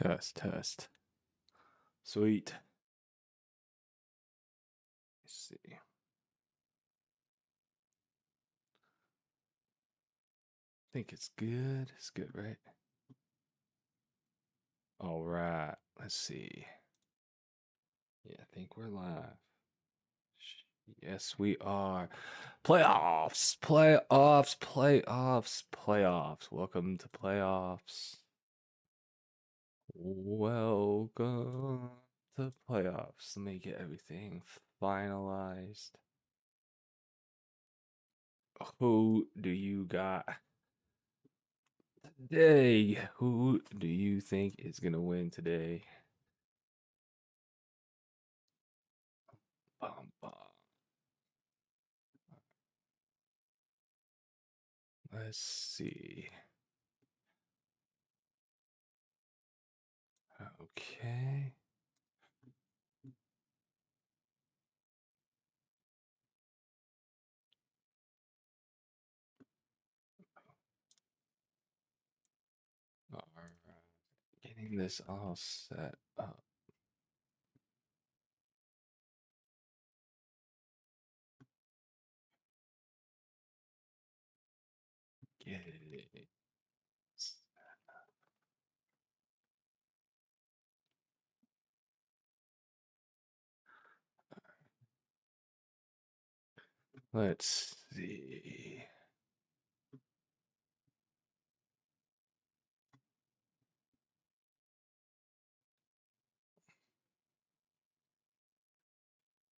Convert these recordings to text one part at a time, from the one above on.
Test. Sweet. Let's see. I think it's good. It's good, right? All right. Let's see. Yeah, I think we're live. Yes, we are. Playoffs. Welcome to playoffs. Welcome to playoffs. Let me get everything finalized. Who do you got today? Who do you think is going to win today? Bum, bum. Let's see. Okay. All right. Getting this all set up. Get it. Let's see.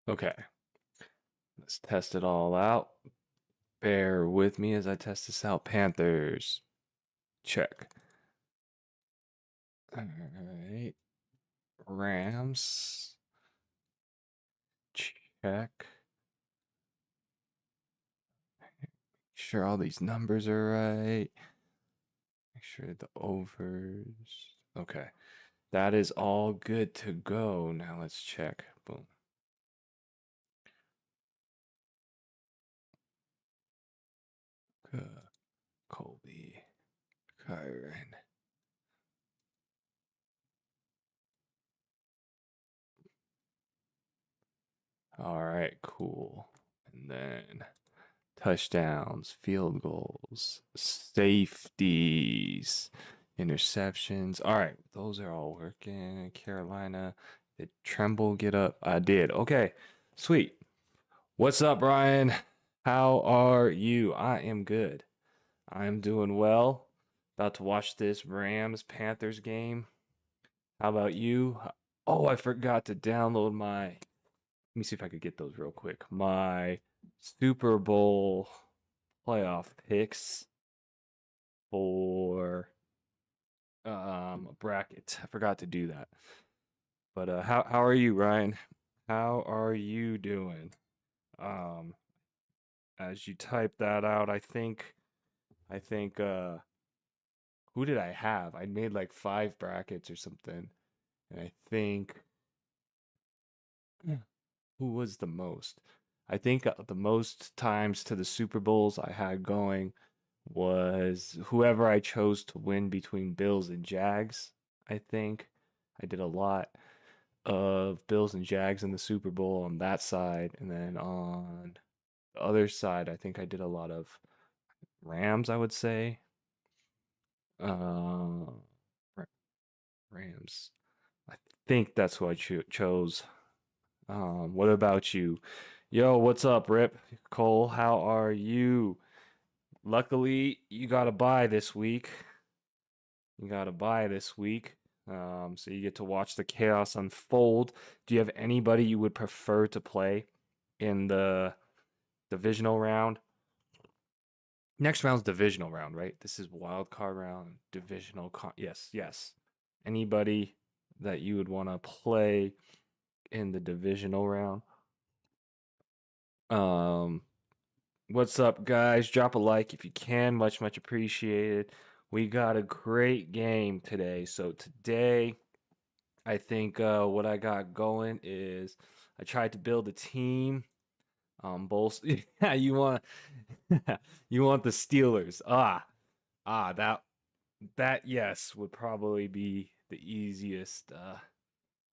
Okay. Let's test it all out. Bear with me as I test this out. Panthers. Check. All right. Rams. Check. Make sure all these numbers are right. Make sure the overs. Okay. That is all good to go. Now let's check. Boom. Colby. Kyren. All right, cool. And then touchdowns, field goals, safeties, interceptions. All right, those are all working. Carolina, did Tremble get up? I did. Okay, sweet. What's up, Brian? How are you? I am good. I'm doing well. About to watch this Rams Panthers game. How about you? Oh, I forgot to download my. Let me see if I could get those real quick. My Super Bowl playoff picks for a bracket. I forgot to do that. But how are you, Ryan? How are you doing? Um, as you type that out, I think who did I have? I made like 5 brackets or something. And I think who was the most? I think the most times to the Super Bowls I had going was whoever I chose to win between Bills and Jags. I think I did a lot of Bills and Jags in the Super Bowl on that side, and then on the other side, I think I did a lot of Rams, I would say. Uh, Rams. I think that's who I chose. What about you? Yo, what's up, Rip? Cole, how are you? Luckily, you got a bye this week. So you get to watch the chaos unfold. Do you have anybody you would prefer to play in the divisional round? Next round's divisional round, right? This is wild card round, yes. Anybody that you would want to play in the divisional round? What's up, guys? Drop a like if you can. Much appreciated. We got a great game today. So today, I think what I got going is I tried to build a team. Both yeah, you want you want the Steelers. That yes would probably be the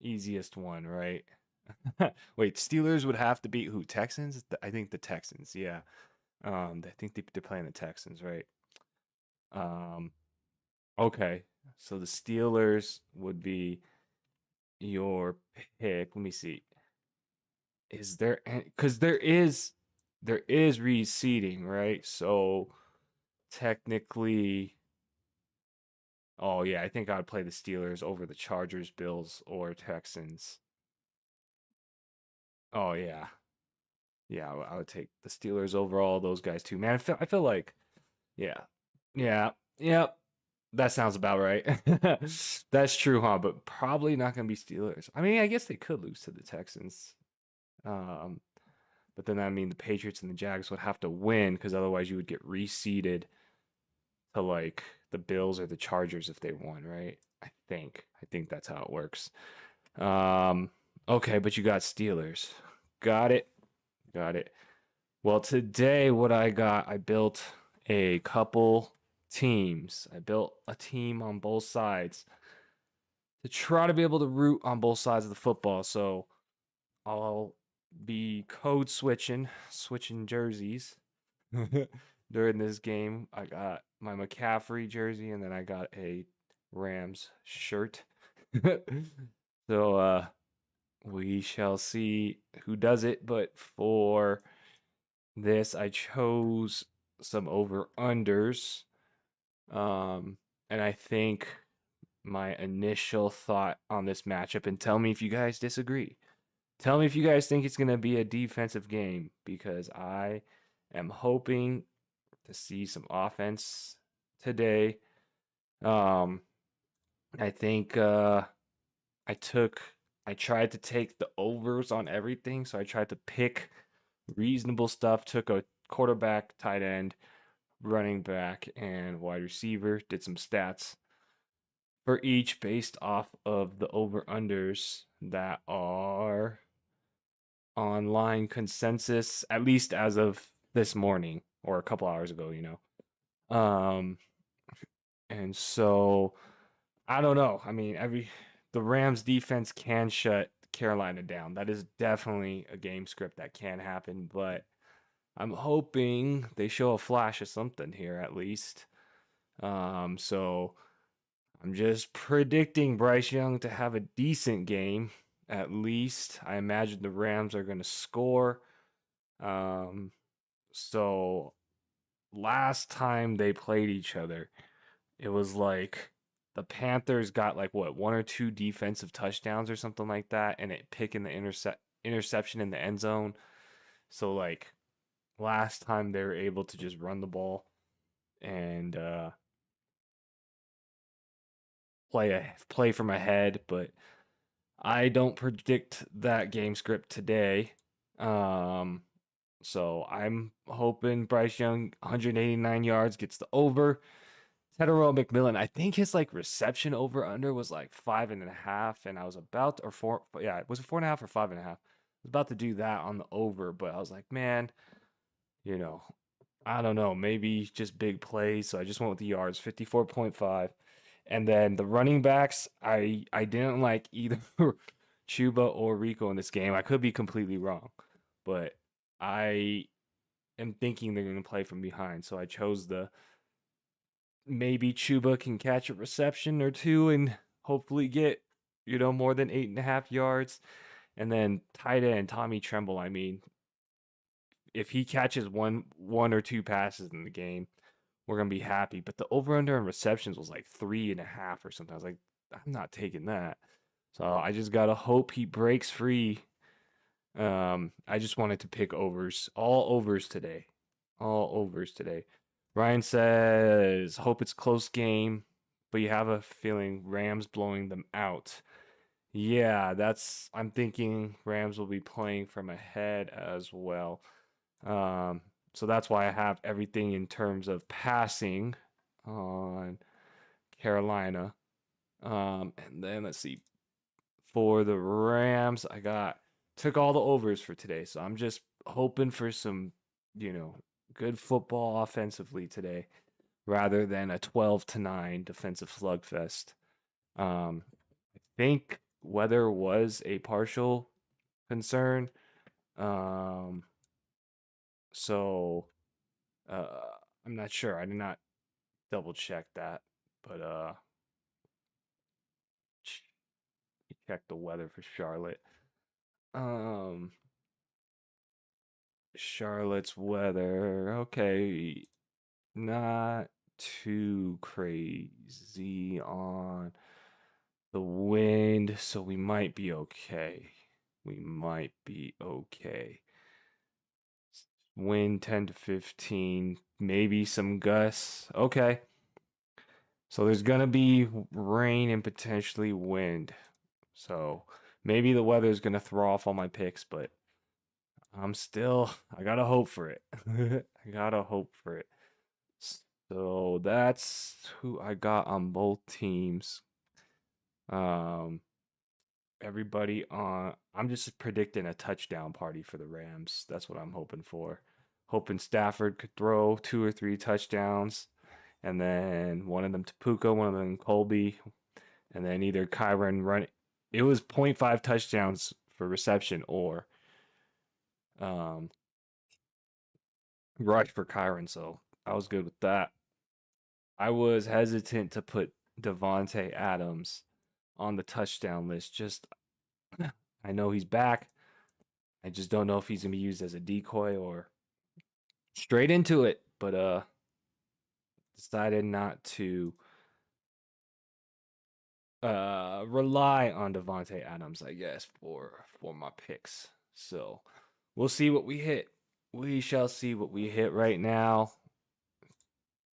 easiest one, right? Wait, Steelers would have to beat who? Texans? I think the Texans, yeah. I think they're playing the Texans, right? Um, okay. So the Steelers would be your pick. Let me see. Is there because there is reseeding, right? So technically, oh yeah, I think I'd play the Steelers over the Chargers, Bills, or Texans. Oh yeah. Yeah, I would take the Steelers over all those guys too. Man, I feel like yeah. Yeah. Yep. That sounds about right. That's true, huh? But probably not gonna be Steelers. I mean, I guess they could lose to the Texans. Um, but then I mean the Patriots and the Jags would have to win because otherwise you would get reseeded to like the Bills or the Chargers if they won, right? I think that's how it works. Um, okay, but you got Steelers. Got it. Got it. Well, today what I built a couple teams. I built a team on both sides to try to be able to root on both sides of the football. So I'll be code switching jerseys during this game. I got my McCaffrey jersey and then I got a Rams shirt. So we shall see who does it, but for this I chose some over unders. And I think my initial thought on this matchup, and tell me if you guys disagree. Tell me if you guys think it's going to be a defensive game because I am hoping to see some offense today. Um, I think I took I tried to take the overs on everything, so I tried to pick reasonable stuff. Took a quarterback, tight end, running back, and wide receiver. Did some stats for each based off of the over unders that are online consensus, at least as of this morning or a couple hours ago. Um, and so I don't know. I mean, the Rams defense can shut Carolina down. That is definitely a game script that can happen, but I'm hoping they show a flash of something here at least. So I'm just predicting Bryce Young to have a decent game at least. I imagine the Rams are going to score. Um, so last time they played each other, it was like the Panthers got like what, one or two defensive touchdowns or something like that, and it picking the interception in the end zone. So like last time they were able to just run the ball and play from ahead, but I don't predict that game script today. Um, so I'm hoping Bryce Young 189 yards gets the over. Tetairoa McMillan, I think his like reception over under was like 5.5, and I was about or four. Yeah, was it 4.5 or 5.5? I was about to do that on the over, but I was like, man, you know, I don't know, maybe just big plays. So I just went with the yards, 54.5. And then the running backs, I didn't like either Chuba or Rico in this game. I could be completely wrong, but I am thinking they're going to play from behind. So I chose the maybe Chuba can catch a reception or two and hopefully get, more than 8.5 yards. And then tight end Tommy Tremble, I mean, if he catches one or two passes in the game, we're gonna be happy. But the over under on receptions was like 3.5 or something. I was like, I'm not taking that. So I just gotta hope he breaks free. I just wanted to pick overs, all overs today, all overs today. Ryan says, hope it's close game, but you have a feeling Rams blowing them out. Yeah, I'm thinking Rams will be playing from ahead as well. Um, so that's why I have everything in terms of passing on Carolina. And then let's see. For the Rams, took all the overs for today. So I'm just hoping for some, good football offensively today rather than a 12-9 defensive slugfest. I think weather was a partial concern. Um, so uh, I'm not sure. I did not double check that, but ch- check the weather for Charlotte. Um, Charlotte's weather, okay, not too crazy on the wind, so we might be okay. We might be okay. Wind 10 to 15, maybe some gusts. Okay. So there's gonna be rain and potentially wind. So maybe the weather's gonna throw off all my picks, but I gotta hope for it. I gotta hope for it. So that's who I got on both teams. Um, everybody on, I'm just predicting a touchdown party for the Rams. That's what I'm hoping for. Hoping Stafford could throw 2 or 3 touchdowns, and then one of them to Puka, one of them Colby, and then either Kyren run. It was .5 touchdowns for reception or um, rush for Kyren, so I was good with that. I was hesitant to put Devonte Adams on the touchdown list. Just I know he's back. I just don't know if he's gonna be used as a decoy or straight into it. But decided not to rely on Devonte Adams, I guess, for my picks. So we'll see what we hit. We shall see what we hit right now.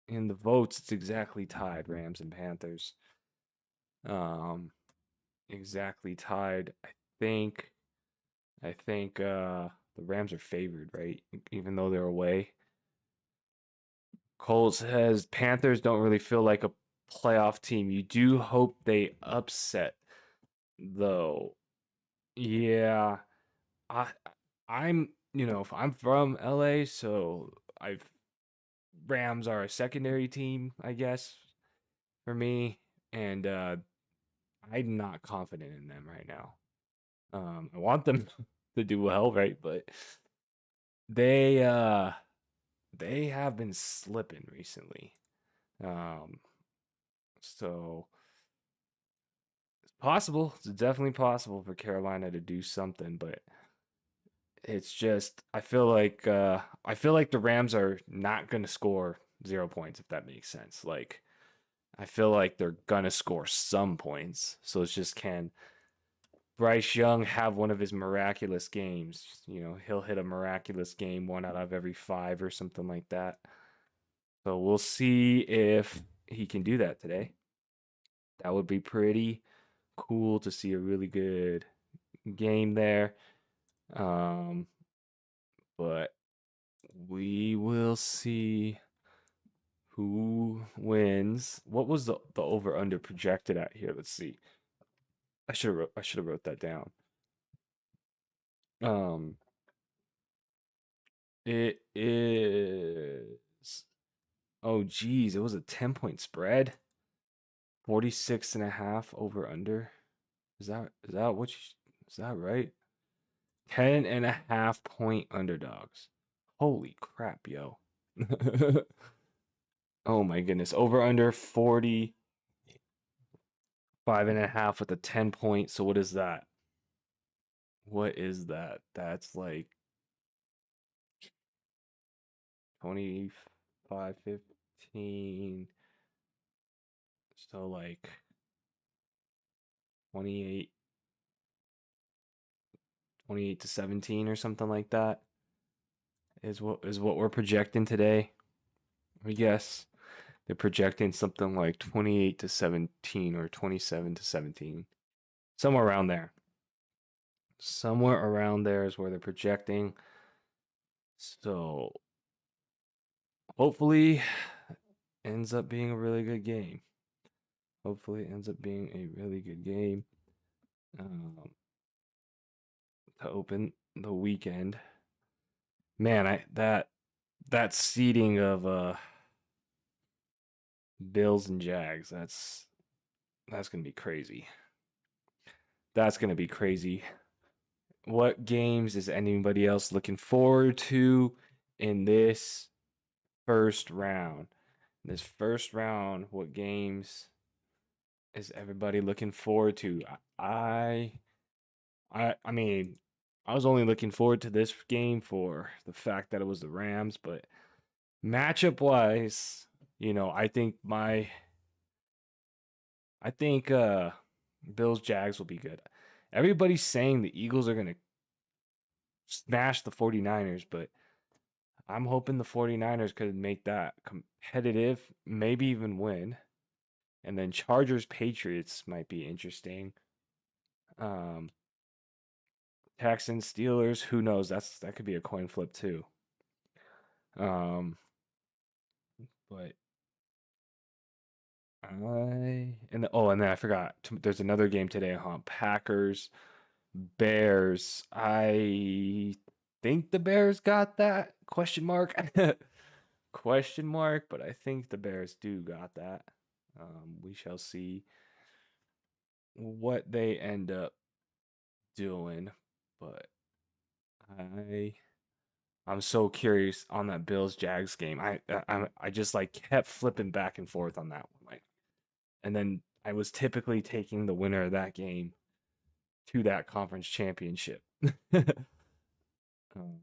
In the votes, it's exactly tied, Rams and Panthers. Um, exactly tied. Think I think the Rams are favored, right? Even though they're away. Cole says Panthers don't really feel like a playoff team. You do hope they upset, though. Yeah, I I'm if I'm from LA, so I've Rams are a secondary team, I guess, for me, and I'm not confident in them right now. I want them to do well, right? But they uh they have been slipping recently. Um, so it's possible. It's definitely possible for Carolina to do something, but it's just I feel like the Rams are not gonna score 0 points if that makes sense. Like I feel like they're gonna score some points. So it's just can Bryce Young have one of his miraculous games? He'll hit a miraculous game 1 out of every 5 or something like that. So we'll see if he can do that today. That would be pretty cool to see a really good game there. Um, but we will see who wins. What was the over under projected at here? Let's see. I should have wrote that down. Um, it is oh geez, it was a 10-point spread. 46 and a half over under. Is that right? 10.5 point underdogs. Holy crap, yo. Oh my goodness. Over under 45.5 with a 10 point. So what is that? What is that? That's like 25, 15. So like 28, 28 to 17 or something like that is what we're projecting today. I guess they're projecting something like 28 to 17 or 27 to 17. Somewhere around there. Somewhere around there is where they're projecting. So hopefully ends up being a really good game. Hopefully it ends up being a really good game um, to open the weekend. Man, that seeding of Bills and Jags, That's going to be crazy. That's going to be crazy. What games is anybody else looking forward to in this first round? This first round, what games is everybody looking forward to? I mean, I was only looking forward to this game for the fact that it was the Rams, but matchup wise, I think Bills Jags will be good. Everybody's saying the Eagles are going to smash the 49ers, but I'm hoping the 49ers could make that competitive, maybe even win. And then Chargers Patriots might be interesting. Um, Texans Steelers, who knows? That could be a coin flip too. Um, but and then I forgot. There's another game today, huh? Packers Bears. I think the Bears got that question mark question mark, but I think the Bears do got that. We shall see what they end up doing, but I I'm so curious on that Bills Jags game. I just like kept flipping back and forth on that one, like, and then I was typically taking the winner of that game to that conference championship. um,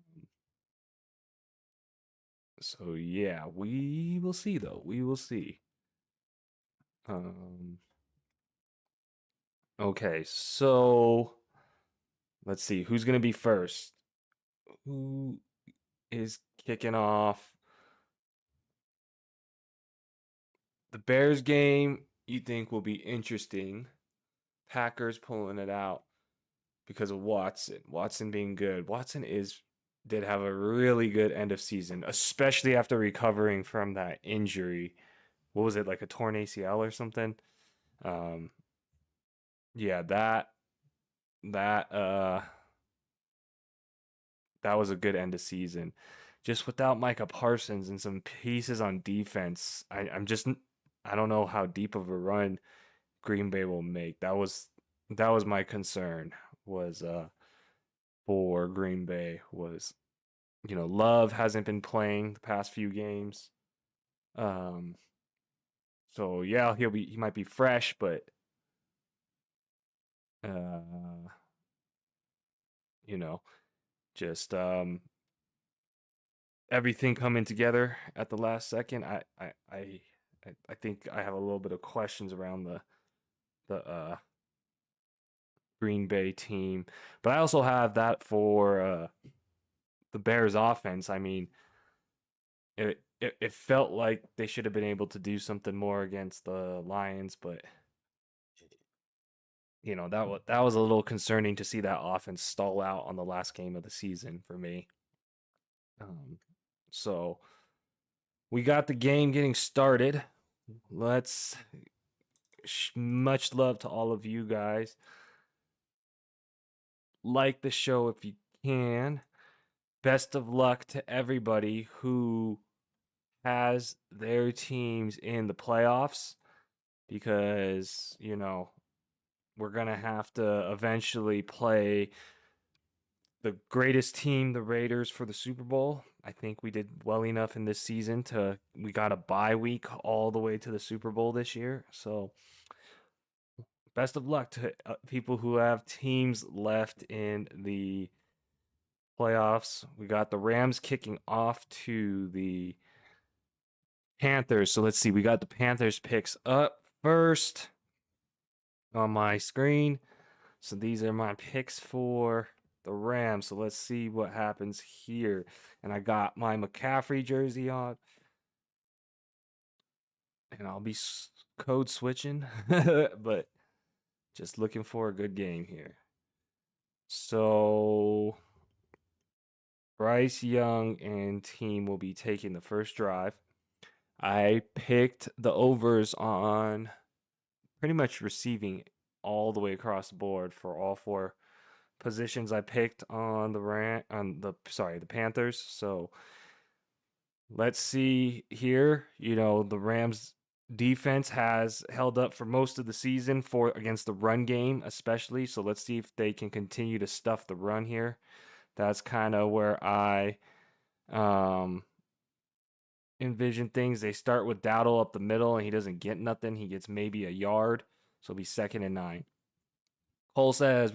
so yeah, we will see though. We will see. Um, okay, so let's see who's gonna be first. Who is kicking off the Bears game? You think will be interesting? Packers pulling it out because of Watson. Watson being good. Did have a really good end of season, especially after recovering from that injury. What was it, like a torn ACL or something? Um, yeah, that that was a good end of season. Just without Micah Parsons and some pieces on defense, I don't know how deep of a run Green Bay will make. That was my concern was for Green Bay was Love hasn't been playing the past few games. Um so yeah, he might be fresh, but uh you know, just everything coming together at the last second. I think I have a little bit of questions around the Green Bay team, but I also have that for the Bears offense. I mean, it felt like they should have been able to do something more against the Lions, but that was a little concerning to see that offense stall out on the last game of the season for me. Um, so we got the game getting started. Let's much love to all of you guys. Like the show if you can. Best of luck to everybody who has their teams in the playoffs because, we're going to have to eventually play the greatest team, the Raiders, for the Super Bowl. I think we did well enough in this season we got a bye week all the way to the Super Bowl this year. So, best of luck to people who have teams left in the playoffs. We got the Rams kicking off to the Panthers. So let's see. We got the Panthers picks up first on my screen. So these are my picks for the Rams. So let's see what happens here. And I got my McCaffrey jersey on. And I'll be code switching. But just looking for a good game here. So Bryce Young and team will be taking the first drive. I picked the overs on pretty much receiving all the way across the board for all four positions I picked on the Panthers. So let's see here. The Rams defense has held up for most of the season for against the run game, especially. So let's see if they can continue to stuff the run here. That's kind of where I envision things. They start with Dowdle up the middle, and he doesn't get nothing. He gets maybe a yard, so it'll be 2nd and 9. Cole says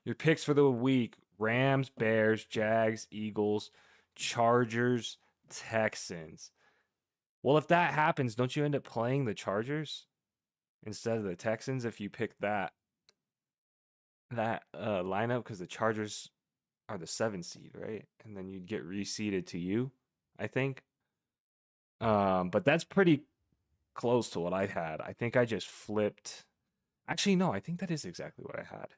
your picks for the week: Rams, Bears, Jags, Eagles, Chargers, Texans. Well, if that happens, don't you end up playing the Chargers instead of the Texans if you pick that lineup, because the Chargers are the 7 seed, right? And then you'd get reseeded to you, I think. But that's pretty close to what I had. I think I just flipped. Actually, no, I think that is exactly what I had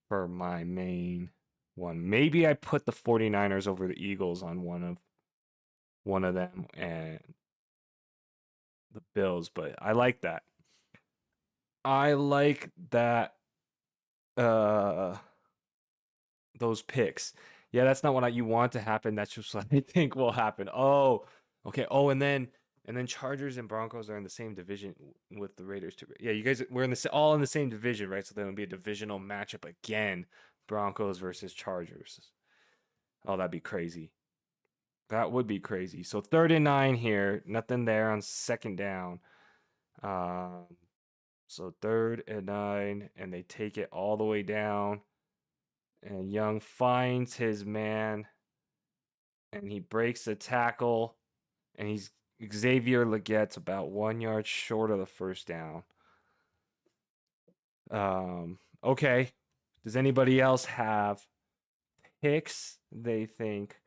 for my main one. Maybe I put the 49ers over the Eagles on one of them and the Bills, but I like that. I like that those picks. Yeah, that's not what you want to happen. That's just what I think will happen. Oh, okay. Oh, and then Chargers and Broncos are in the same division with the Raiders too. Yeah, you guys, we're all in the same division, right? So then it'll be a divisional matchup again. Broncos versus Chargers. Oh, that'd be crazy. That would be crazy. So 3rd and 9 here. Nothing there on 2nd down. So 3rd and 9, and they take it all the way down. And Young finds his man, and he breaks the tackle, and he's Xavier Legette's about 1 yard short of the 1st down. Okay. Does anybody else have picks they think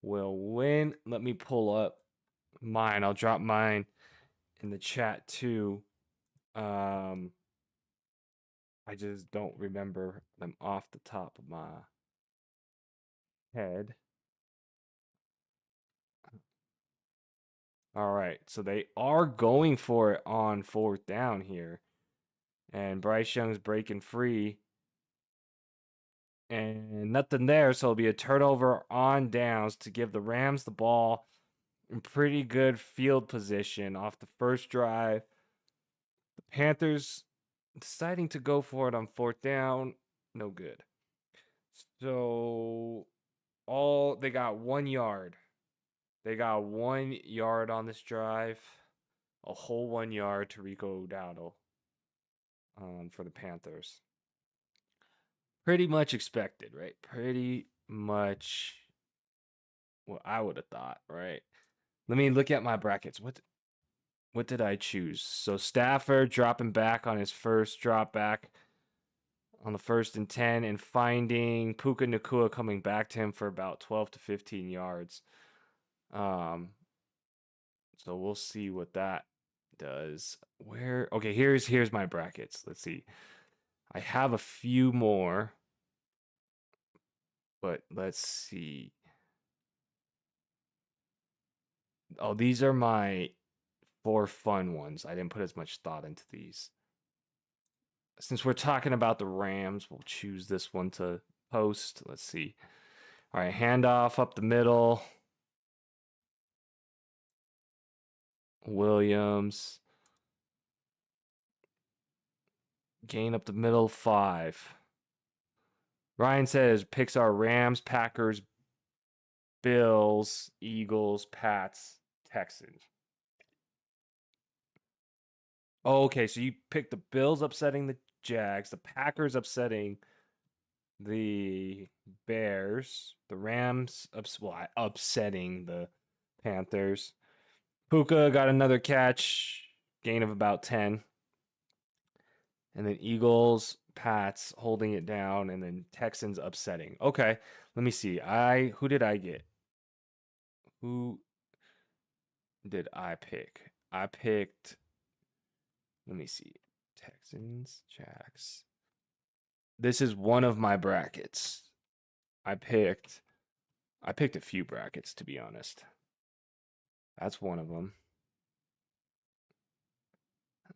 will win? Let me pull up mine. I'll drop mine in the chat too. I just don't remember them off the top of my head. All right, so they are going for it on 4th down here. And Bryce Young's breaking free. And nothing there, so it'll be a turnover on downs to give the Rams the ball in pretty good field position off the first drive. The Panthers deciding to go for it on 4th down, no good. So they got 1 yard. They got 1 yard on this drive, a whole 1 yard to Rico Dowdle for the Panthers. Pretty much expected, right? Pretty much what I would have thought, right? Let me look at my brackets. What did I choose? So Stafford dropping back on his first drop back on the 1st and 10, and finding Puka Nacua coming back to him for about 12 to 15 yards. So we'll see what that does. Okay, here's my brackets. Let's see. I have a few more, but let's see. Oh, these are my 4 fun ones. I didn't put as much thought into these. Since we're talking about the Rams, we'll choose this one to post. Let's see. All right, handoff up the middle. Williams. Gain up the middle, 5. Ryan says picks are Rams, Packers, Bills, Eagles, Pats, Texans. Oh, okay, so you picked the Bills upsetting the Jags, the Packers upsetting the Bears, the Rams upsetting the Panthers. Puka got another catch, gain of about 10. And then Eagles, Pats holding it down, and then Texans upsetting. Okay, let me see. Who did I get? Who did I pick? I picked, let me see. Texans, Jags. This is one of my brackets. I picked a few brackets, to be honest. That's one of them.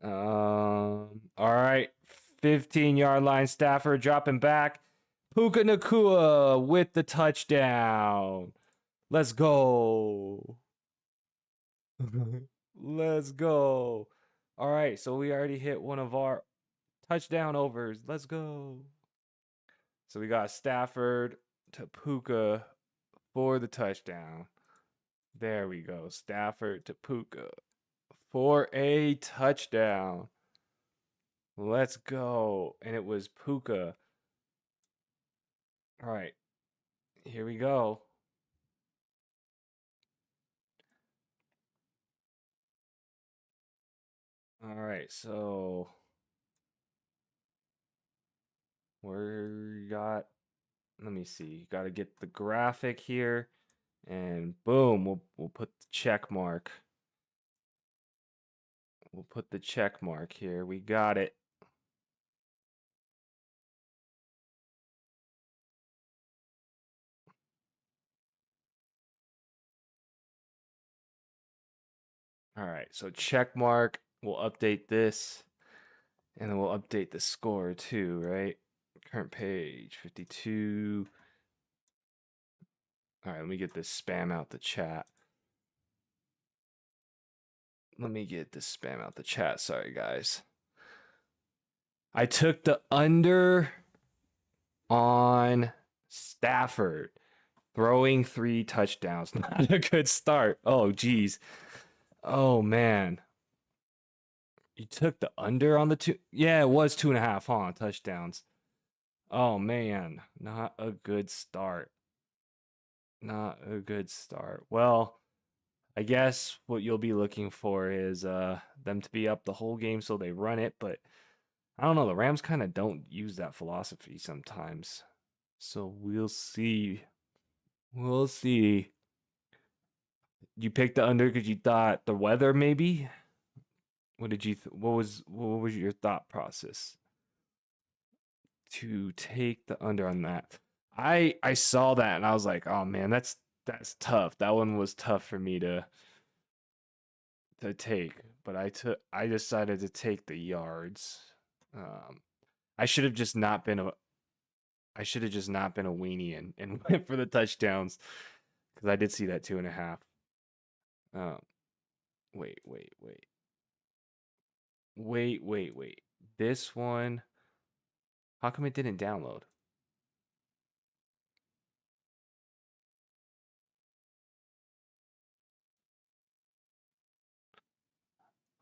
All right. 15-yard line. Stafford dropping back. Puka Nacua with the touchdown. Let's go. Let's go. All right, so we already hit one of our touchdown overs. Let's go. So we got Stafford to Puka for the touchdown. There we go. Stafford to Puka for a touchdown. Let's go. And it was Puka. All right, here we go. All right, so we got, let me see, got to get the graphic here, and boom, we'll put the check mark. We'll put the check mark here. We got it. All right, so check mark. We'll update this, and then we'll update the score too, right? Current page 52. All right, let me get this spam out the chat. Let me get this spam out the chat. Sorry, guys. I took the under on Stafford throwing 3 touchdowns. Not a good start. Oh, geez. Oh, man. You took the under on the 2? Yeah, it was 2.5, huh? Touchdowns. Oh, man. Not a good start. Not a good start. Well, I guess what you'll be looking for is them to be up the whole game so they run it, but I don't know, the Rams kind of don't use that philosophy sometimes. So we'll see. We'll see. You picked the under because you thought the weather maybe? What did you what was your thought process to take the under on that? I saw that and I was like, "Oh man, that's tough. That one was tough for me to take, but I decided to take the yards. Um, I should have just not been a I should have just not been a weenie and went for the touchdowns because I did see that 2.5. Um, wait. Wait. This one, how come it didn't download?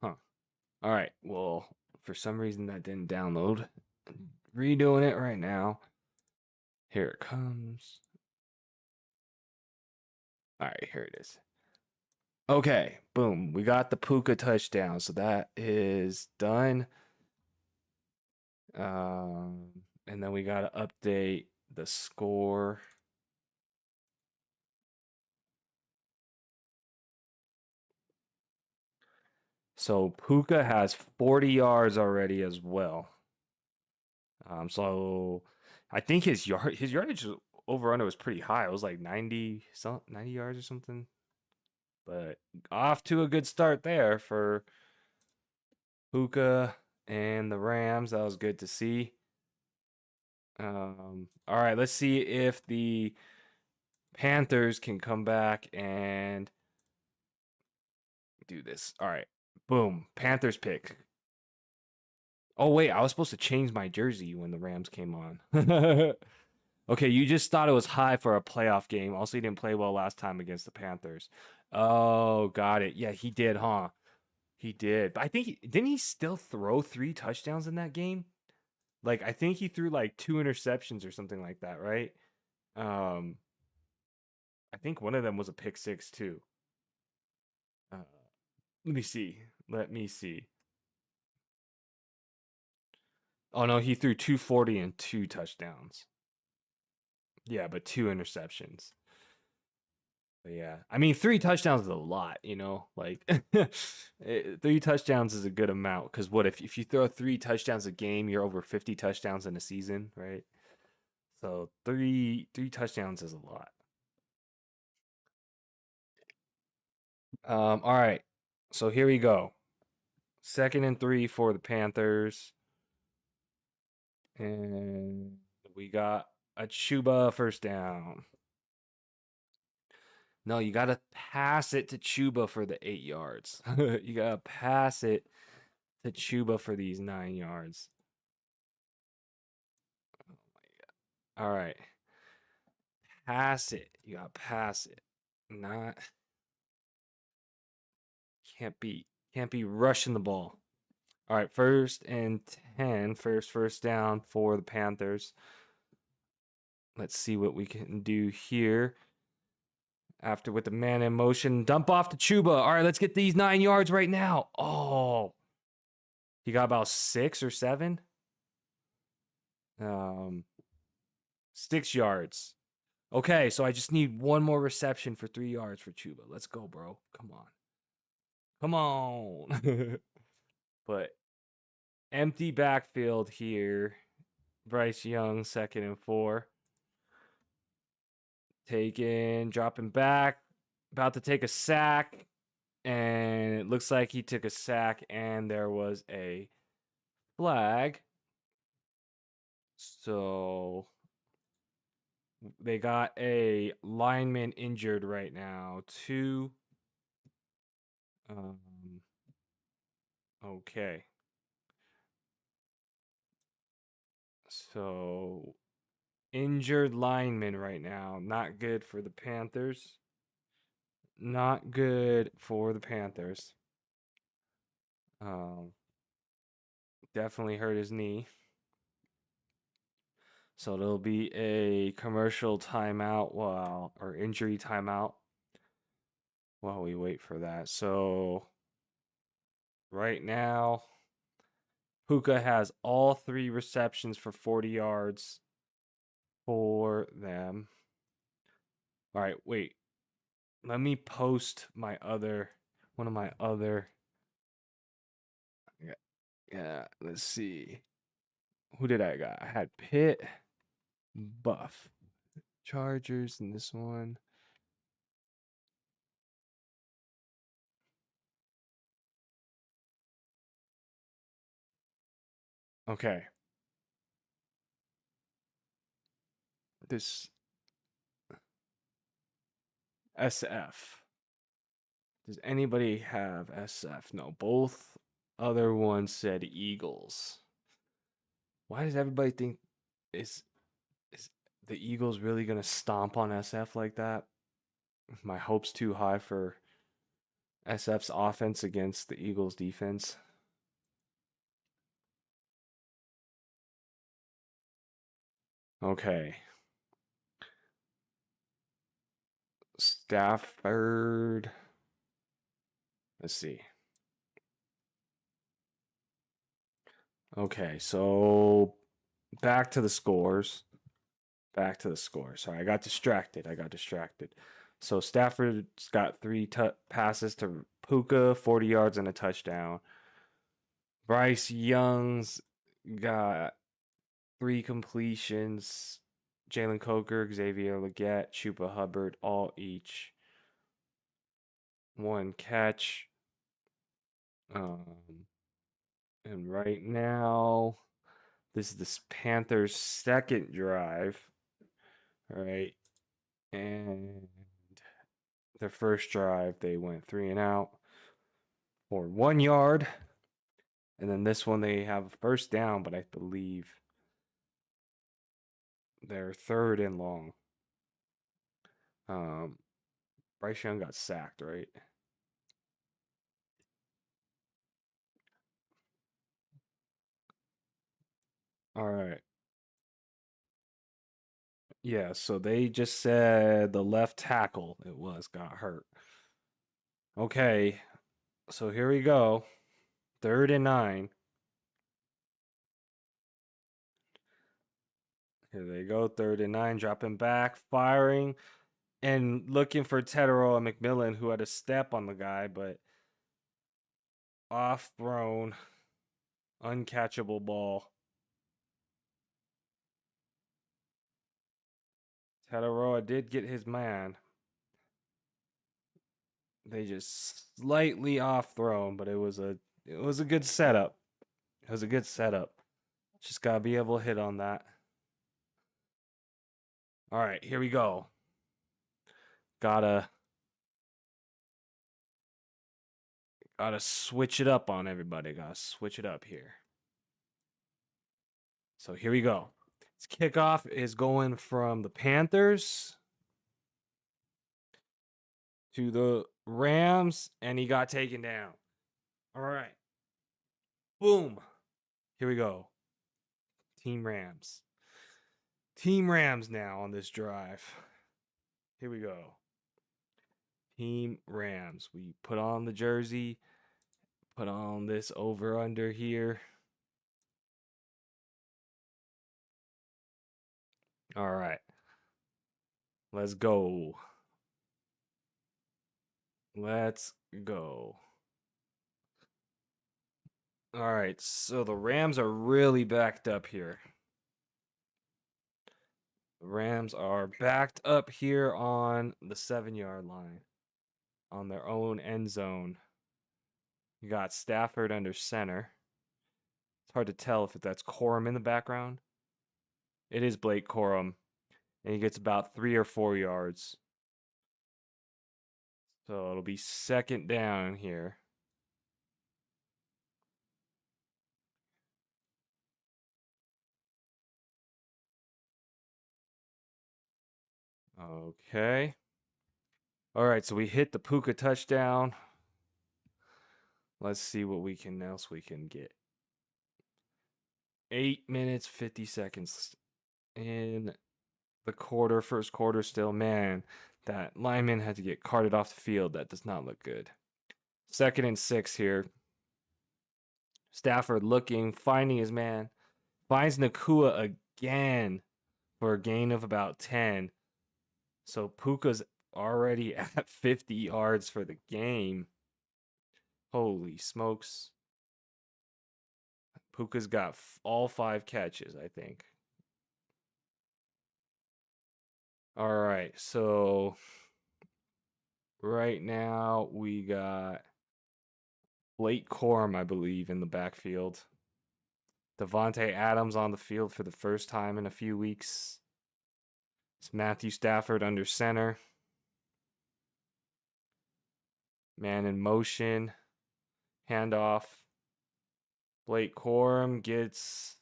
Huh. All right. Well, for some reason that didn't download. Redoing it right now. Here it comes. All right, here it is. Okay, boom. We got the Puka touchdown, so that is done. And then we got to update the score. So Puka has 40 yards already as well. So I think his yardage over under was pretty high. It was like 90 yards or something. But off to a good start there for Puka and the Rams. That was good to see. All right, let's see if the Panthers can come back and do this. All right, boom. Panthers pick. Oh, wait, I was supposed to change my jersey when the Rams came on. Okay, you just thought it was high for a playoff game. Also, he didn't play well last time against the Panthers. Oh, got it. Yeah, he did, huh? He did. But I think didn't he still throw 3 touchdowns in that game? Like I think he threw like 2 interceptions or something like that, right? Um, I think one of them was a pick six too. Uh, let me see. Let me see. Oh no, he threw 240 and 2 touchdowns. Yeah, but 2 interceptions. But yeah, I mean, 3 touchdowns is a lot, you know. Like 3 touchdowns is a good amount because what if you throw 3 touchdowns a game, you're over 50 touchdowns in a season, right? So three touchdowns is a lot. All right. So here we go. 2nd and 3 for the Panthers, and we got a Chuba first down. No, you got to pass it to Chuba for the 8 yards. You got to pass it to Chuba for these 9 yards. Oh my God. All right. Pass it. You got to pass it. Not can't be rushing the ball. All right, 1st and 10, first down for the Panthers. Let's see what we can do here. After with the man in motion, dump off to Chuba. All right, let's get these 9 yards right now. Oh, he got about 6 or 7. 6 yards. Okay, so I just need one more reception for 3 yards for Chuba. Let's go, bro. Come on. Come on. But empty backfield here. Bryce Young, 2nd and 4. Dropping back. About to take a sack. And it looks like he took a sack and there was a flag. So they got a lineman injured right now. 2. Okay. So injured lineman right now. Not good for the Panthers. Not good for the Panthers. Definitely hurt his knee. So there'll be a commercial timeout or injury timeout while we wait for that. So right now, Puka has all 3 receptions for 40 yards for them. All right, wait. Let me post one of my other. Yeah, let's see. Who did I got? I had Pitt, Buff, Chargers, and this one. Okay. This SF. Does anybody have SF? No, both other ones said Eagles. Why does everybody think is the Eagles really gonna stomp on SF like that? My hopes too high for SF's offense against the Eagles defense. Okay. Stafford. Let's see. Okay, so back to the scores. Sorry, I got distracted. So Stafford's got 3 passes to Puka, 40 yards and a touchdown. Bryce Young's got 3 completions. Jalen Coker, Xavier Legette, Chupa Hubbard, all each 1 catch. And right now, this is the Panthers' 2nd drive. All right. And their first drive, they went 3 and out for 1 yard. And then this one, they have a first down, but I believe they're 3rd and long. Bryce Young got sacked, right? All right. Yeah, so they just said the left tackle got hurt. Okay, so here we go. 3rd and 9. Here they go, 3rd and 9, dropping back, firing, and looking for Tetairoa McMillan, who had a step on the guy, but off thrown, uncatchable ball. Tetairoa did get his man. They just slightly off thrown, but it was a good setup. It was a good setup. Just gotta be able to hit on that. All right, here we go. Gotta Gotta switch it up on everybody. Gotta switch it up here. So here we go. This kickoff is going from the Panthers to the Rams, and he got taken down. All right. Boom. Here we go. Team Rams. Team Rams now on this drive. Here we go. Team Rams. We put on the jersey. Put on this over under here. All right. Let's go. Let's go. All right. So the Rams are really backed up here. The Rams are backed up here on the 7-yard line on their own end zone. You got Stafford under center. It's hard to tell if that's Corum in the background. It is Blake Corum, and he gets about 3 or 4 yards. So it'll be second down here. Okay. All right, so we hit the Puka touchdown. Let's see what else we can get. 8 minutes, 50 seconds in the first quarter still. Man, that lineman had to get carted off the field. That does not look good. 2nd and 6 here. Stafford looking, finding his man. Finds Nacua again for a gain of about 10. So Puka's already at 50 yards for the game. Holy smokes. Puka's got all 5 catches, I think. All right, so right now we got Blake Corum, I believe, in the backfield. Devontae Adams on the field for the first time in a few weeks. It's Matthew Stafford under center. Man in motion. Handoff. Blake Corum gets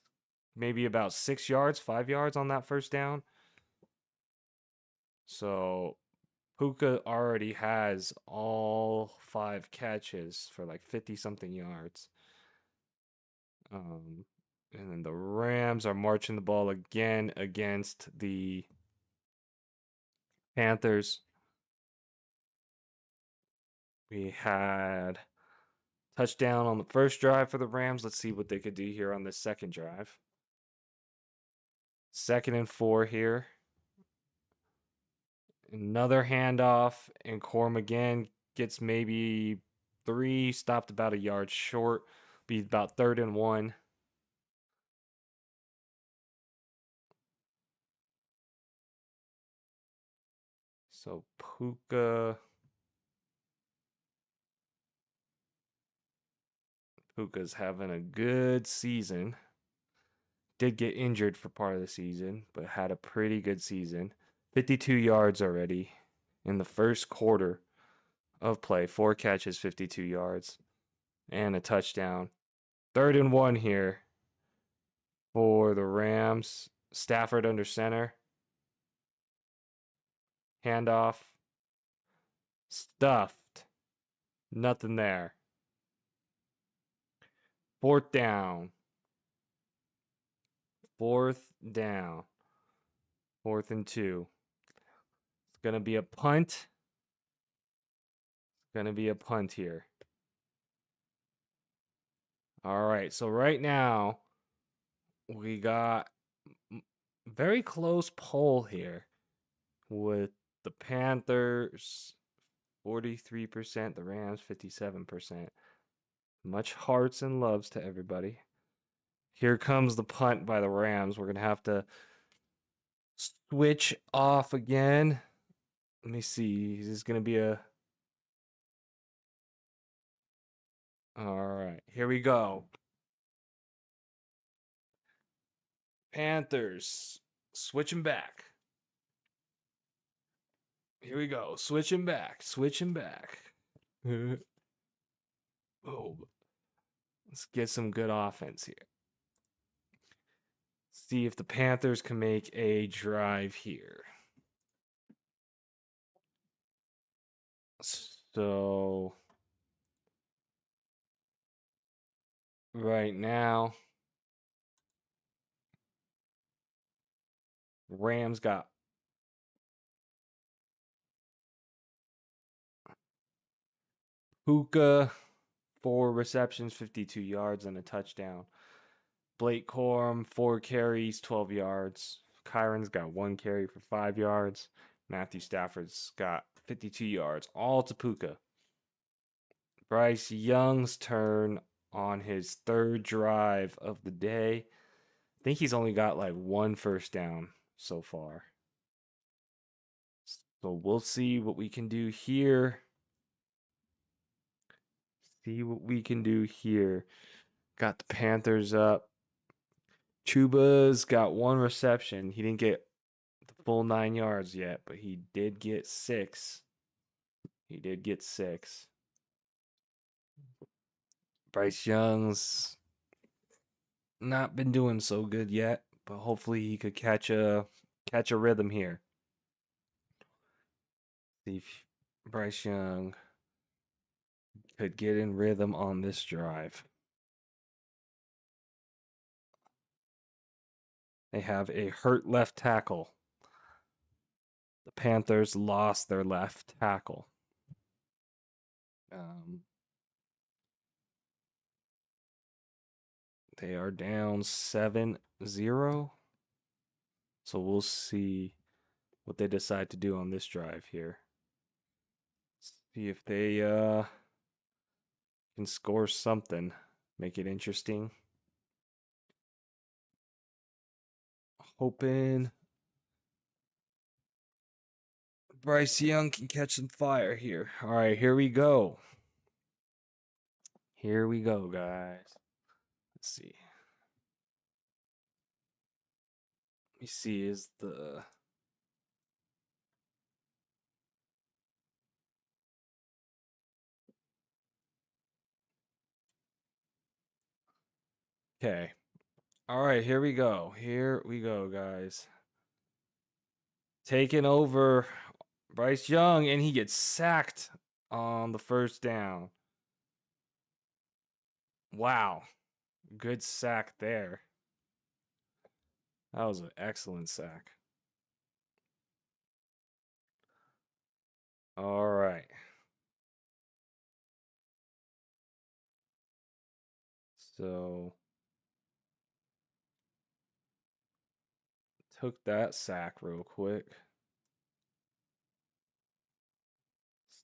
maybe about 6 yards, 5 yards on that first down. So Puka already has all 5 catches for like 50-something yards. And then the Rams are marching the ball again against the Panthers. We had touchdown on the first drive for the Rams. Let's see what they could do here on the second drive. 2nd and 4 here. Another handoff, and Corum again gets maybe 3, stopped about a yard short. Be about 3rd and 1. So Puka's having a good season. Did get injured for part of the season, but had a pretty good season. 52 yards already in the first quarter of play. 4 catches, 52 yards, and a touchdown. 3rd and 1 here for the Rams. Stafford under center. Handoff. Stuffed. Nothing there. 4th down. 4th down. 4th and 2. It's going to be a punt. It's going to be a punt here. All right, so right now we got very close poll here with the Panthers 43%, the Rams 57%. Much hearts and loves to everybody. Here comes the punt by the Rams. We're going to have to switch off again. Let me see. Is this going to be a... All right, here we go. Panthers, switching back. Here we go. Switching back. Oh, let's get some good offense here. See if the Panthers can make a drive here. So right now, Rams got Puka, 4 receptions, 52 yards, and a touchdown. Blake Corum, 4 carries, 12 yards. Kyren's got 1 carry for 5 yards. Matthew Stafford's got 52 yards, all to Puka. Bryce Young's turn on his 3rd drive of the day. I think he's only got like 1 first down so far. So we'll see what we can do here. Got the Panthers up. Chuba's got 1 reception. He didn't get the full 9 yards yet, but he did get 6. Bryce Young's not been doing so good yet, but hopefully he could catch a rhythm here. See if Bryce Young could get in rhythm on this drive. They have a hurt left tackle. The Panthers lost their left tackle. They are down 7-0. So we'll see what they decide to do on this drive here. See if they can score something, make it interesting. Hoping Bryce Young can catch some fire here. All right, here we go. Here we go, guys. Let's see. Let me see, is the... Okay. All right, here we go. Here we go, guys. Taking over Bryce Young, and he gets sacked on the first down. Wow. Good sack there. That was an excellent sack. All right. So took that sack real quick.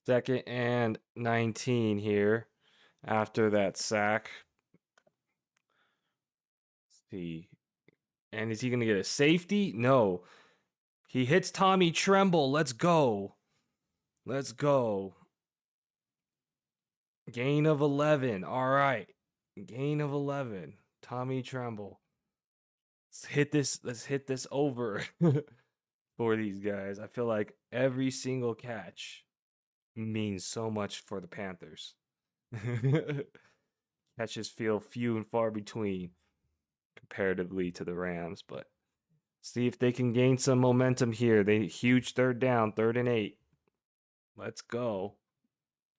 2nd and 19 here after that sack. Let's see. And is he going to get a safety? No. He hits Tommy Tremble. Let's go. Let's go. Gain of 11. All right. Gain of 11. Tommy Tremble. Let's hit this over for these guys. I feel like every single catch means so much for the Panthers. Catches feel few and far between comparatively to the Rams, but see if they can gain some momentum here. They huge 3rd down, 3rd and 8. Let's go.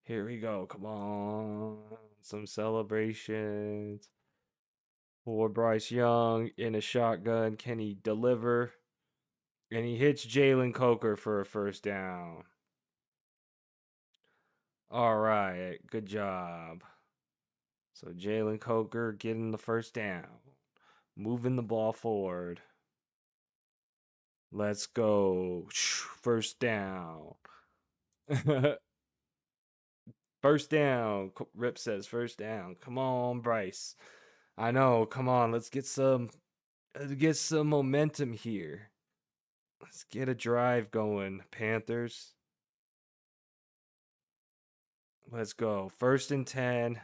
Here we go. Come on. Some celebrations for Bryce Young in a shotgun. Can he deliver? And he hits Jalen Coker for a first down. All right. Good job. So Jalen Coker getting the first down. Moving the ball forward. Let's go. First down. First down. Rip says first down. Come on, Bryce. I know. Come on. Let's get some momentum here. Let's get a drive going, Panthers. Let's go. 1st and 10.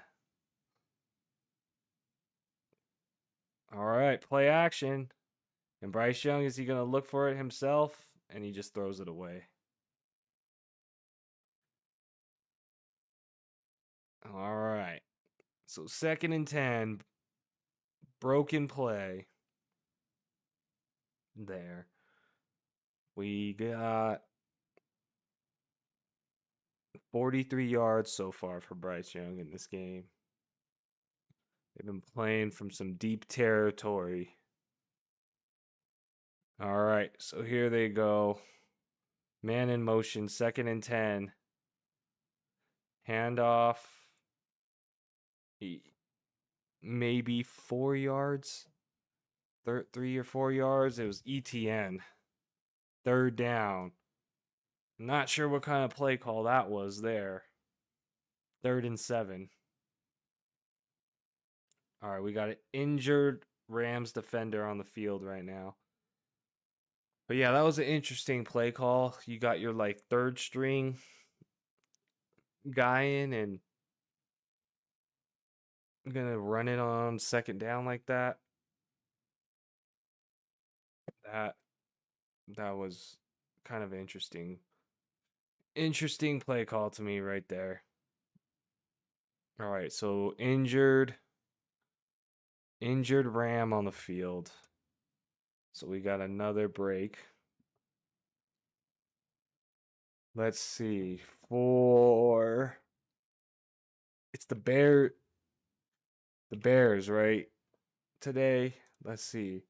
All right, play action. And Bryce Young, is he going to look for it himself? And he just throws it away. All right. So 2nd and 10. Broken play. There. We got 43 yards so far for Bryce Young in this game. They've been playing from some deep territory. All right, so here they go. Man in motion, 2nd and 10. Handoff. Maybe 4 yards. 3 or 4 yards. It was ETN. 3rd down. Not sure what kind of play call that was there. 3rd and 7. All right, we got an injured Rams defender on the field right now. But yeah, that was an interesting play call. You got your like 3rd string guy in and gonna run it on 2nd down like that. That was kind of interesting. Interesting play call to me right there. All right, so injured Ram on the field. So we got another break. Let's see. It's the Bears, right? Today. Let's see.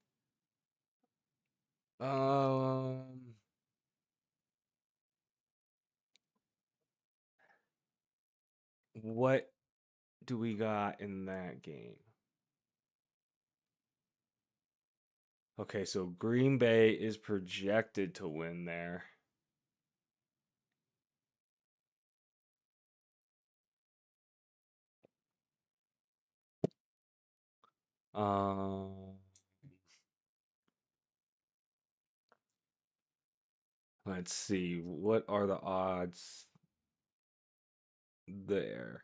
What do we got in that game? Okay, so Green Bay is projected to win there. Let's see. What are the odds there?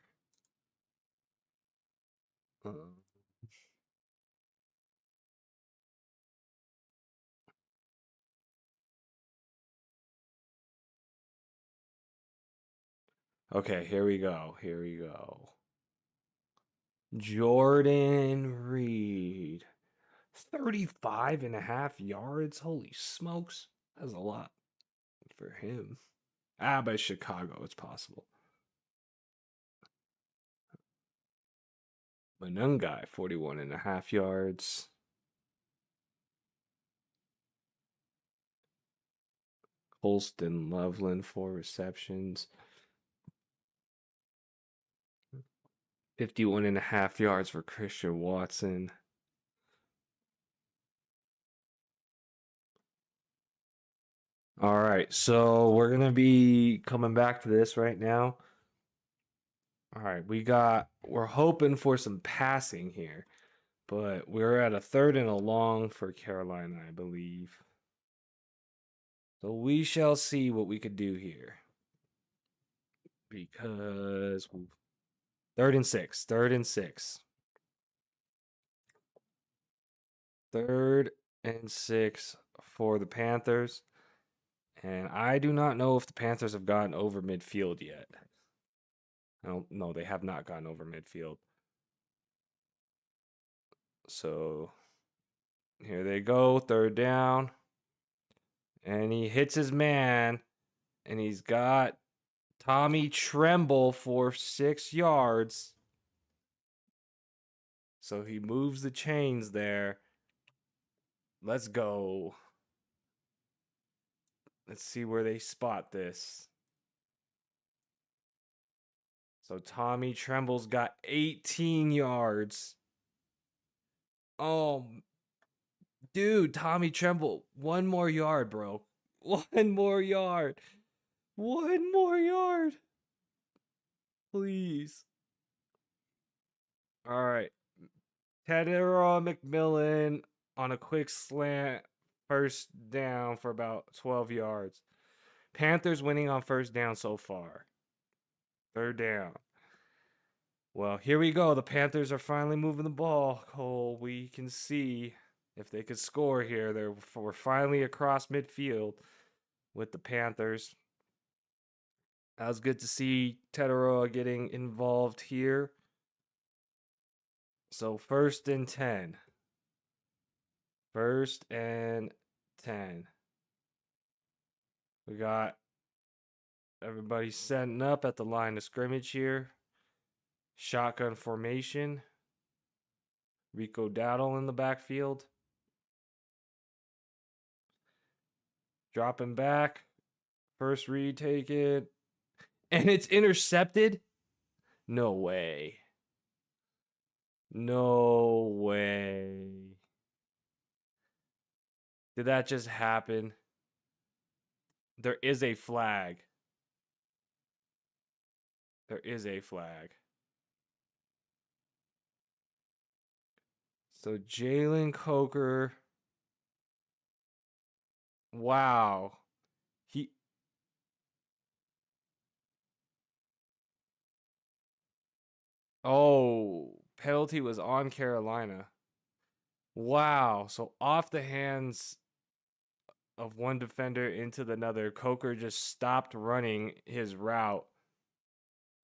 Okay, here we go. Here we go. Jordan Reed. 35.5 yards. Holy smokes. That's a lot for him. But Chicago, it's possible. Manungai, 41.5 yards. Holston Loveland, 4 receptions. 51.5 yards for Christian Watson. All right, so we're going to be coming back to this right now. All right, we're hoping for some passing here, but we're at a 3rd and a long for Carolina, I believe. So we shall see what we could do here. Because 3rd and 6, 3rd and 6. 3rd and 6 for the Panthers. And I do not know if the Panthers have gotten over midfield yet. I don't know. They have not gotten over midfield. So here they go. 3rd down. And he hits his man. And he's got Tommy Tremble for 6 yards. So he moves the chains there. Let's go. Let's see where they spot this. So Tommy Tremble's got 18 yards. Oh, dude, Tommy Tremble, 1 more yard, bro. 1 more yard. 1 more yard. Please. All right. Tetairoa McMillan on a quick slant, 1st down for about 12 yards. Panthers winning on 1st down so far. 3rd down. Well, here we go. The Panthers are finally moving the ball, Cole. We can see if they could score here. We're finally across midfield with the Panthers. That was good to see Tetairoa getting involved here. So 1st and 10. 1st and 10. We got everybody setting up at the line of scrimmage here. Shotgun formation. Rico Dowdle in the backfield. Dropping back. First read, take it. And it's intercepted? No way. No way. Did that just happen? There is a flag. There is a flag. So Jalen Coker. Wow. He penalty was on Carolina. Wow. So off the hands of one defender into the another, Coker just stopped running his route.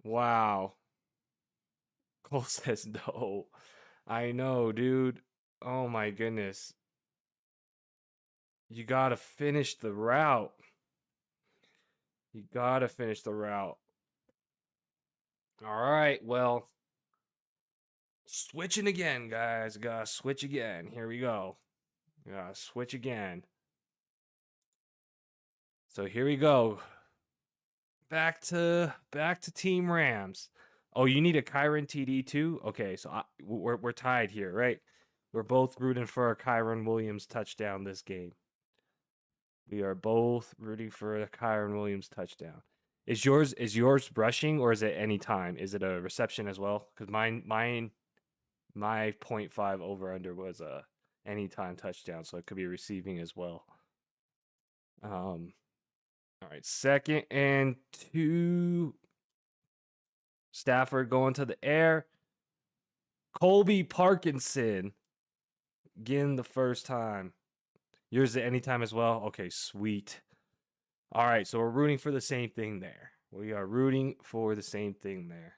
Wow. Cole says no. I know, dude. Oh my goodness. You gotta finish the route. You gotta finish the route. All right, well, switching again, guys. Gotta switch again. Here we go. Gotta switch again. So here we go. Back to Team Rams. Oh, you need a Kyren TD too? Okay, so we're tied here, right? We're both rooting for a Kyren Williams touchdown this game. We are both rooting for a Kyren Williams touchdown. Is yours rushing or is it any time? Is it a reception as well? Because my 0.5 over under was a anytime touchdown, so it could be receiving as well. All right, 2nd and 2. Stafford going to the air. Colby Parkinson getting the first time. Yours at any time as well? Okay, sweet. All right, so we're rooting for the same thing there. We are rooting for the same thing there.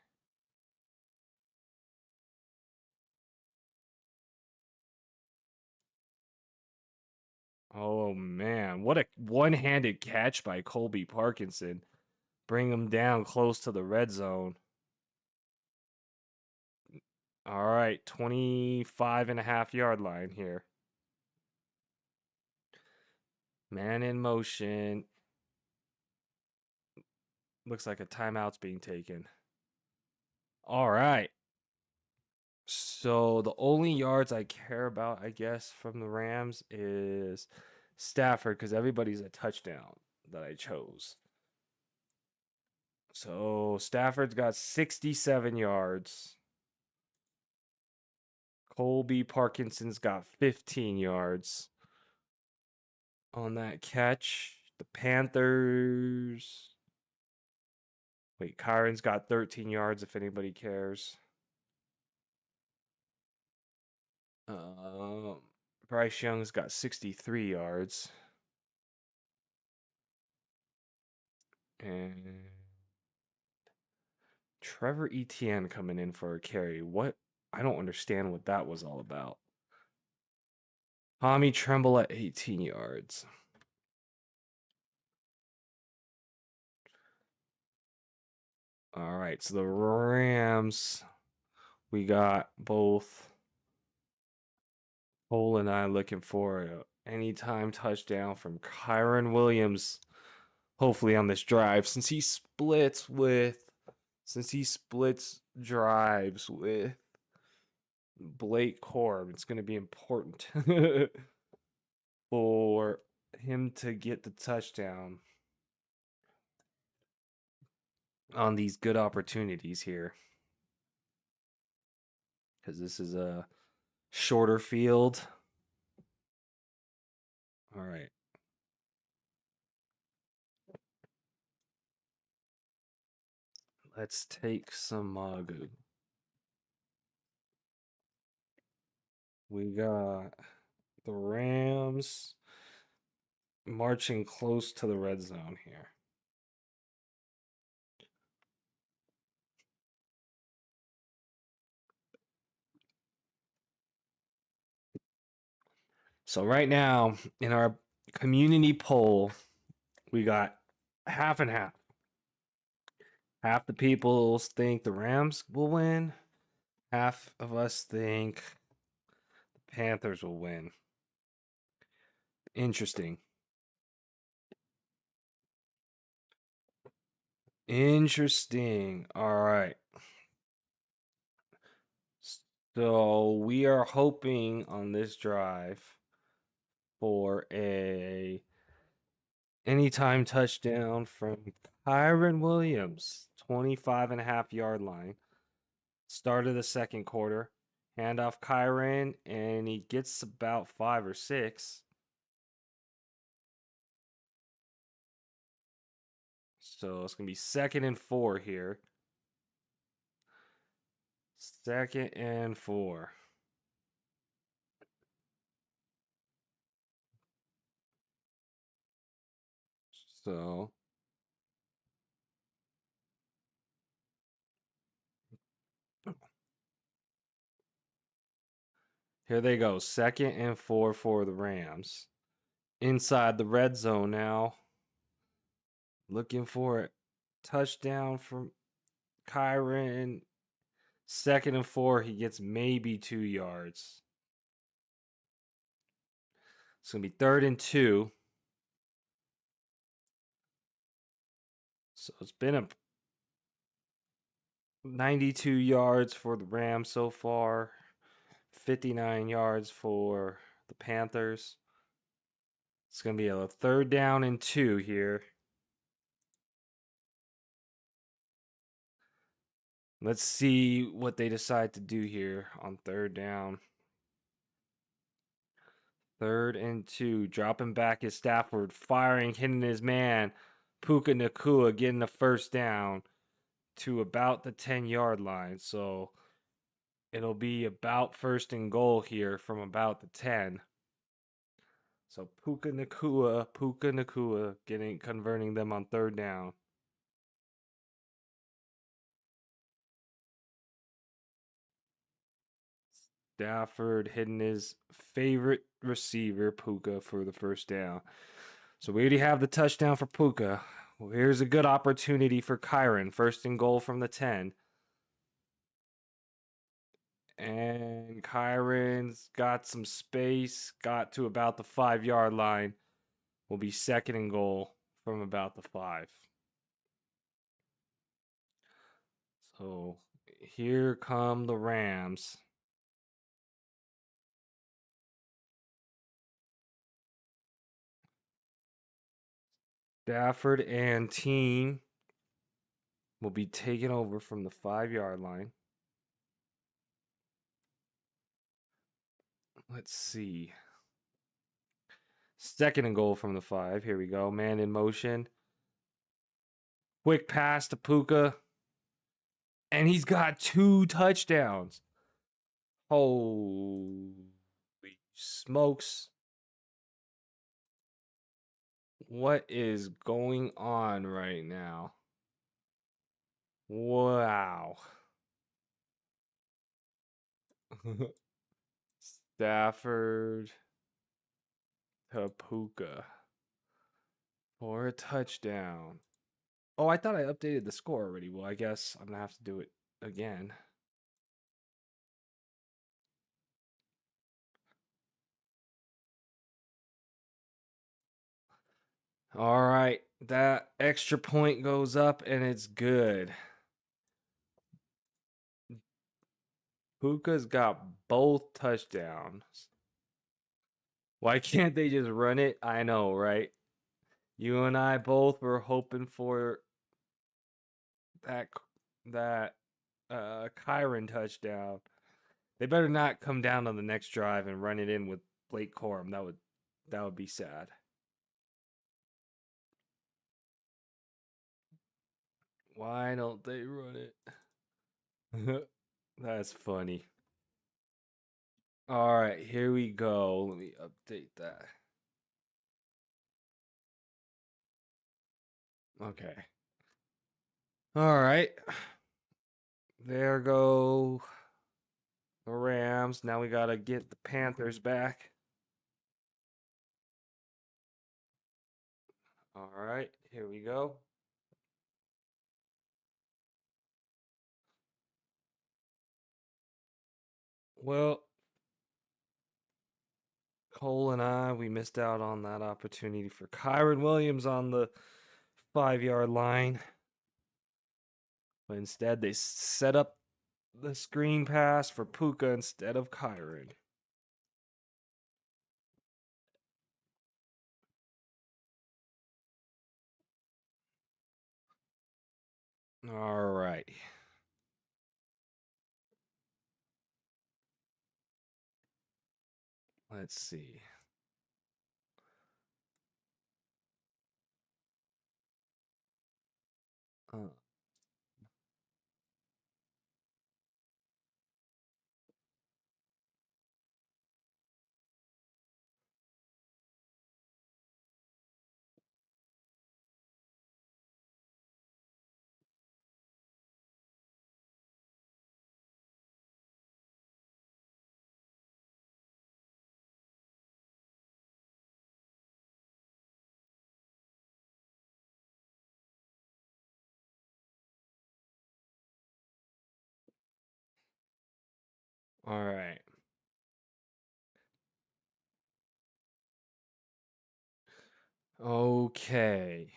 Oh, man. What a one-handed catch by Colby Parkinson. Bring him down close to the red zone. All right, 25.5-yard line here. Man in motion. Looks like a timeout's being taken. All right. So the only yards I care about, I guess, from the Rams is Stafford because everybody's a touchdown that I chose. So Stafford's got 67 yards. Colby Parkinson's got 15 yards on that catch. The Panthers. Wait, Kyron's got 13 yards if anybody cares. Bryce Young's got 63 yards. And Trevor Etienne coming in for a carry. What? I don't understand what that was all about. Tommy Tremble at 18 yards. All right, so the Rams, we got both Cole and I looking for an anytime touchdown from Kyren Williams, hopefully on this drive, since he splits drives with Blake Corum. It's going to be important for him to get the touchdown on these good opportunities here, because this is a shorter field. All right. Let's take some MAGU. We got the Rams marching close to the red zone here. So right now in our community poll, we got half and half. Half the people think the Rams will win. Half of us think the Panthers will win. Interesting. Interesting. All right. So we are hoping on this drive for a anytime touchdown from Kyren Williams, 25.5 yard line. Start of the second quarter. Hand off Kyren, and he gets about 5 or 6. So it's going to be 2nd and 4 here. 2nd and 4. So here they go. 2nd and 4 for the Rams. Inside the red zone now. Looking for a touchdown from Kyren. 2nd and 4. He gets maybe 2 yards. It's going to be 3rd and 2. So it's been a 92 yards for the Rams so far. 59 yards for the Panthers. It's going to be a 3rd down and 2 here. Let's see what they decide to do here on 3rd down. 3rd and 2. Dropping back is Stafford. Firing, hitting his man. Puka Nacua getting the 1st down to about the 10-yard line. So it'll be about 1st and goal here from about the 10. So Puka Nacua converting them on 3rd down. Stafford hitting his favorite receiver, Puka, for the 1st down. So we already have the touchdown for Puka. Well, here's a good opportunity for Kyren. 1st and goal from the 10. And Kyren's got some space, got to about the 5-yard line. Will be 2nd and goal from about the 5. So here come the Rams. Stafford and team will be taken over from the 5-yard line. Let's see. 2nd and goal from the 5. Here we go. Man in motion. Quick pass to Puka. And he's got 2 touchdowns. Holy smokes. What is going on right now? Wow. Stafford to Puka for a touchdown. Oh, I thought I updated the score already. Well, I guess I'm going to have to do it again. All right. That extra point goes up and it's good. Puka's got both touchdowns. Why can't they just run it? I know, right? You and I both were hoping for that Kyren touchdown. They better not come down on the next drive and run it in with Blake Corum. That would be sad. Why don't they run it? That's funny. All right, here we go. Let me update that. Okay. All right. There go the Rams. Now we got to get the Panthers back. All right, here we go. Well, Cole and we missed out on that opportunity for Kyren Williams on the 5-yard line. But instead, they set up the screen pass for Puka instead of Kyren. All right. Let's see. Uh, all right. Okay.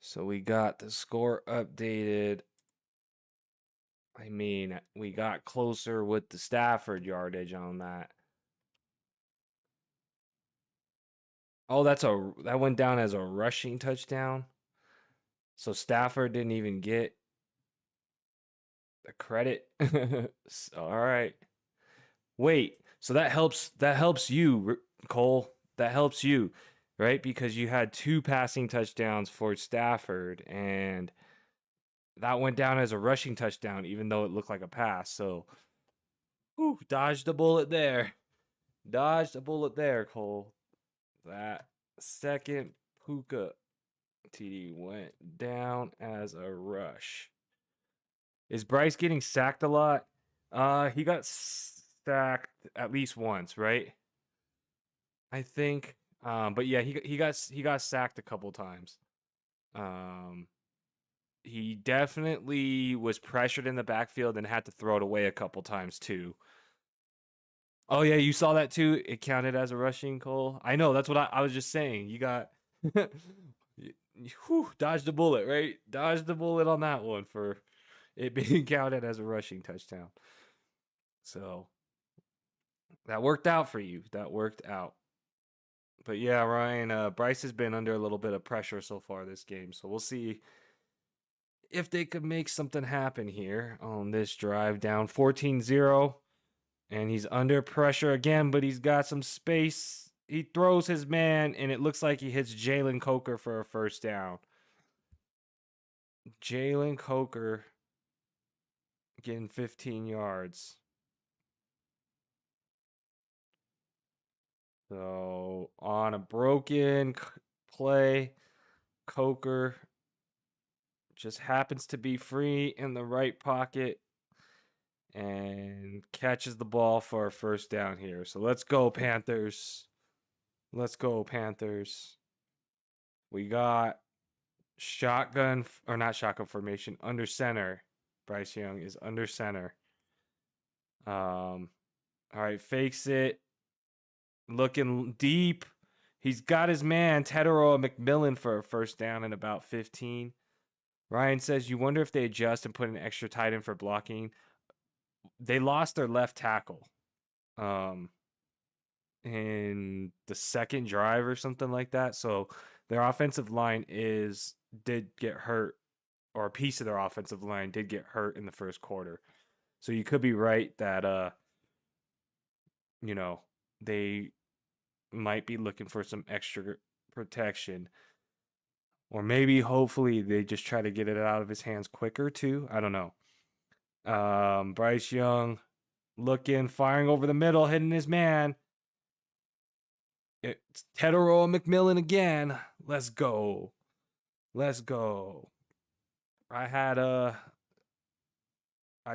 So we got the score updated. I mean, we got closer with the Stafford yardage on that. Oh, that went down as a rushing touchdown. So Stafford didn't even get the credit. All right. Wait, so that helps you, Cole. That helps you, right? Because you had 2 passing touchdowns for Stafford, and that went down as a rushing touchdown, even though it looked like a pass. So, whew, dodged a bullet there. Dodged a bullet there, Cole. That second Puka TD went down as a rush. Is Bryce getting sacked a lot? He got sacked at least once, right? I think. But yeah, he got sacked a couple times. Um, he definitely was pressured in the backfield and had to throw it away a couple times too. Oh yeah, you saw that too. It counted as a rushing, Cole. I know. That's what I was just saying. You got dodged a bullet, right? Dodged the bullet on that one for it being counted as a rushing touchdown. So that worked out for you. That worked out. But yeah, Ryan, Bryce has been under a little bit of pressure so far this game. So we'll see if they could make something happen here on this drive down 14-0. And he's under pressure again, but he's got some space. He throws his man, and it looks like he hits Jalen Coker for a first down. Jalen Coker getting 15 yards. So on a broken play, Coker just happens to be free in the right pocket and catches the ball for a first down here. So let's go, Panthers. Let's go, Panthers. We got shotgun, or not shotgun formation, under center. Bryce Young is under center. All right, fakes it. Looking deep. He's got his man, Tetairoa McMillan, for a first down in about 15. Ryan says, you wonder if they adjust and put an extra tight end for blocking. They lost their left tackle in the second drive or something like that. So their offensive line did get hurt, or a piece of their offensive line did get hurt in the first quarter. So you could be right that they might be looking for some extra protection. Or maybe hopefully they just try to get it out of his hands quicker too. I don't know. Bryce Young looking, firing over the middle, hitting his man. It's Tetairoa McMillan again. Let's go. Let's go. I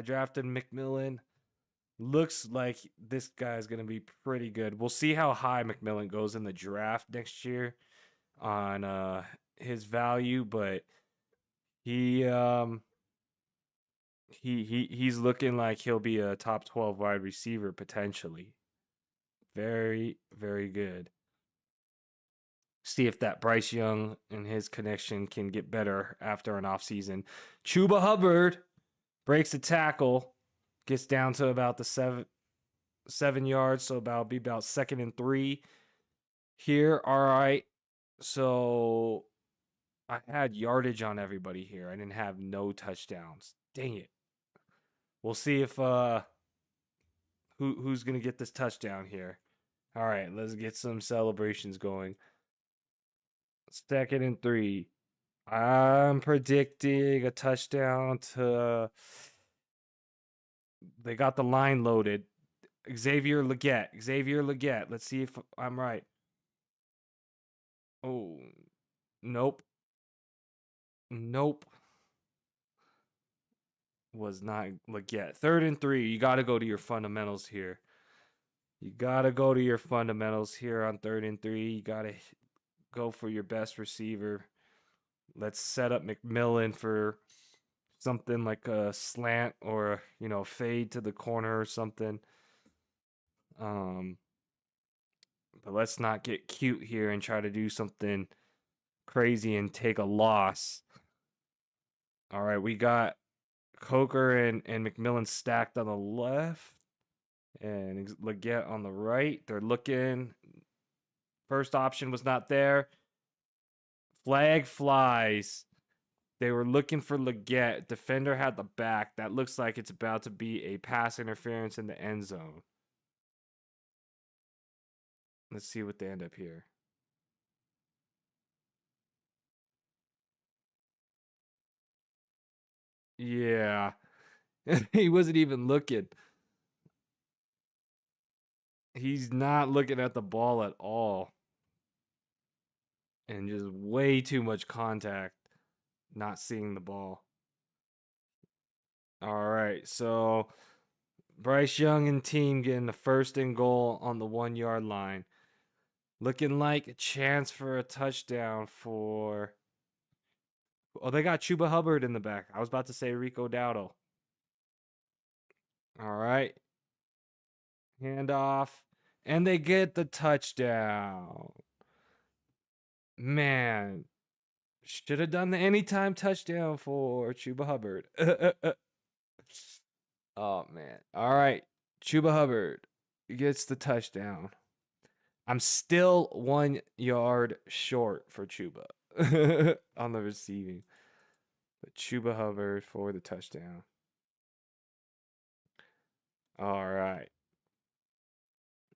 drafted McMillan. Looks like this guy's gonna be pretty good. We'll see how high McMillan goes in the draft next year. on his value, but he's looking like he'll be a top 12 wide receiver potentially. Very, very good. See if that Bryce Young and his connection can get better after an offseason. Chuba Hubbard breaks a tackle, gets down to about the 7 yards, so be about 2nd and 3 here. All right. So I had yardage on everybody here. I didn't have no touchdowns. Dang it. We'll see if who's gonna get this touchdown here. All right, let's get some celebrations going. 2nd and 3. I'm predicting a touchdown to. They got the line loaded. Xavier Legette. Let's see if I'm right. Oh, nope. Nope. Was not Legette. 3rd and 3. You got to go to your fundamentals here. You got to go to your fundamentals here on 3rd and 3. You got to go for your best receiver. Let's set up McMillan for something like a slant or, fade to the corner or something. But let's not get cute here and try to do something crazy and take a loss. All right, we got Coker and McMillan stacked on the left and Legette on the right. They're looking. First option was not there. Flag flies. They were looking for Legette. Defender had the back. That looks like it's about to be a pass interference in the end zone. Let's see what they end up here. Yeah. He wasn't even looking. He's not looking at the ball at all. And just way too much contact, not seeing the ball. All right, so Bryce Young and team getting the 1st and goal on the 1-yard line. Looking like a chance for a touchdown for. Oh, they got Chuba Hubbard in the back. I was about to say Rico Dowdle. All right. Handoff. And they get the touchdown. Man. Should have done the anytime touchdown for Chuba Hubbard. Oh, man. All right. Chuba Hubbard gets the touchdown. I'm still 1 yard short for Chuba on the receiving. But Chuba Hubbard for the touchdown. All right.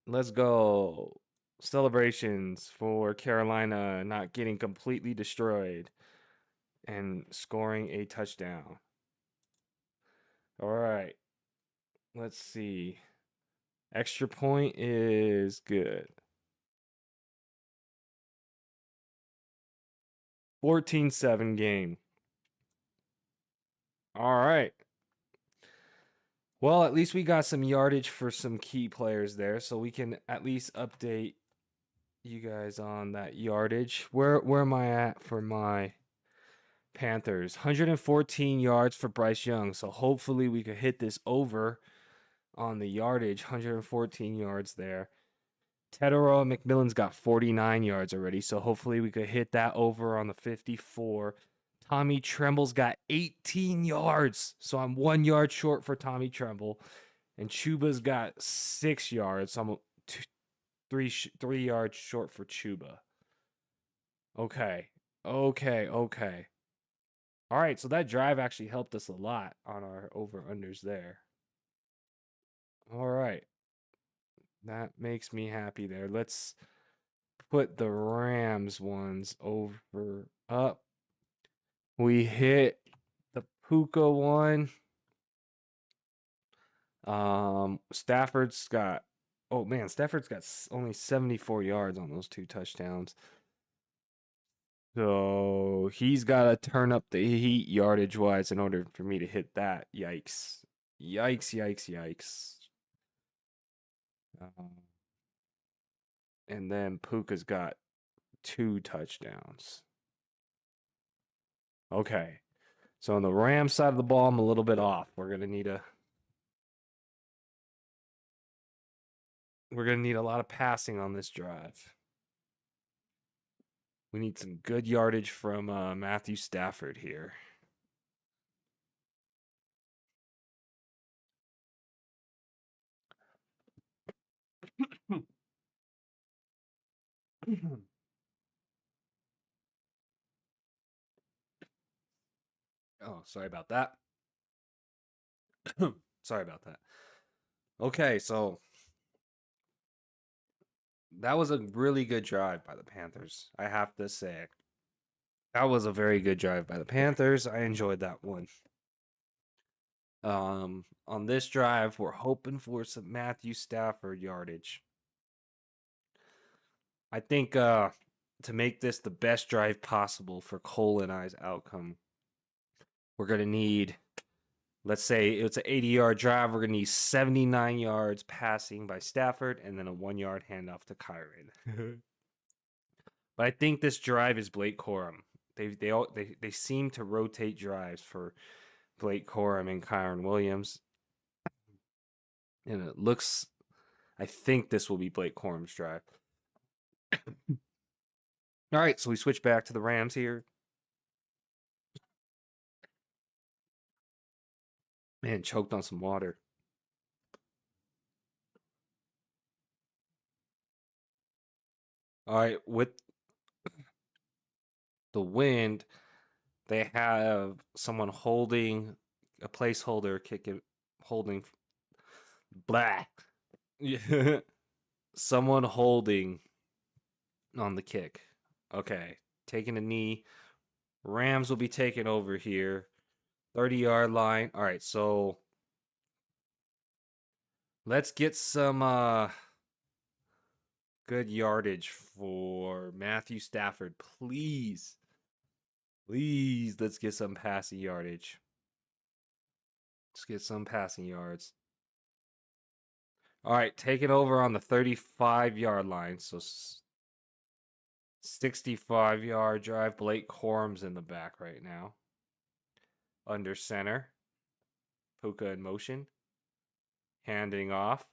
Let's go. Celebrations for Carolina not getting completely destroyed and scoring a touchdown. All right. Let's see. Extra point is good. 14-7 game. All right. Well, at least we got some yardage for some key players there, so we can at least update you guys on that yardage. Where am I at for my Panthers? 114 yards for Bryce Young, so hopefully we could hit this over on the yardage. 114 yards there. Tetairoa McMillan's got 49 yards already, so hopefully we could hit that over on the 54. Tommy Tremble's got 18 yards, so I'm 1 yard short for Tommy Tremble. And Chuba's got 6 yards, so I'm 3 yards short for Chuba. Okay. All right, so that drive actually helped us a lot on our over-unders there. All right. That makes me happy there. Let's put the Rams ones over up. We hit the Puka one. Stafford's got only 74 yards on those 2 touchdowns. So he's got to turn up the heat yardage wise in order for me to hit that. Yikes. And then Puka's got 2 touchdowns. Okay. So on the Rams side of the ball, I'm a little bit off. We're gonna need a lot of passing on this drive. We need some good yardage from Matthew Stafford here. Oh, sorry about that. Sorry about that. Okay, so that was a really good drive by the Panthers, I have to say. That was a very good drive by the Panthers. I enjoyed that one. On this drive, we're hoping for some Matthew Stafford yardage. I think to make this the best drive possible for Cole and I's outcome, we're going to need, let's say it's an 80-yard drive. We're going to need 79 yards passing by Stafford and then a 1-yard handoff to Kyren. But I think this drive is Blake Corum. They seem to rotate drives for Blake Corum and Kyren Williams. And it looks, I think this will be Blake Corum's drive. All right, so we switch back to the Rams here. Man, choked on some water. All right, with the wind, they have someone holding a placeholder, holding black. Someone holding on the kick. Okay, taking a knee. Rams will be taking over here. 30-yard line. All right, so let's get some good yardage for Matthew Stafford, please. Please, let's get some passing yardage. Let's get some passing yards. All right, taking over on the 35-yard line. So 65-yard drive. Blake Corum's in the back right now. Under center. Puka in motion. Handing off.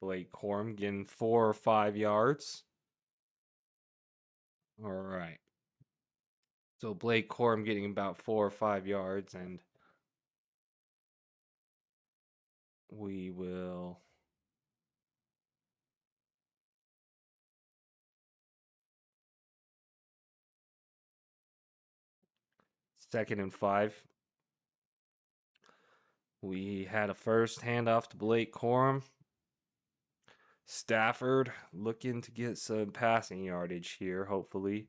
Blake Corum getting 4 or 5 yards. All right. So Blake Corum getting about 4 or 5 yards, and we will second and 5. We had a first handoff to Blake Corum. Stafford looking to get some passing yardage here, hopefully.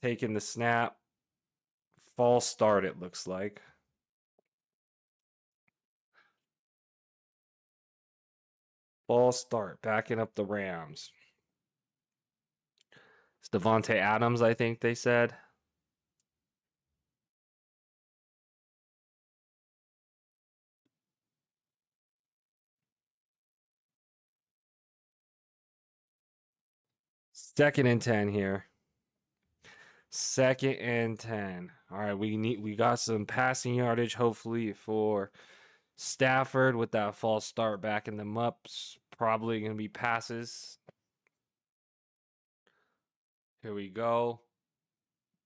Taking the snap. False start, it looks like. False start, backing up the Rams. It's Davante Adams, I think they said. Second and 10 here. Second and 10. All right, we got some passing yardage, hopefully, for Stafford with that false start backing them up. It's probably going to be passes. Here we go.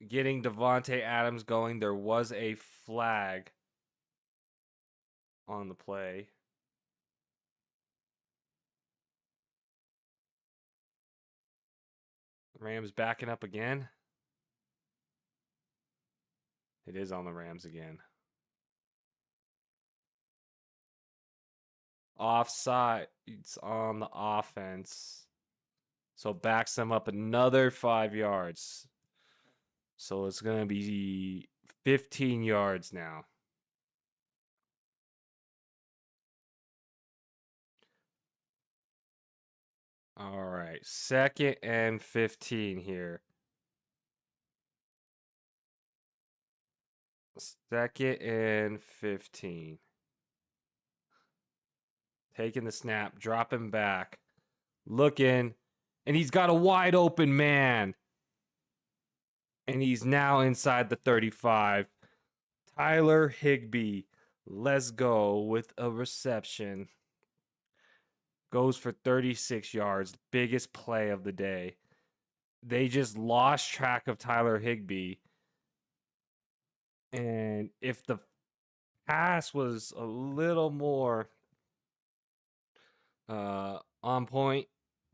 Getting Davante Adams going. There was a flag on the play. Rams backing up again. It is on the Rams again. Offside. It's on the offense. So backs them up another 5 yards. So it's going to be 15 yards now. All right. Second and 15 here. Second and 15. Taking the snap, dropping back, looking, And he's got a wide open man. And he's now inside the 35. Tyler Higbee, let's go with a reception. Goes for 36 yards, biggest play of the day. They just lost track of Tyler Higbee. And if the pass was a little more on point,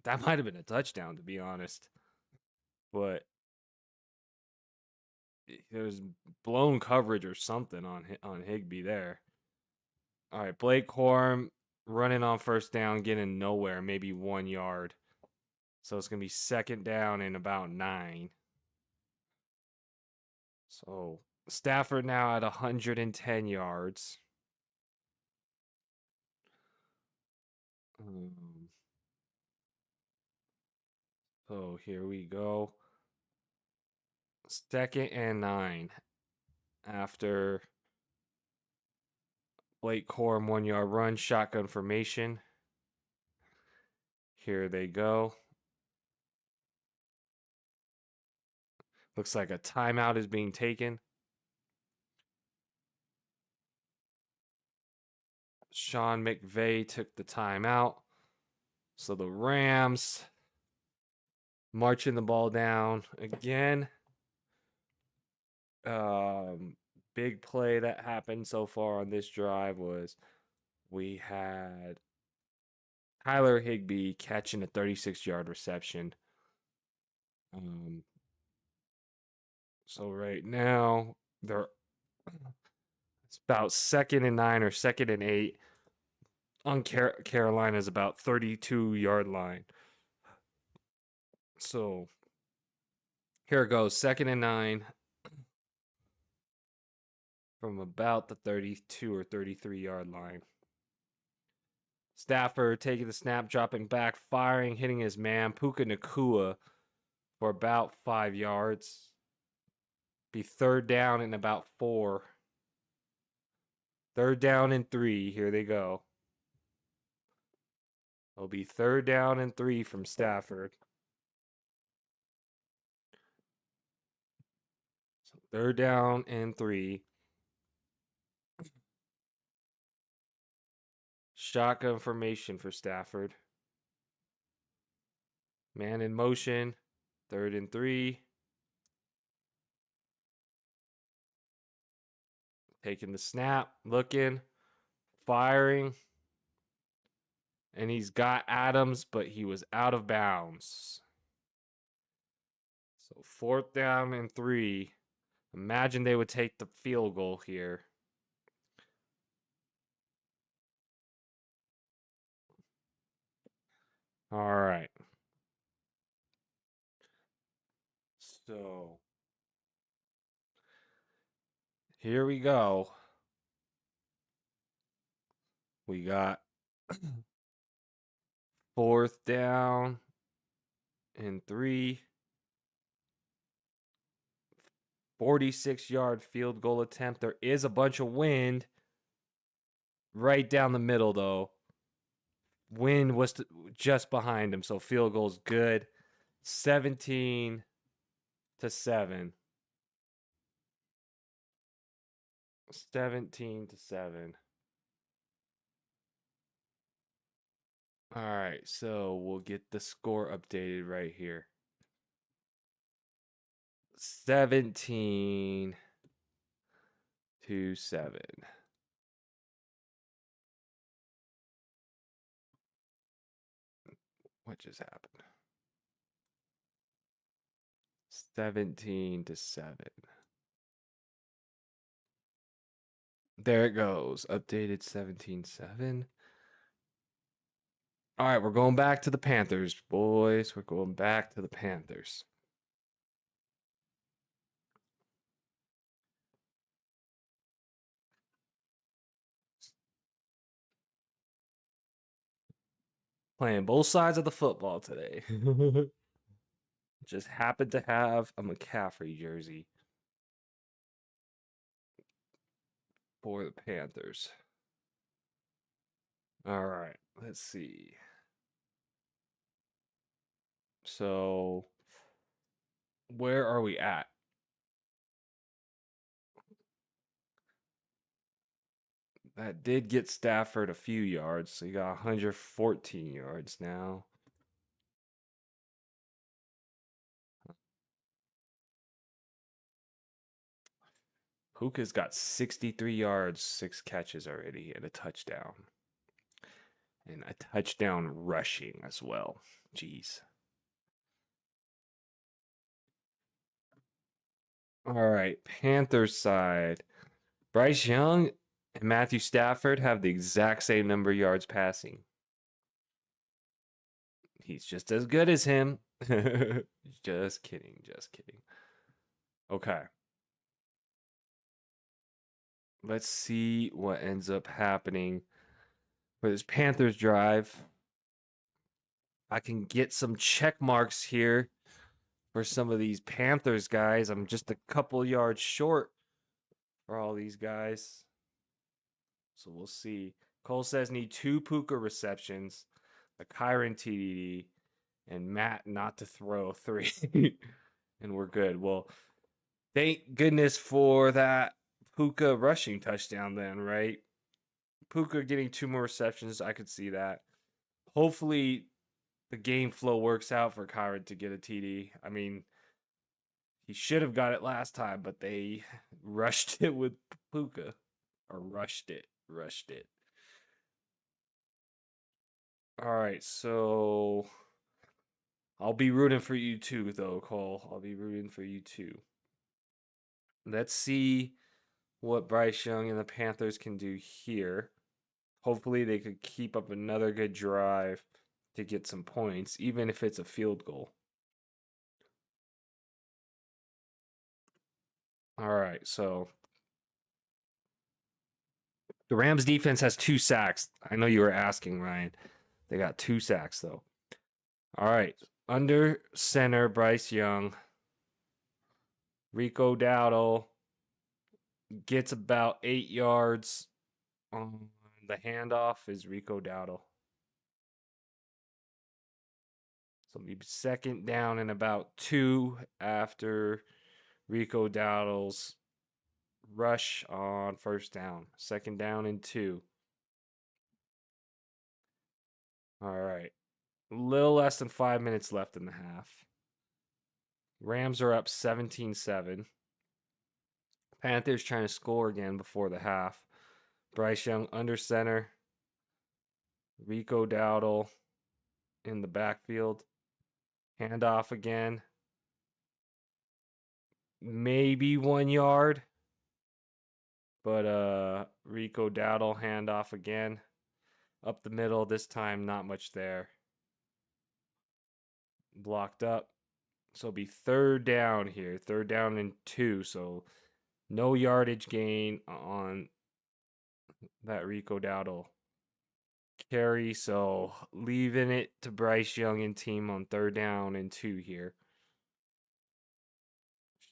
that might have been a touchdown, to be honest. But there was blown coverage or something on Higbee there. All right, Blake Corum running on first down, getting nowhere, maybe 1 yard. So it's going to be second down and about 9. So Stafford now at 110 yards. So here we go. Second and 9 after Blake Corum 1 yard run, shotgun formation. Here they go. Looks like a timeout is being taken. Sean McVay took the timeout. So the Rams marching the ball down again. Big play that happened so far on this drive was we had Tyler Higbee catching a 36-yard reception. So right now it's about second and 9 or second and 8 on Carolina's about 32-yard line. So here it goes, second and 9 from about the 32 or 33-yard line. Stafford taking the snap, dropping back, firing, hitting his man, Puka Nacua, for about 5 yards. Be third down and about 4. Third down and 3. Here they go. It'll be third down and 3 from Stafford. So third down and 3. Shotgun formation for Stafford. Man in motion. Third and 3. Taking the snap, looking, firing. And he's got Adams, but he was out of bounds. So fourth down and 3. Imagine they would take the field goal here. All right. So here we go. We got fourth down and 3. 46-yard field goal attempt. There is a bunch of wind right down the middle, though. Wind was just behind him, so field goal's good. 17-7. 17-7. All right, so we'll get the score updated right here. 17-7. What just happened? 17-7. There it goes. Updated 17-7. All right, we're going back to the Panthers, boys. We're going back to the Panthers. Playing both sides of the football today. Just happened to have a McCaffrey jersey for the Panthers. All right, let's see. So where are we at? That did get Stafford a few yards, so you got 114 yards now. Puka's got 63 yards, 6 catches already, and a touchdown. And a touchdown rushing as well. Jeez. All right, Panthers side. Bryce Young and Matthew Stafford have the exact same number of yards passing. He's just as good as him. Just kidding, just kidding. Okay. Let's see what ends up happening for this Panthers drive. I can get some check marks here for some of these Panthers guys. I'm just a couple yards short for all these guys. So we'll see. Cole says need 2 Puka receptions, a Kyren TDD, and Matt not to throw 3. And we're good. Well, thank goodness for that Puka rushing touchdown then, right? Puka getting 2 more receptions, I could see that. Hopefully the game flow works out for Kyren to get a TD. I mean, he should have got it last time, but they rushed it with Puka. Or rushed it. All right, so I'll be rooting for you too, though, Cole. I'll be rooting for you too. Let's see what Bryce Young and the Panthers can do here. Hopefully they could keep up another good drive to get some points, even if it's a field goal. All right, so the Rams defense has 2 sacks. I know you were asking, Ryan. They got 2 sacks, though. All right, under center, Bryce Young. Rico Dowdle gets about 8 yards on the handoff is Rico Dowdle. So it'll be second down and about 2 after Rico Dowdle's rush on first down. Second down and 2. All right. A little less than 5 minutes left in the half. Rams are up 17-7. Panthers trying to score again before the half. Bryce Young under center. Rico Dowdle in the backfield. Handoff again. Maybe 1 yard. But Rico Dowdle handoff again. Up the middle. This time not much there. Blocked up. So it'll be third down here. Third down and 2. So no yardage gain on that Rico Dowdle carry. So leaving it to Bryce Young and team on third down and 2 here.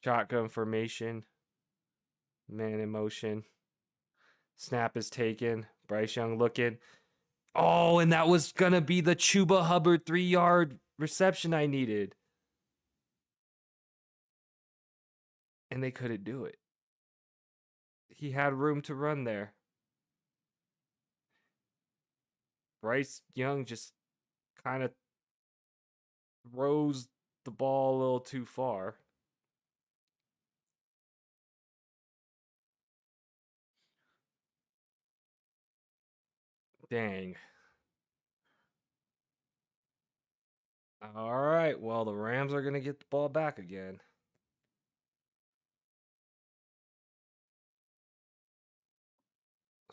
Shotgun formation. Man in motion. Snap is taken. Bryce Young looking. Oh, and that was going to be the Chuba Hubbard 3-yard reception I needed. And they couldn't do it. He had room to run there. Bryce Young just kind of throws the ball a little too far. Dang. All right, well, the Rams are going to get the ball back again.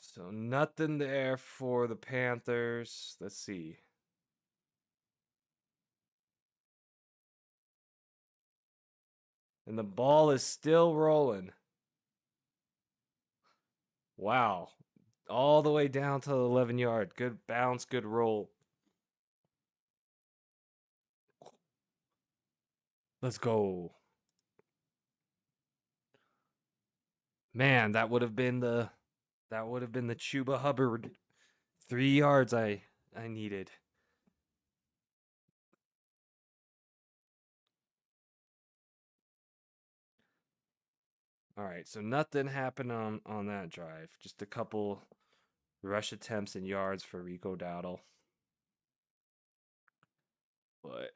So nothing there for the Panthers. Let's see. And the ball is still rolling. Wow. All the way down to the 11-yard. Good bounce, good roll. Let's go. Man, that would have been the Chuba Hubbard 3 yards I needed. All right, so nothing happened on that drive. Just a couple rush attempts and yards for Rico Dowdle. But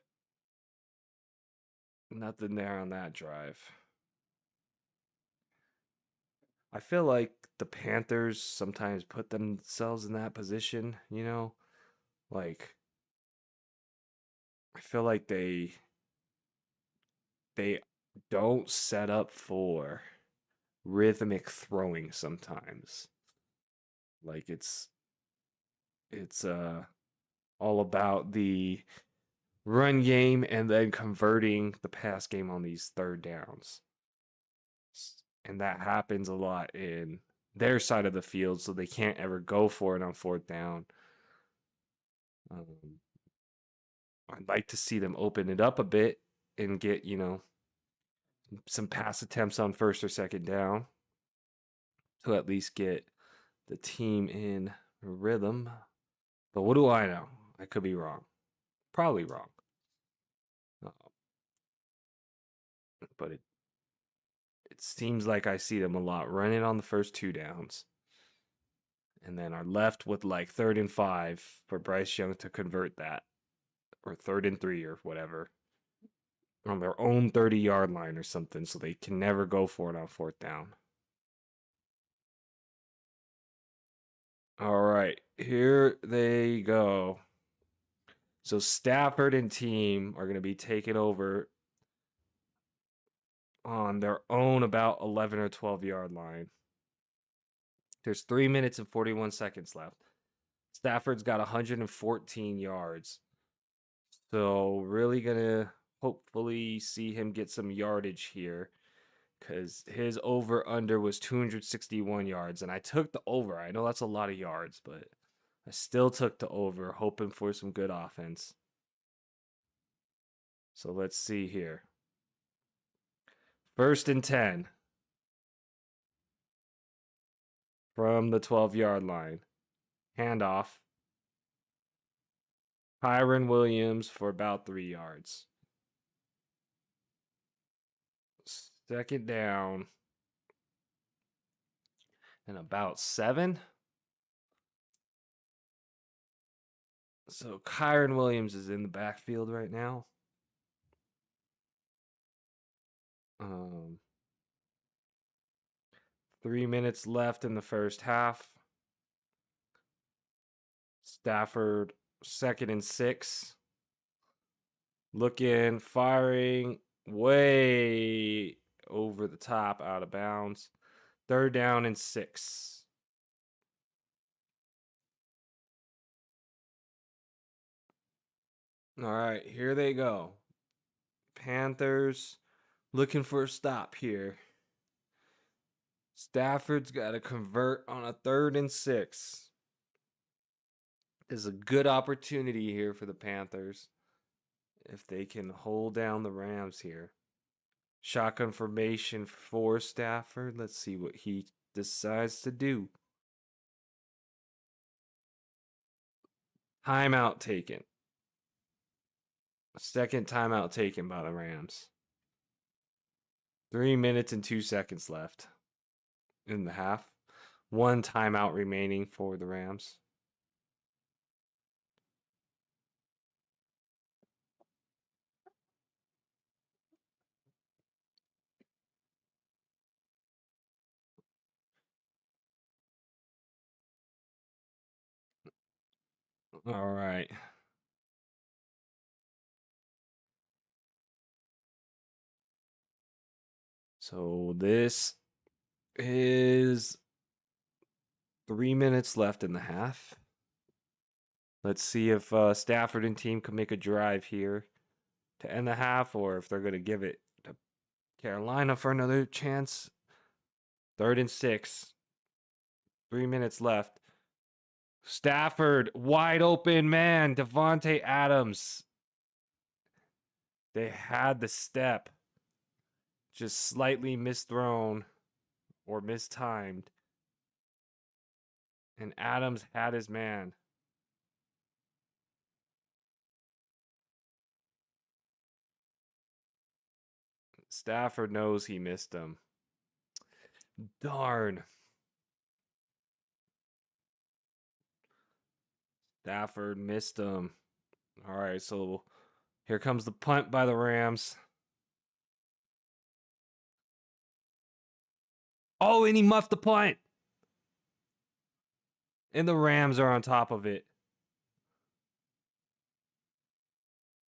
nothing there on that drive. I feel like the Panthers sometimes put themselves in that position, you know? Like I feel like they don't set up for rhythmic throwing sometimes. Like it's all about the run game and then converting the pass game on these third downs. And that happens a lot in their side of the field, so they can't ever go for it on fourth down. Um, I'd like to see them open it up a bit and get, some pass attempts on first or second down to at least get the team in rhythm. But what do I know? I could be wrong. Probably wrong. Uh, but it seems like I see them a lot running on the first two downs. And then are left with like 3rd and 5 for Bryce Young to convert that, or 3rd and 3 or whatever, on their own 30-yard line or something, so they can never go for it on fourth down. All right, here they go. So Stafford and team are going to be taken over on their own about 11 or 12-yard line. There's 3 minutes and 41 seconds left. Stafford's got 114 yards. So really going to hopefully see him get some yardage here, because his over-under was 261 yards, and I took the over. I know that's a lot of yards, but I still took the over, hoping for some good offense. So let's see here. 1st and 10 from the 12-yard line. Handoff. Kyren Williams for about 3 yards. 2nd down and about 7. So Kyren Williams is in the backfield right now. 3 minutes left in the first half. Stafford, 2nd and 6. Looking, firing, way over the top, out of bounds. 3rd down and 6. All right, here they go. Panthers looking for a stop here. Stafford's got to convert on a 3rd and 6. Is a good opportunity here for the Panthers if they can hold down the Rams here. Shotgun formation for Stafford. Let's see what he decides to do. Timeout taken. 2nd timeout taken by the Rams. 3 minutes and 2 seconds left in the half. 1 timeout remaining for the Rams. All right. So this is 3 minutes left in the half. Let's see if Stafford and team can make a drive here to end the half, or if they're going to give it to Carolina for another chance. 3rd and 6. 3 minutes left. Stafford, wide open man. Devontae Adams. They had the step. Just slightly misthrown or mistimed. And Adams had his man. Stafford knows he missed him. Darn. Stafford missed him. All right, so here comes the punt by the Rams. Oh, and he muffed the punt. And the Rams are on top of it.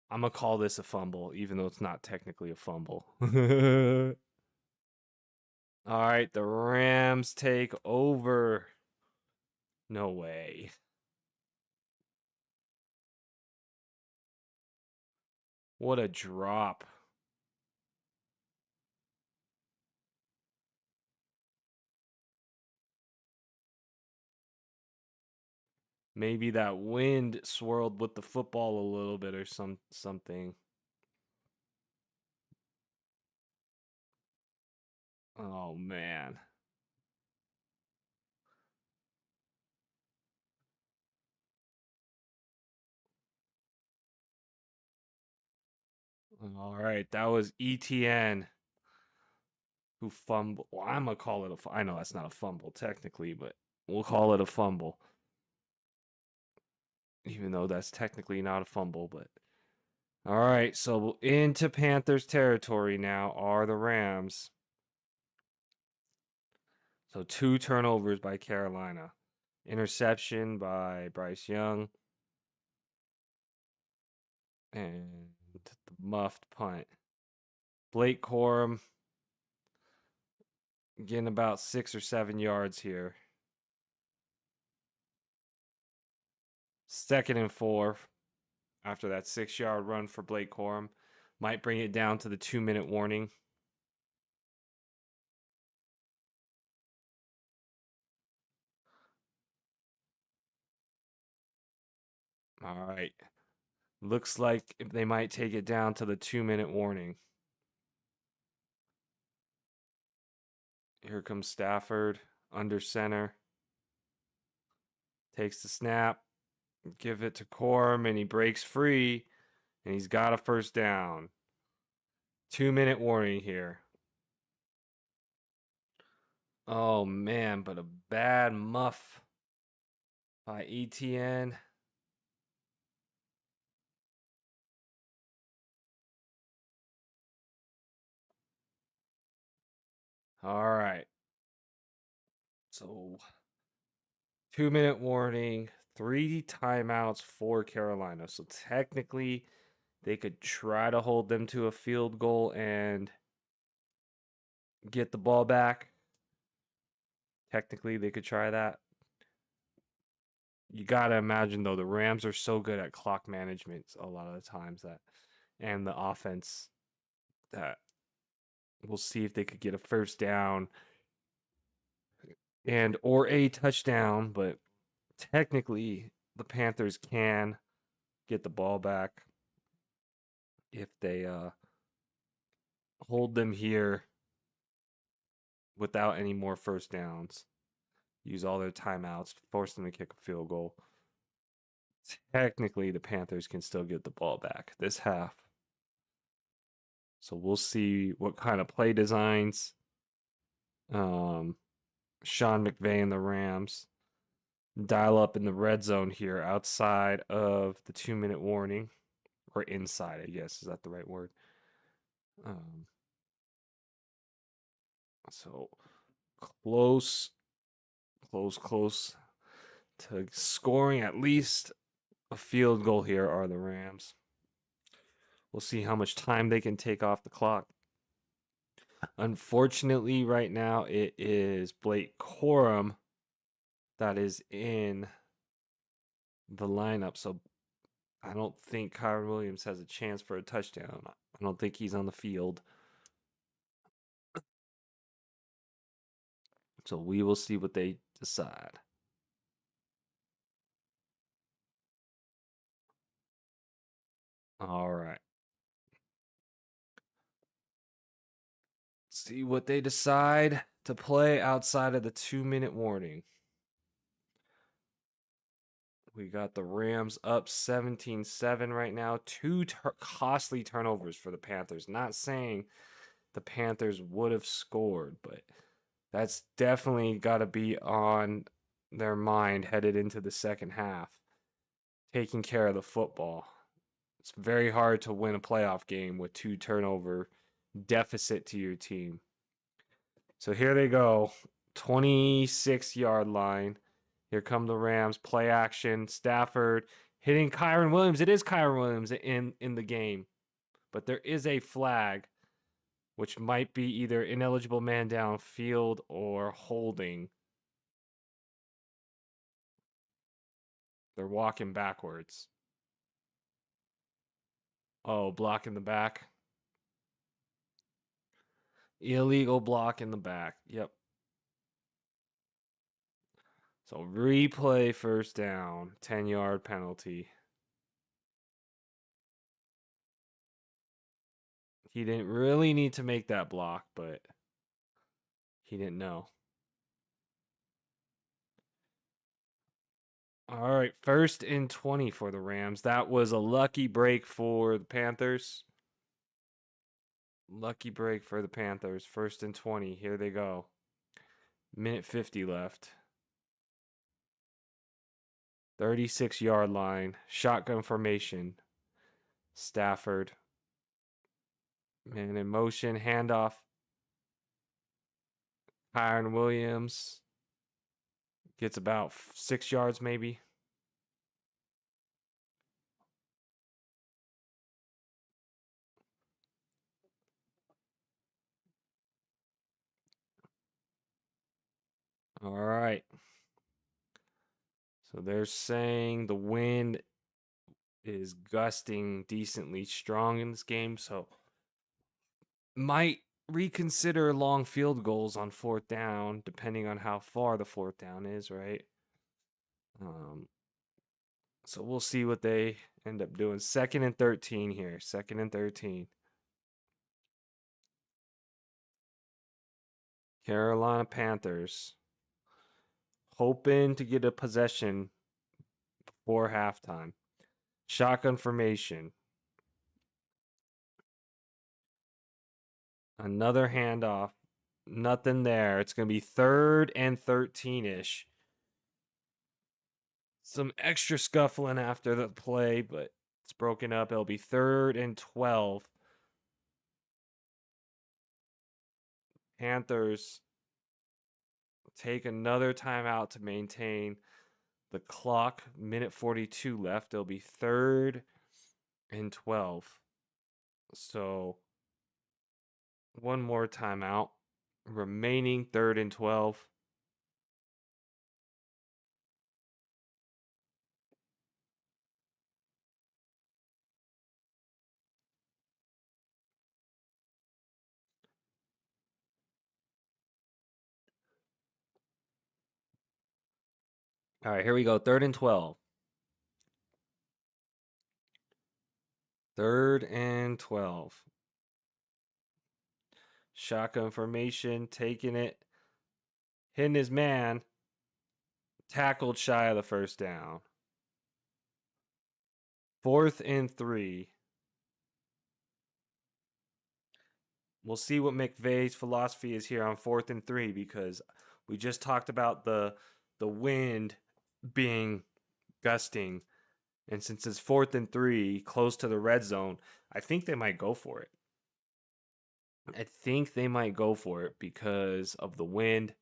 I'm going to call this a fumble, even though it's not technically a fumble. All right, the Rams take over. No way. What a drop. Maybe that wind swirled with the football a little bit or something. Oh man. All right, that was ETN who fumbled. Well, I'm gonna call it a. I know that's not a fumble technically, but we'll call it a fumble, even though that's technically not a fumble. But all right, so into Panthers territory now are the Rams. So 2 turnovers by Carolina, interception by Bryce Young, and the muffed punt. Blake Corum getting about 6 or 7 yards here. 2nd and 4 after that 6-yard run for Blake Corum. Might bring it down to the 2-minute warning. All right. Looks like they might take it down to the 2-minute warning. Here comes Stafford under center. Takes the snap. Give it to Corum, and he breaks free, and he's got a first down. 2-minute warning here. Oh, man, but a bad muff by ETN. All right. So 2-minute warning, 3 timeouts for Carolina. So technically, they could try to hold them to a field goal and get the ball back. Technically, they could try that. You got to imagine, though, the Rams are so good at clock management a lot of the times that, and the offense, that we'll see if they could get a first down and or a touchdown, but technically the Panthers can get the ball back if they hold them here without any more first downs. Use all their timeouts, force them to kick a field goal. Technically, the Panthers can still get the ball back this half. So we'll see what kind of play designs Sean McVay and the Rams dial up in the red zone here outside of the 2-minute warning, or inside, I guess. Is that the right word? So close to scoring at least a field goal here are the Rams. We'll see how much time they can take off the clock. Unfortunately, right now it is Blake Corum that is in the lineup. So I don't think Kyren Williams has a chance for a touchdown. I don't think he's on the field. So we will see what they decide. All right. See what they decide to play outside of the 2-minute warning. We got the Rams up 17-7 right now. 2 costly turnovers for the Panthers. Not saying the Panthers would have scored, but That's definitely got to be on their mind headed into the second half. Taking care of the football. It's very hard to win a playoff game with 2 turnover deficit to your team. So here they go. 26-yard line. Here come the Rams. Play action. Stafford hitting Kyren Williams. It is Kyren Williams in the game. But there is a flag, which might be either ineligible man downfield or holding. They're walking backwards. Oh, block in the back. Illegal block in the back. Yep. So replay first down. 10-yard penalty. He didn't really need to make that block, but he didn't know. All right, 1st and 20 for the Rams. That was a lucky break for the Panthers. Lucky break for the Panthers. 1st and 20. Here they go. Minute 50 left. 36-yard line. Shotgun formation. Stafford. Man in motion. Handoff. Kyren Williams. Gets about 6 yards maybe. All right. So they're saying the wind is gusting decently strong in this game, so might reconsider long field goals on 4th down, depending on how far the 4th down is, right? So we'll see what they end up doing. 2nd and 13 here. 2nd and 13. Carolina Panthers hoping to get a possession before halftime. Shotgun formation. Another handoff. Nothing there. It's going to be 3rd and 13-ish. Some extra scuffling after the play, but it's broken up. It'll be 3rd and 12. Panthers take another timeout to maintain the clock. Minute 42 left. It'll be 3rd and 12. So one more timeout. Remaining 3rd and 12. All right, here we go. 3rd and 12. 3rd and 12. Shotgun formation, taking it, hitting his man, tackled shy of the 1st down. 4th and 3. We'll see what McVay's philosophy is here on 4th and 3, because we just talked about the wind being gusting, and since it's 4th and 3, close to the red zone, I think they might go for it. I think they might go for it because of the wind.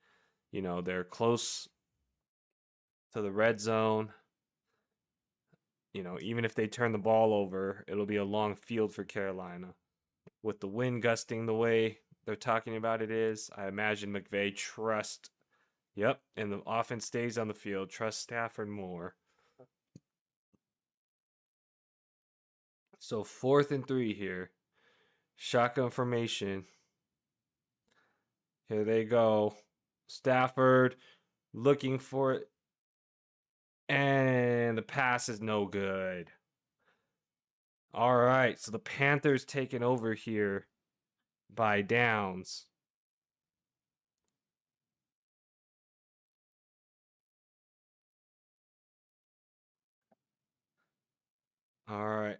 You know, they're close to the red zone. You know, even if they turn the ball over, it'll be a long field for Carolina. With the wind gusting the way they're talking about it is, I imagine McVay trusts, yep, and the offense stays on the field, trust Stafford more. So 4th and 3 here. Shotgun formation. Here they go. Stafford looking for it. And the pass is no good. All right, so the Panthers taking over here by downs. All right.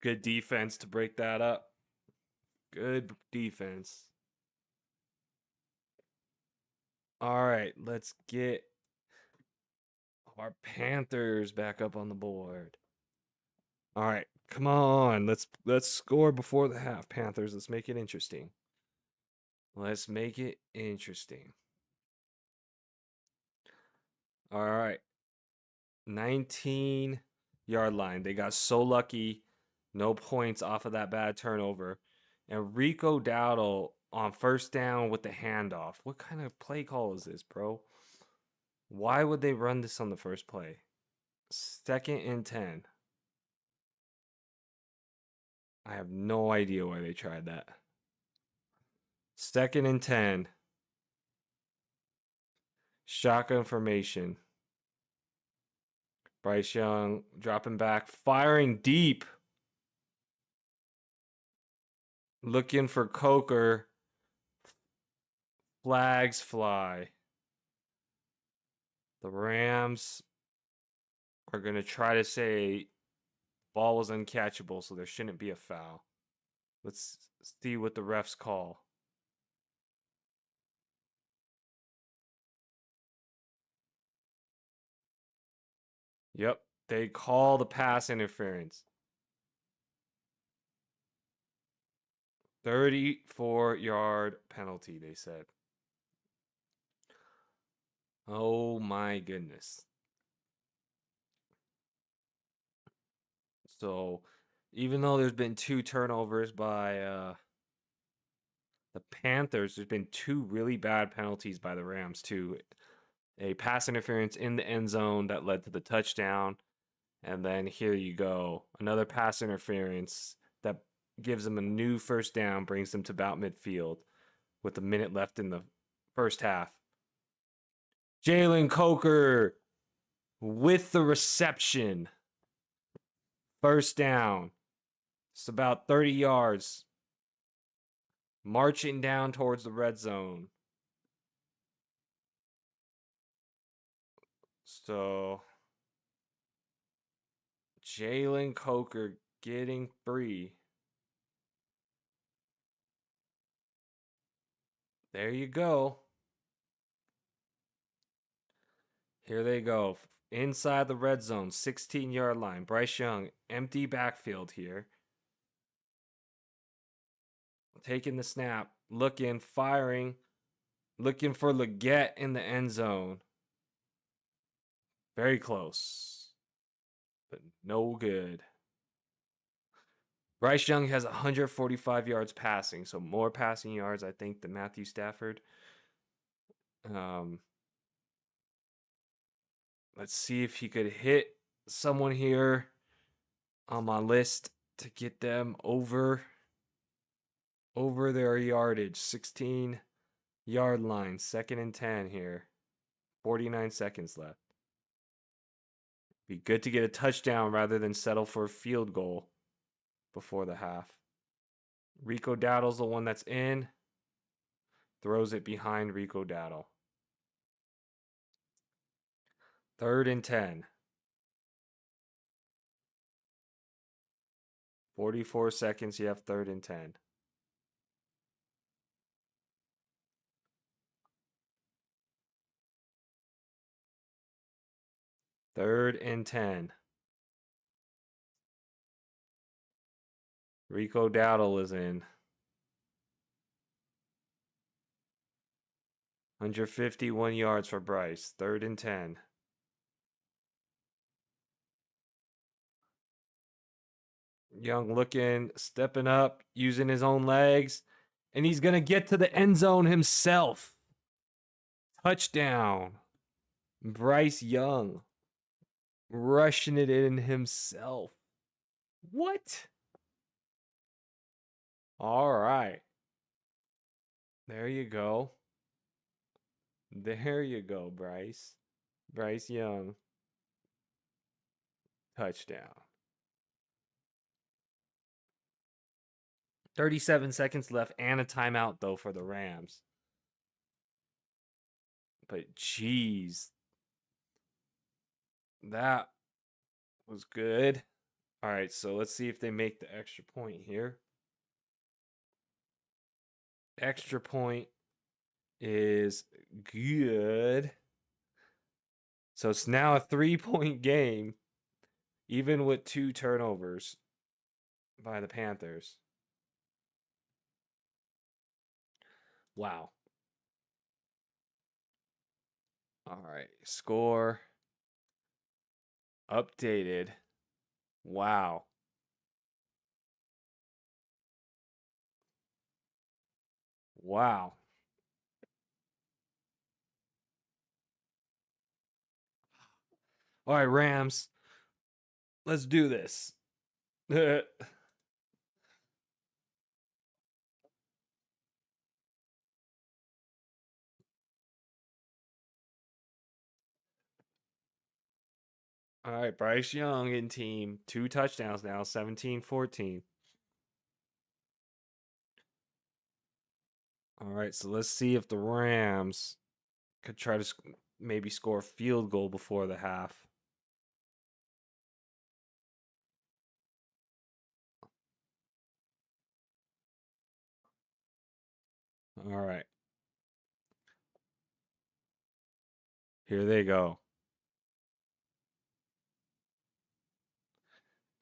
Good defense to break that up. Good defense. All right, let's get our Panthers back up on the board. All right, come on. Let's score before the half, Panthers. Let's make it interesting. Let's make it interesting. All right. 19-yard line. They got so lucky. No points off of that bad turnover. And Rico Dowdle on first down with the handoff. What kind of play call is this, bro? Why would they run this on the first play? 2nd and 10. I have no idea why they tried that. 2nd and 10. Shotgun formation. Bryce Young dropping back, firing deep. Looking for Coker. Flags fly. The Rams are going to try to say ball was uncatchable, so there shouldn't be a foul. Let's see what the refs call. Yep, they call the pass interference. 34-yard penalty, they said. Oh my goodness. So, even though there's been 2 turnovers by the Panthers, there's been 2 really bad penalties by the Rams too. A pass interference in the end zone that led to the touchdown. And then here you go. Another pass interference that gives them a new first down, brings them to about midfield with a minute left in the first half. Jalen Coker with the reception. First down. It's about 30 yards. Marching down towards the red zone. So, Jalen Coker getting free. There you go. Here they go. Inside the red zone, 16-yard line. Bryce Young, empty backfield here. Taking the snap, looking, firing, looking for Leggett in the end zone. Very close, but no good. Bryce Young has 145 yards passing, so more passing yards, I think, than Matthew Stafford. Let's see if he could hit someone here on my list to get them over their yardage. 16-yard line, 2nd and 10 here. 49 seconds left. Be good to get a touchdown rather than settle for a field goal before the half. Rico Dowdle's the one that's in. Throws it behind Rico Dowdle. 3rd and 10. 44 seconds, you have 3rd and 10. Third and 10. Rico Dowdle is in. 151 yards for Bryce. 3rd and 10. Young looking, stepping up, using his own legs, and he's going to get to the end zone himself. Touchdown. Bryce Young rushing it in himself. What? All right. There you go. There you go, Bryce. Bryce Young. Touchdown. 37 seconds left and a timeout, though, for the Rams. But, geez. That was good. All right, so let's see if they make the extra point here. Extra point is good. So it's now a 3-point game, even with 2 turnovers by the Panthers. Wow. All right, score updated. Wow. Wow. All right, Rams. Let's do this. All right, Bryce Young in team. 2 touchdowns now, 17-14. All right, so let's see if the Rams could try to maybe score a field goal before the half. All right. Here they go.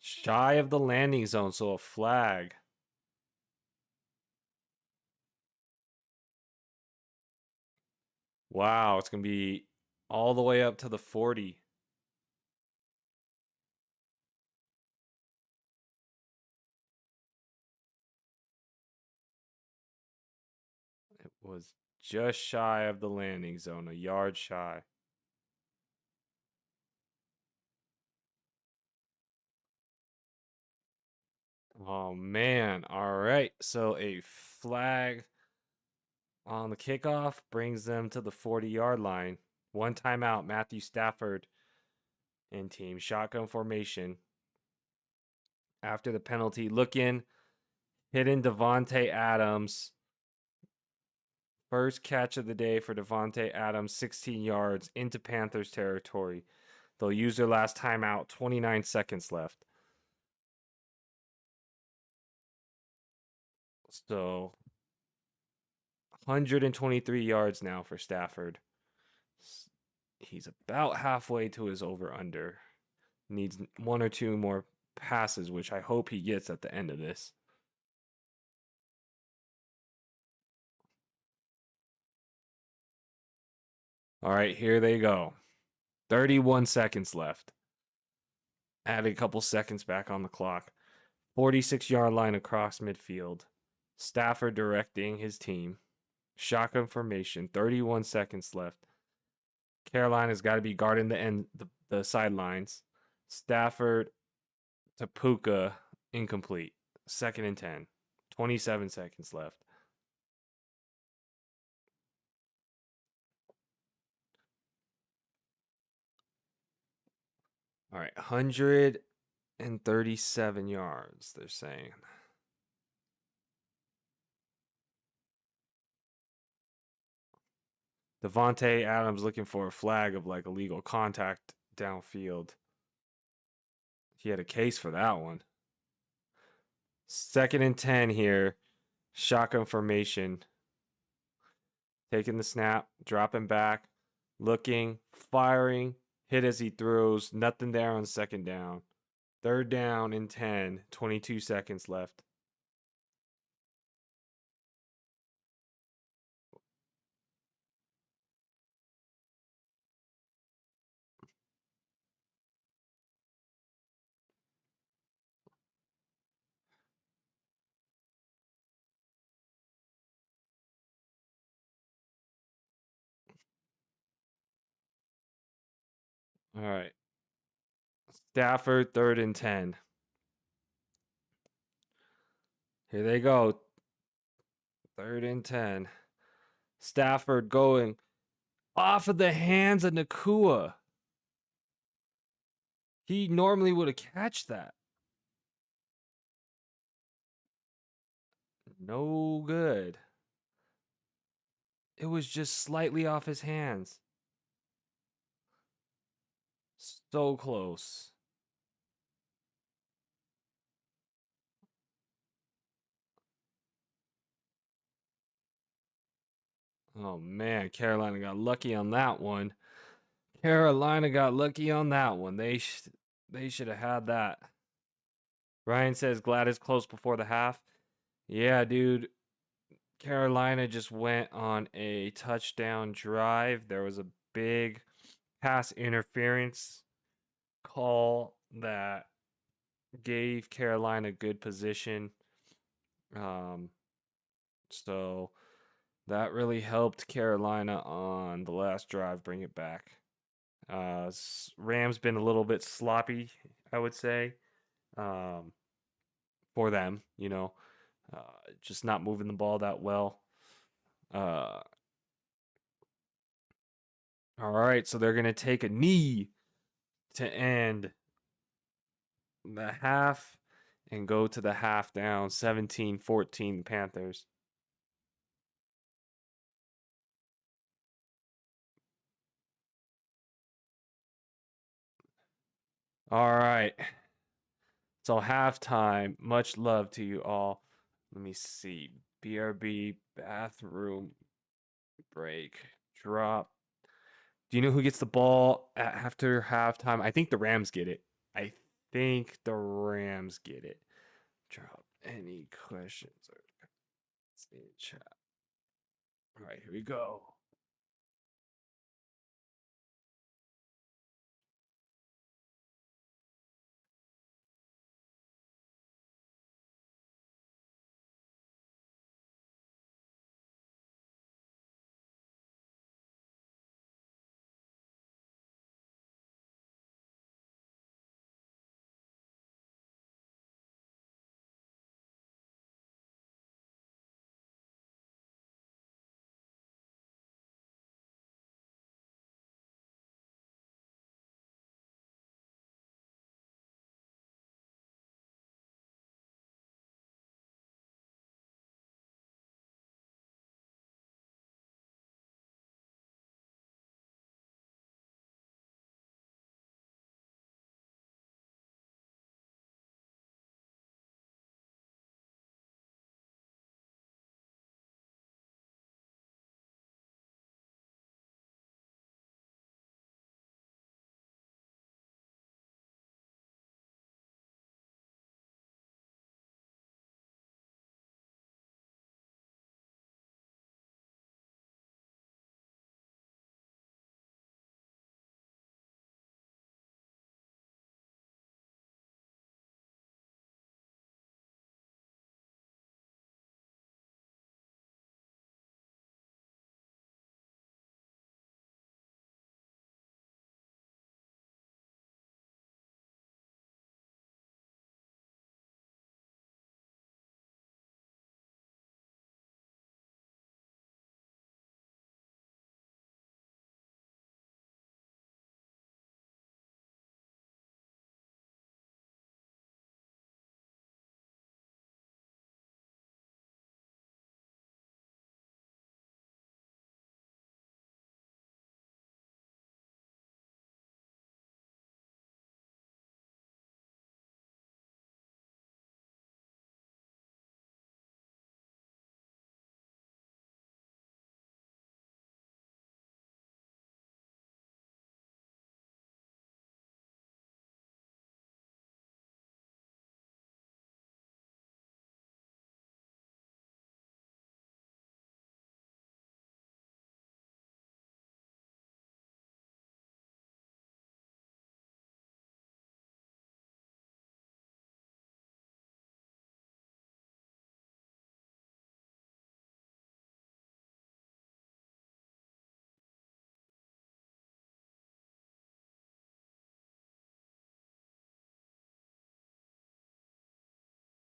Shy of the landing zone, so a flag. Wow, it's going to be all the way up to the 40. It was just shy of the landing zone, a yard shy. Oh, man. All right. So a flag on the kickoff brings them to the 40-yard line. 1 timeout, Matthew Stafford and team. Shotgun formation. After the penalty, look in, hitting Devontae Adams. First catch of the day for Devontae Adams, 16 yards into Panthers territory. They'll use their last timeout, 29 seconds left. So 123 yards now for Stafford. He's about halfway to his over-under. Needs 1 or 2 more passes, which I hope he gets at the end of this. All right, here they go. 31 seconds left. Add a couple seconds back on the clock. 46-yard line across midfield. Stafford directing his team. Shotgun formation. 31 seconds left. Carolina's got to be guarding the sidelines. Stafford to Puka, incomplete. 2nd and 10. 27 seconds left. All right, 137 yards, they're saying. Devontae Adams looking for a flag of like illegal contact downfield. He had a case for that one. 2nd and 10 here. Shotgun formation. Taking the snap, dropping back, looking, firing, hit as he throws. Nothing there on 2nd down. 3rd down and 10. 22 seconds left. All right. Stafford, 3rd and 10. Here they go. 3rd and 10. Stafford going off of the hands of Nacua. He normally would have catched that. No good. It was just slightly off his hands. So close. Oh man, Carolina got lucky on that one. Carolina got lucky on that one. They should have had that. Ryan says glad it's close before the half. Yeah, dude. Carolina just went on a touchdown drive. There was a big pass interference call that gave Carolina good position. Um, so that really helped Carolina on the last drive bring it back. Rams been a little bit sloppy, I would say, um, for them. Uh, just not moving the ball that well. Uh, all right, so they're gonna take a knee to end the half and go to the half down 17-14 Panthers. All right. So halftime. Much love to you all. Let me see. BRB bathroom break drop. Do you know who gets the ball after halftime? I think the Rams get it. I think the Rams get it. Drop any questions or in chat. All right, here we go.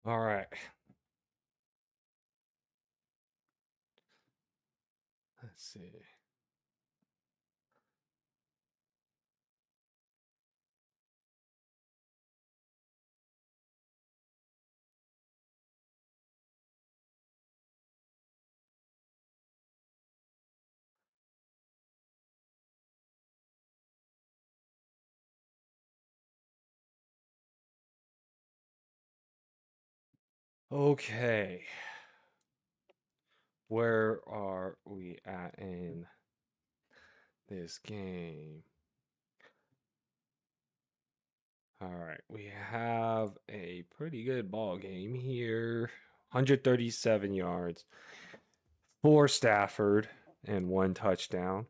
All right. Let's see. Okay. Where are we at in this game? All right, we have a pretty good ball game here. 137 yards for Stafford and 1 touchdown.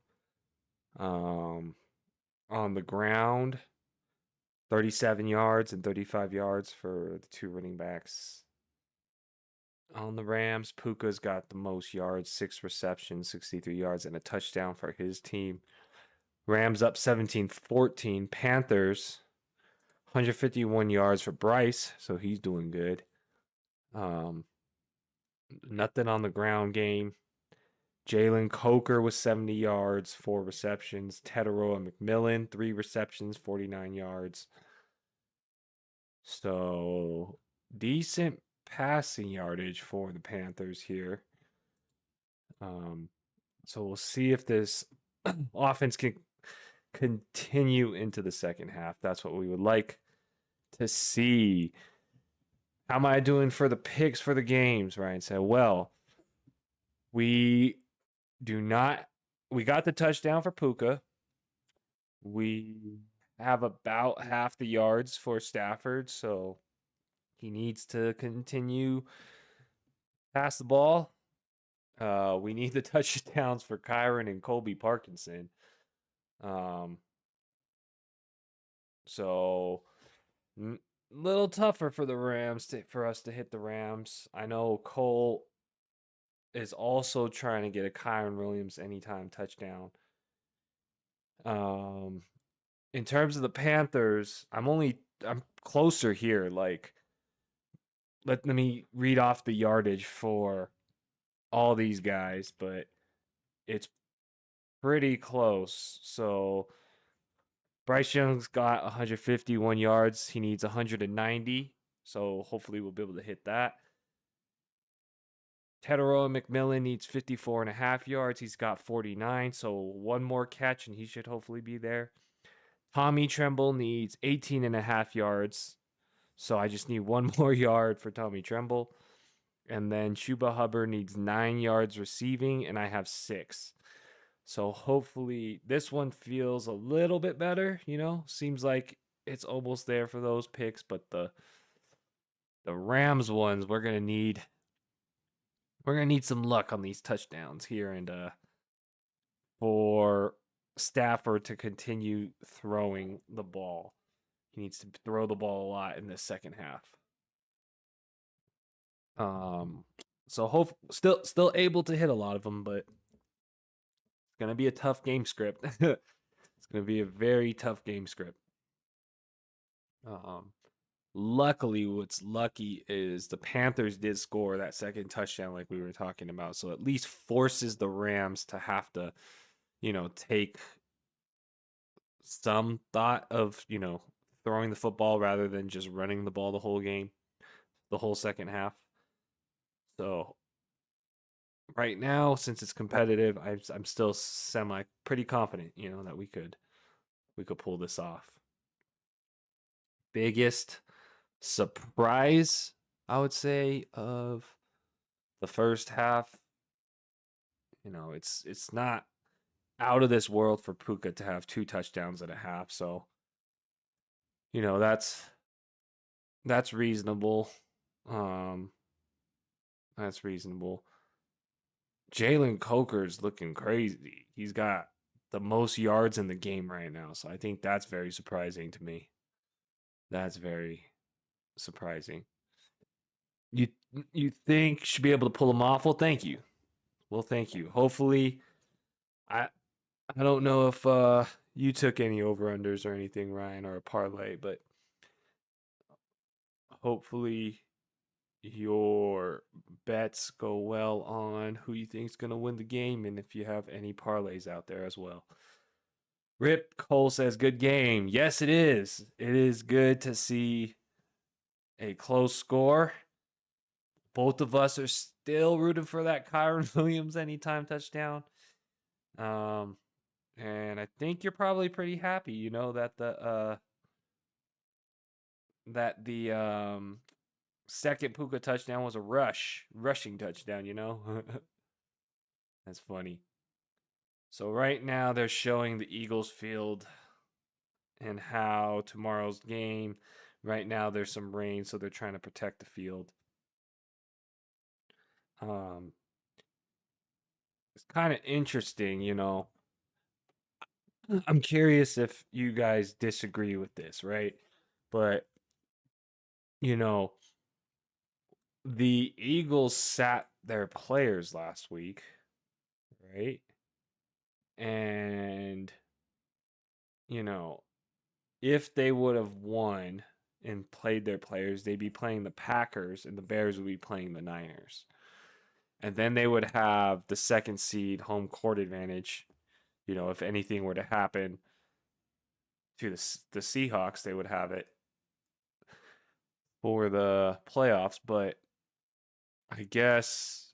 On the ground, 37 yards and 35 yards for the 2 running backs. On the Rams, Puka's got the most yards, 6 receptions, 63 yards, and a touchdown for his team. Rams up 17-14. Panthers, 151 yards for Bryce, so he's doing good. Nothing on the ground game. Jalen Coker was 70 yards, 4 receptions. Tetairoa McMillan, 3 receptions, 49 yards. So decent passing yardage for the Panthers here. So we'll see if this offense can continue into the second half. That's what we would like to see. How am I doing for the picks for the games? Ryan said, well, we got the touchdown for Puka. We have about half the yards for Stafford, so he needs to continue pass the ball. We need the touchdowns for Kyren and Colby Parkinson. So little tougher for the Rams for us to hit the Rams. I know Cole is also trying to get a Kyren Williams anytime touchdown. In terms of the Panthers, I'm closer here. Like, let me read off the yardage for all these guys, but it's pretty close. So Bryce Young's got 151 yards. He needs 190. So hopefully we'll be able to hit that. Tetairoa McMillan needs 54.5 yards. He's got 49. So one more catch and he should hopefully be there. Tommy Tremble needs 18.5 yards. So I just need one more yard for Tommy Tremble. And then Chuba Hubbard needs 9 yards receiving, and I have 6. So hopefully this one feels a little bit better, Seems like it's almost there for those picks, but the Rams ones, we're gonna need some luck on these touchdowns here, and for Stafford to continue throwing the ball. He needs to throw the ball a lot in the second half. So still able to hit a lot of them, but it's gonna be a tough game script. It's gonna be a very tough game script. Luckily, what's lucky is the Panthers did score that second touchdown, like we were talking about, so at least forces the Rams to have to, take some thought of, throwing the football rather than just running the ball the whole game, the whole second half. So right now, since it's competitive, I'm still pretty confident, that we could pull this off. Biggest surprise, I would say, of the first half. It's not out of this world for Puka to have 2 touchdowns at a half, so that's reasonable. That's reasonable. Jalen Coker's looking crazy. He's got the most yards in the game right now, so I think that's very surprising to me. That's very surprising. You think should be able to pull him off? Well, thank you. Well, thank you. Hopefully, I don't know if you took any over-unders or anything, Ryan, or a parlay, but hopefully your bets go well on who you think is going to win the game, and if you have any parlays out there as well. Rip Cole says, good game. Yes, it is. It is good to see a close score. Both of us are still rooting for that Kyren Williams anytime touchdown. And I think you're probably pretty happy, that the second Puka touchdown was a rushing touchdown, That's funny. So right now they're showing the Eagles field and how tomorrow's game. Right now there's some rain, so they're trying to protect the field. Um, it's kind of interesting, you know. I'm curious if you guys disagree with this, right? But, you know, the Eagles sat their players last week, right? And, you know, if they would have won and played their players, they'd be playing the Packers and the Bears would be playing the Niners. And then they would have the second seed home court advantage. You know, if anything were to happen to the Seahawks, they would have it for the playoffs. But I guess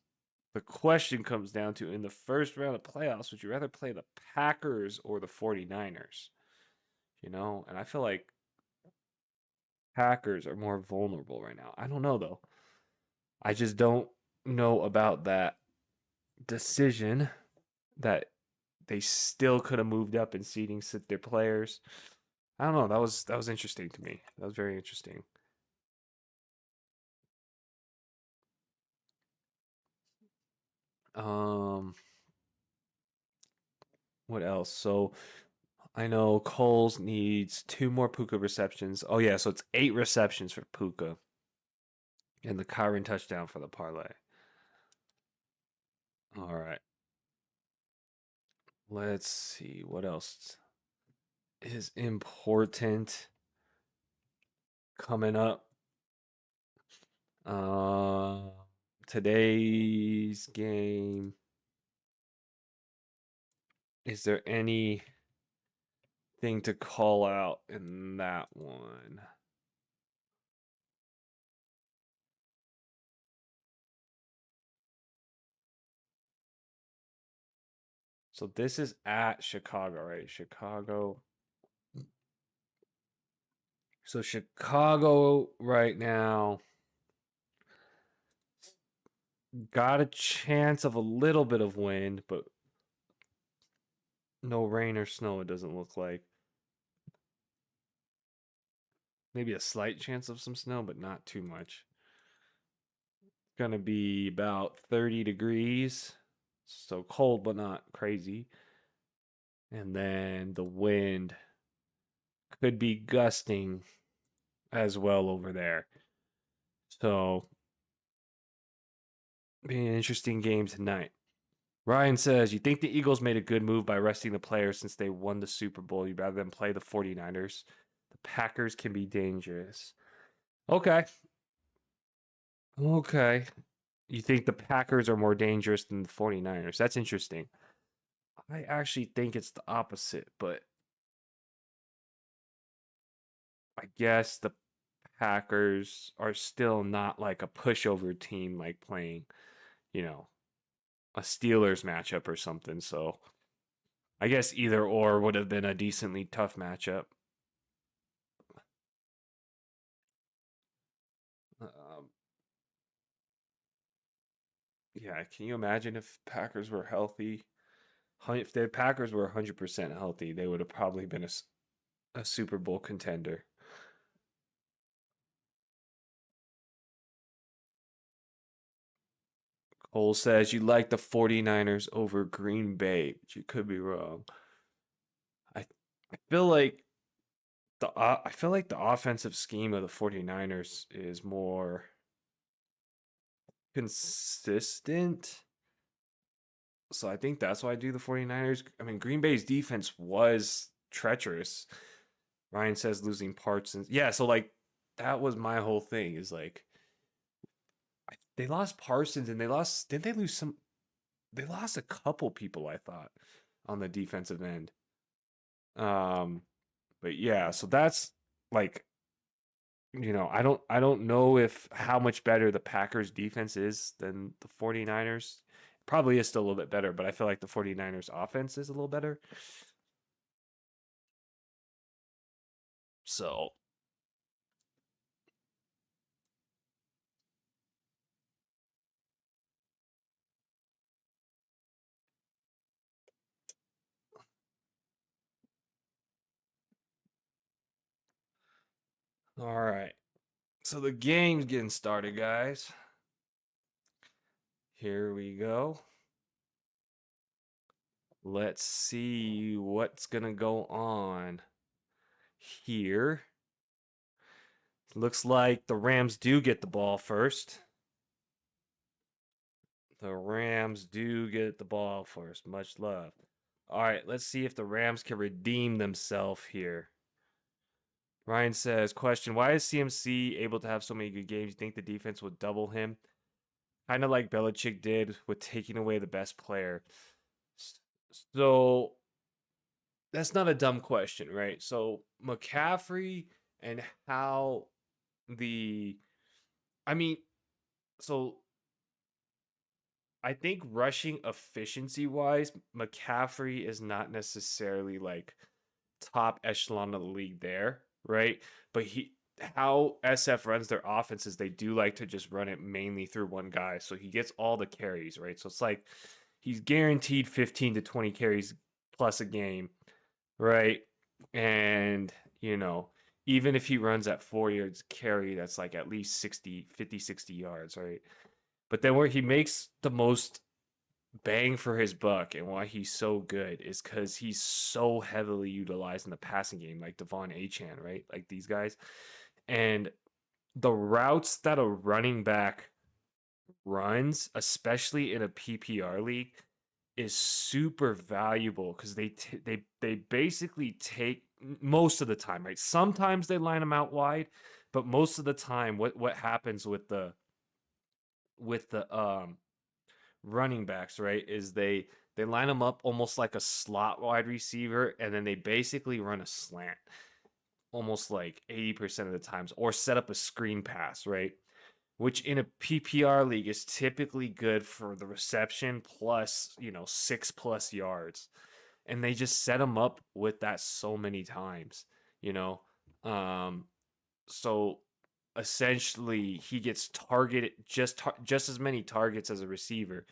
the question comes down to in the first round of playoffs, would you rather play the Packers or the 49ers? You know, and I feel like Packers are more vulnerable right now. I don't know though. I just don't know about that decision that they still could have moved up in seeding, sit their players. I don't know. That was interesting to me. That was very interesting. Um, what else? So I know Coles needs two more Puka receptions. Oh yeah, so it's 8 receptions for Puka and the Kyren touchdown for the parlay. All right. Let's see what else is important coming up. Uh, today's game. Is there anything to call out in that one? So this is at Chicago, right? Chicago. So Chicago right now got a chance of a little bit of wind, but no rain or snow, it doesn't look like. Maybe a slight chance of some snow, but not too much. It's gonna be about 30 degrees. So cold, but not crazy. And then the wind could be gusting as well over there. So, be an interesting game tonight. Ryan says, you think the Eagles made a good move by resting the players since they won the Super Bowl? You'd rather than play the 49ers. The Packers can be dangerous. Okay. Okay. You think the Packers are more dangerous than the 49ers? That's interesting. I actually think it's the opposite, but I guess the Packers are still not like a pushover team like playing, you know, a Steelers matchup or something. So I guess either or would have been a decently tough matchup. Um, yeah, can you imagine if Packers were healthy? If the Packers were 100% healthy, they would have probably been a Super Bowl contender. Cole says you like the 49ers over Green Bay, but you could be wrong. I I feel like I feel like the offensive scheme of the 49ers is more consistent. So I think that's why I do the 49ers. I mean, Green Bay's defense was treacherous. Ryan says losing parts and yeah, so like that was my whole thing is like they lost Parsons and they lost didn't they lose some they lost a couple people I thought on the defensive end. Um but yeah, so that's like I don't know if how much better the Packers defense is than the 49ers. Probably is still a little bit better, but I feel like the 49ers offense is a little better. So, All right. So the game's getting started, guys. Here we go. Let's see what's going to go on here. Looks like the Rams do get the ball first. The Rams do get the ball first. Much love. All right, let's see if the Rams can redeem themselves here. Ryan says, question, why is CMC able to have so many good games? You think the defense will double him? Kind of like Belichick did with taking away the best player. So that's not a dumb question, right? So McCaffrey and how I mean, so I think rushing efficiency wise, McCaffrey is not necessarily like top echelon of the league there, right? But how SF runs their offense is they do like to just run it mainly through one guy. So he gets all the carries, right? So it's like he's guaranteed 15 to 20 carries plus a game, right? And, even if he runs at 4 yards carry, that's like at least 60 yards, right? But then where he makes the most bang for his buck and why he's so good is because he's so heavily utilized in the passing game, like Devon Achane, right? Like these guys. And the routes that a running back runs, especially in a PPR league, is super valuable because they basically take most of the time, right? Sometimes they line them out wide, but most of the time, what happens with the running backs, right, is they line them up almost like a slot wide receiver, and then they basically run a slant almost like 80% of the times, or set up a screen pass, right? Which in a PPR league is typically good for the reception plus, 6+ yards. And they just set them up with that so many times, you know. Um, so essentially he gets targeted just as many targets as a receiver.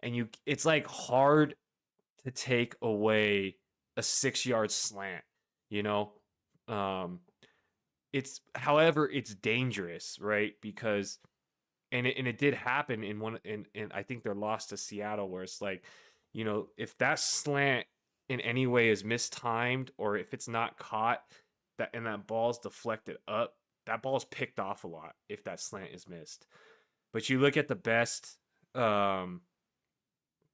And it's like hard to take away a 6-yard slant, you know. Um, however, it's dangerous, right? Because it did happen in I think their loss to Seattle, where it's like, if that slant in any way is mistimed, or if it's not caught, that ball's deflected up, that ball's picked off a lot if that slant is missed. But you look at um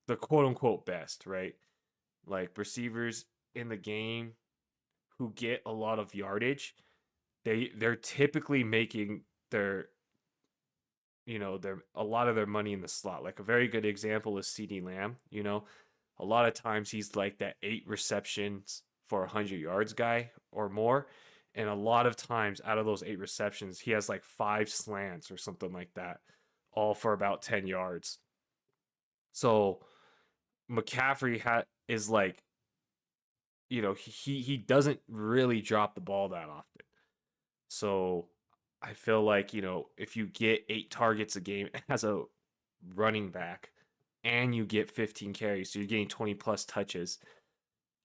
the quote unquote best, right? Like receivers in the game who get a lot of yardage, they're typically making their their a lot of their money in the slot. Like a very good example is CeeDee Lamb. A lot of times he's like that 8 receptions for 100 yards guy or more. And a lot of times out of those 8 receptions, he has like 5 slants or something like that, all for about 10 yards. So McCaffrey is like, he doesn't really drop the ball that often. So I feel like, if you get 8 targets a game as a running back and you get 15 carries, so you're getting 20 plus touches,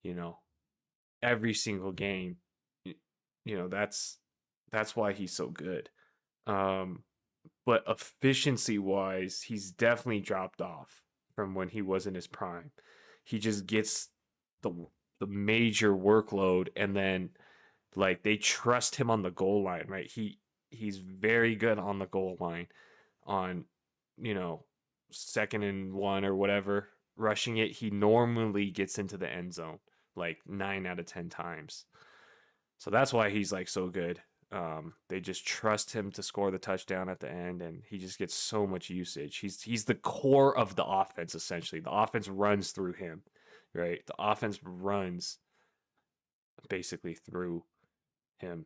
you know, every single game, that's why he's so good. But efficiency wise, he's definitely dropped off from when he was in his prime. He just gets the the major workload, and then like they trust him on the goal line, right? He's very good on the goal line on, you know, 2nd and 1 or whatever, rushing it. He normally gets into the end zone like 9 out of 10 times. So that's why he's like so good. They just trust him to score the touchdown at the end, and he just gets so much usage. He's the core of the offense essentially. The offense runs through him, right? The offense runs basically through him.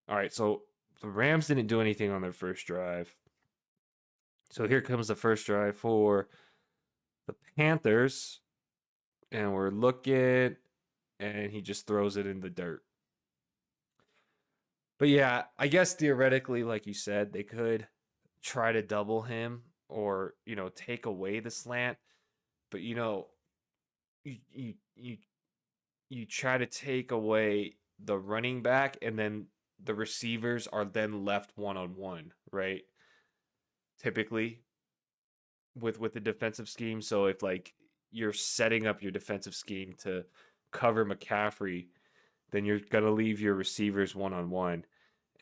All right, so the Rams didn't do anything on their first drive. So here comes the first drive for the Panthers, and we're looking, and he just throws it in the dirt. But yeah, I guess theoretically, like you said, they could try to double him or, take away the slant. But you you you, you try to take away the running back, and then the receivers are then left one-on-one, right? Typically with the defensive scheme. So if like you're setting up your defensive scheme to cover McCaffrey, then you're gonna leave your receivers one-on-one.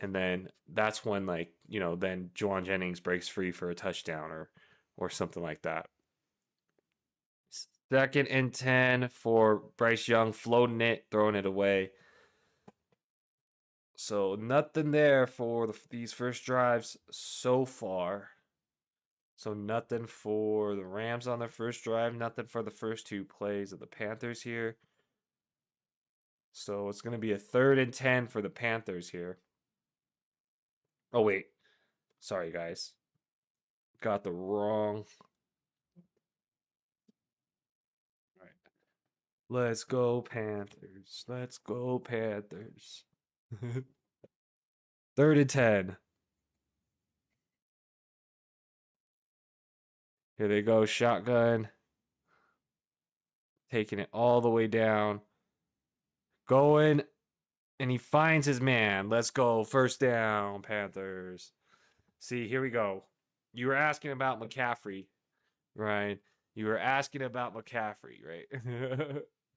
And then that's when like, then Juwan Jennings breaks free for a touchdown or something like that. 2nd and 10 for Bryce Young, floating it, throwing it away. So nothing there for these first drives so far. So nothing for the Rams on their first drive, nothing for the first 2 plays of the Panthers here. So it's going to be a 3rd and 10 for the Panthers here. Oh, wait. Sorry, guys. Got the wrong. All right. Let's go, Panthers. Let's go, Panthers. 3rd and 10. Here they go, shotgun. Taking it all the way down. Going, and he finds his man. Let's go, 1st down, Panthers. See, here we go. You were asking about McCaffrey, Ryan. You were asking about McCaffrey, right?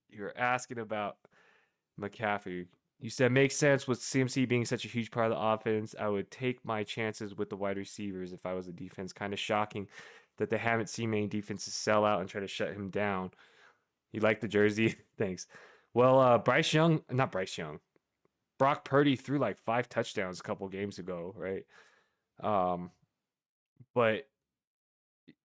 You were asking about McCaffrey. You said makes sense with CMC being such a huge part of the offense. I would take my chances with the wide receivers if I was a defense. Kind of shocking that they haven't seen many defenses sell out and try to shut him down. You like the jersey? Thanks. Well, not Bryce Young. Brock Purdy threw like 5 touchdowns a couple games ago, right? But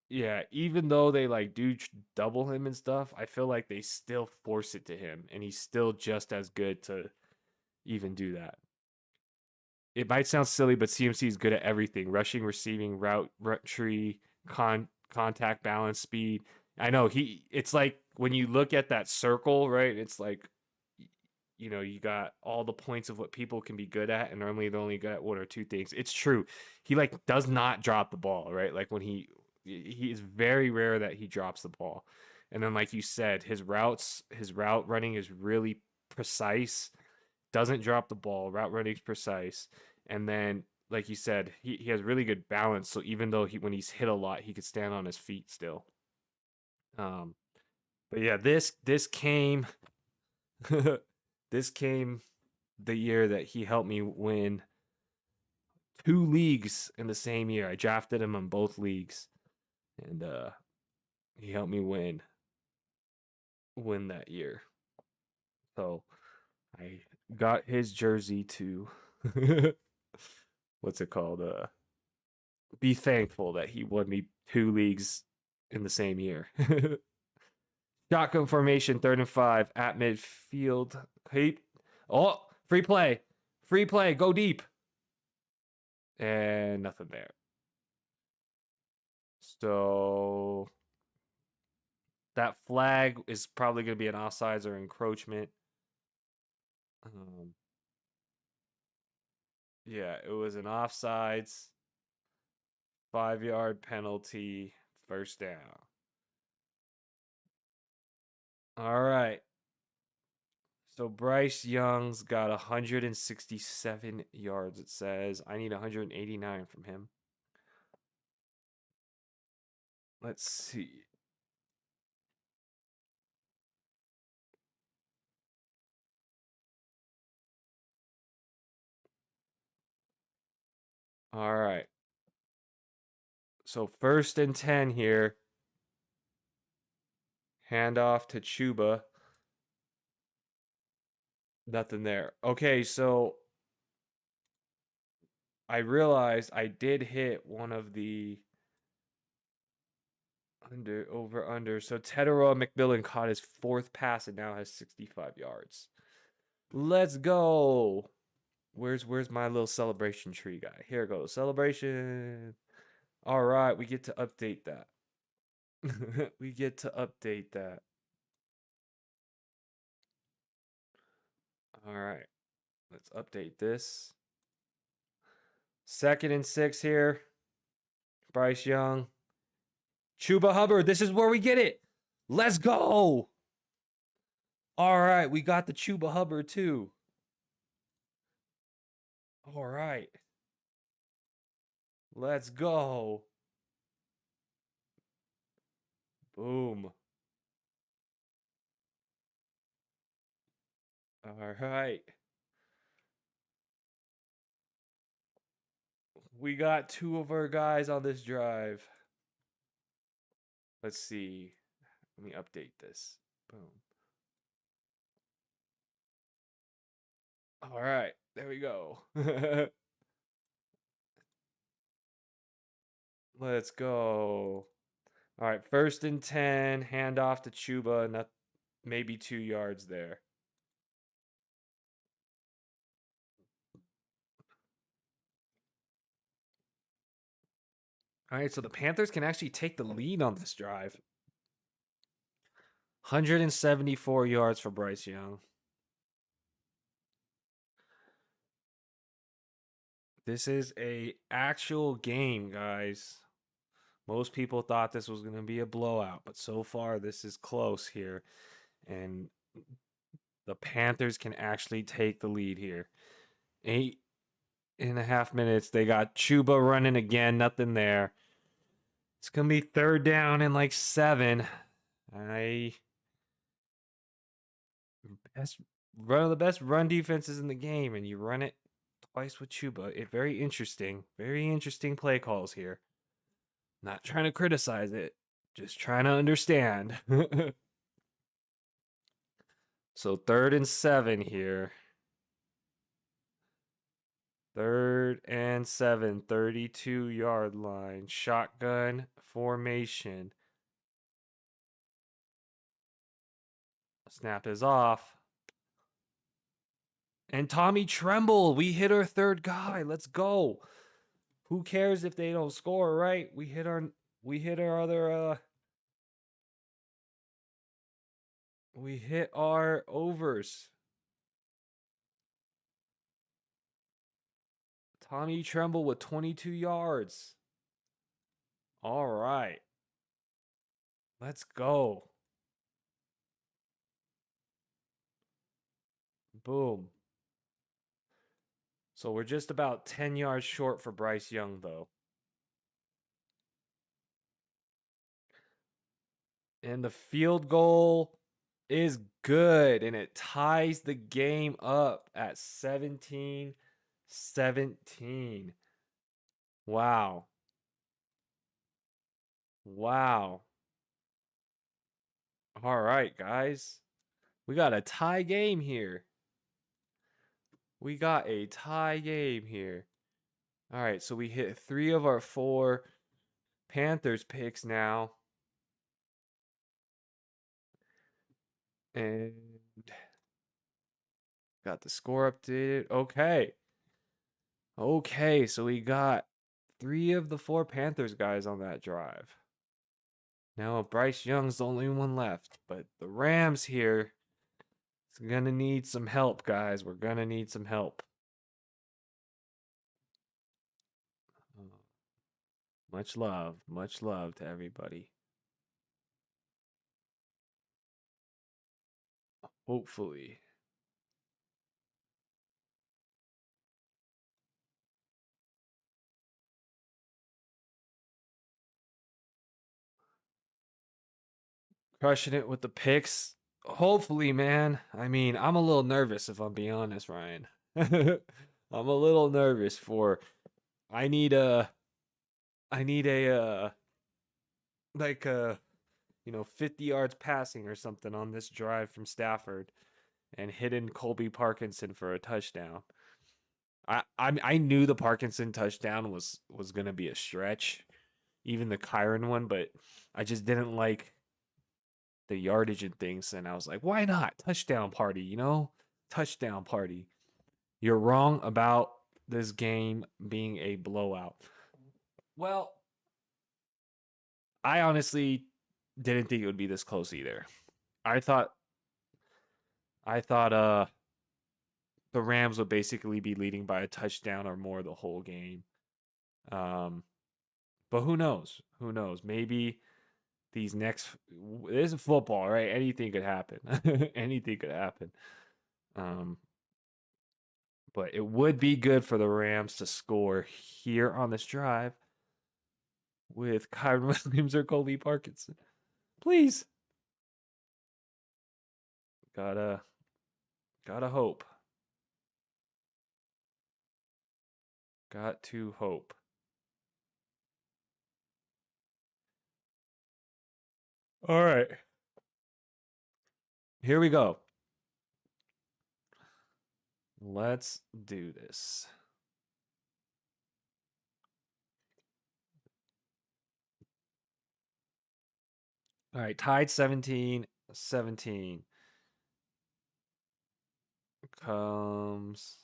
yeah, even though they like do double him and stuff, I feel like they still force it to him, and he's still just as good to even do that. It might sound silly, but CMC is good at everything: rushing, receiving, route tree, contact, balance, speed. I know it's like when you look at that circle, right? It's like, you got all the points of what people can be good at, and normally they only got 1 or 2 things. It's true. He like does not drop the ball, right? Like when he is very rare that he drops the ball. And then like you said, his route running is really precise. Doesn't drop the ball. Route running is precise. And then like you said, he has really good balance. So even though when he's hit a lot, he could stand on his feet still. But yeah, this came this came the year that he helped me win 2 leagues in the same year. I drafted him in both leagues, and he helped me win that year. So I got his jersey to what's it called? Be thankful that he won me 2 leagues in the same year. Shotgun formation, 3rd and 5 at midfield. Oh, free play. Go deep. And nothing there. So that flag is probably going to be an offsides or encroachment. Yeah, it was an offsides, 5-yard penalty, 1st down. All right. So Bryce Young's got 167 yards, it says. I need 189 from him. Let's see. All right. So 1st and 10 here. Handoff to Chuba. Nothing there. Okay, so I realized I did hit one of the under. So Tetairoa McMillan caught his 4th pass and now has 65 yards. Let's go. Where's my little celebration tree guy? Here it goes. Celebration. All right, we get to update that. We get to update that. All right. Let's update this. 2nd and 6 here. Bryce Young. Chuba Hubbard. This is where we get it. Let's go. All right, we got the Chuba Hubbard too. All right. Let's go. Boom. All right. We got two of our guys on this drive. Let's see. Let me update this. Boom. All right. There we go. Let's go. All right. 1st and 10. Hand off to Chuba. Not, maybe 2 yards there. All right. So the Panthers can actually take the lead on this drive. 174 yards for Bryce Young. This is a actual game, guys. Most people thought this was going to be a blowout, but so far this is close here. And the Panthers can actually take the lead here. 8.5 minutes. They got Chuba running again. Nothing there. It's going to be 3rd down and like 7. One of the best run defenses in the game, and you run it twice with Chuba. Very interesting. Very interesting play calls here. Not trying to criticize it, just trying to understand. So 3rd and 7 here. 3rd and 7, 32-yard line. Shotgun formation. Snap is off. And Tommy Tremble, we hit our 3rd guy. Let's go. Who cares if they don't score, right? We hit our other we hit our overs. Tommy Tremble with 22 yards. All right. Let's go. Boom. So we're just about 10 yards short for Bryce Young, though. And the field goal is good, and it ties the game up at 17-17. Wow. Wow. All right, guys. We got a tie game here. We got a tie game here. All right, so we hit 3 of our 4 Panthers picks now. And got the score updated. Okay, so we got 3 of the 4 Panthers guys on that drive. Now Bryce Young's the only one left, but the Rams here is going to need some help, guys. We're going to need some help. Much love to everybody. Hopefully. Crushing it with the picks. Hopefully, man. I mean, I'm a little nervous if I'm being honest, Ryan. I'm a little nervous for I need a like a 50 yards passing or something on this drive from Stafford and hitting Colby Parkinson for a touchdown. I knew the Parkinson touchdown was going to be a stretch, even the Kyren one, but I just didn't like the yardage and things, and I was like, why not? Touchdown party, Touchdown party. You're wrong about this game being a blowout. Well, I honestly didn't think it would be this close either. I thought the Rams would basically be leading by a touchdown or more the whole game. But who knows? Who knows? Maybe this is football, right? Anything could happen. Anything could happen. But it would be good for the Rams to score here on this drive with Kyren Williams or Colby Parkinson. Please. Gotta hope. Got to hope. All right. Here we go. Let's do this. All right, tied 17-17 comes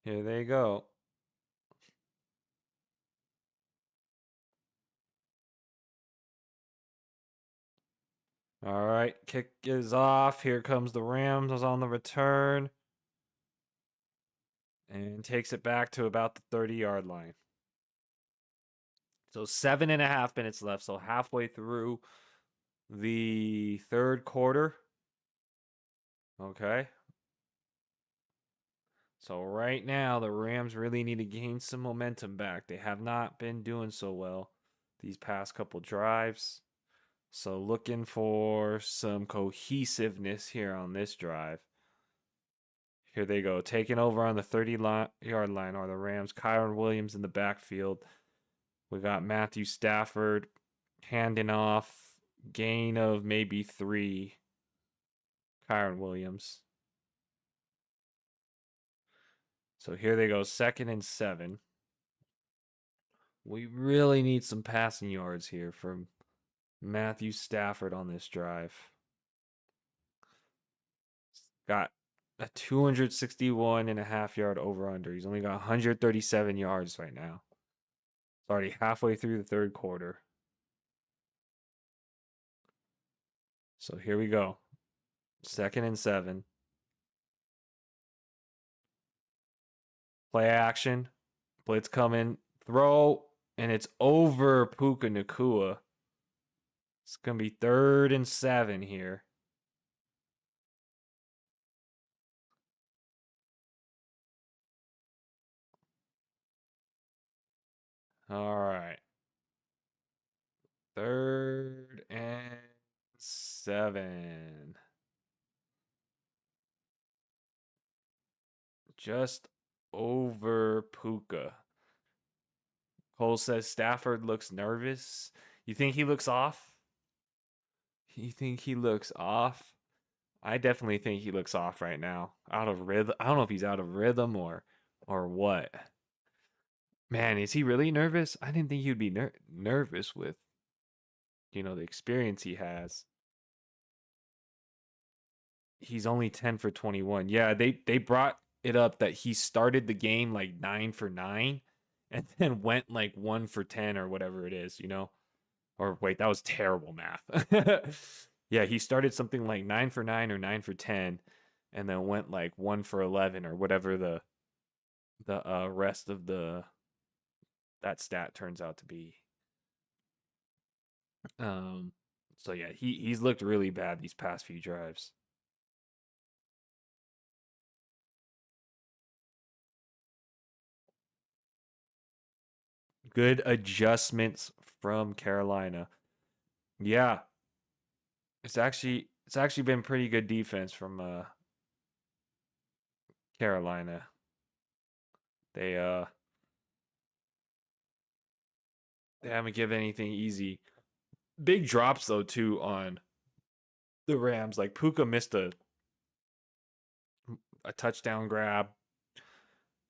here they go. All right, kick is off. Here comes the Rams on the return. And takes it back to about the 30-yard line. So 7.5 minutes left. So halfway through the third quarter. Okay. So right now, the Rams really need to gain some momentum back. They have not been doing so well these past couple drives. So looking for some cohesiveness here on this drive. Here they go. Taking over on the 30-yard line are the Rams. Kyren Williams in the backfield. We got Matthew Stafford handing off. Gain of maybe 3. Kyren Williams. So here they go. 2nd and 7. We really need some passing yards here from Matthew Stafford on this drive. Got a 261.5-yard over-under. He's only got 137 yards right now. It's already halfway through the third quarter. So here we go. 2nd and 7. Play action. Blitz coming. Throw. And it's over Puka Nacua. It's going to be 3rd and 7 here. All right. 3rd and 7. Just over Puka. Cole says Stafford looks nervous. You think he looks off? You think he looks off? I definitely think he looks off right now. Out of rhythm. I don't know if he's out of rhythm or what. Man, is he really nervous? I didn't think he would be nervous with, the experience he has. He's only 10 for 21. Yeah, they brought it up that he started the game like 9 for 9 and then went like 1 for 10 or whatever it is, Or wait, that was terrible math. Yeah, he started something like 9 for 9 or 9 for 10 and then went like 1 for 11 or whatever the rest of that stat turns out to be. So yeah, he's looked really bad these past few drives. Good adjustments from Carolina. Yeah. It's actually been pretty good defense from Carolina. They haven't given anything easy. Big drops though too on the Rams. Like Puka missed a touchdown grab.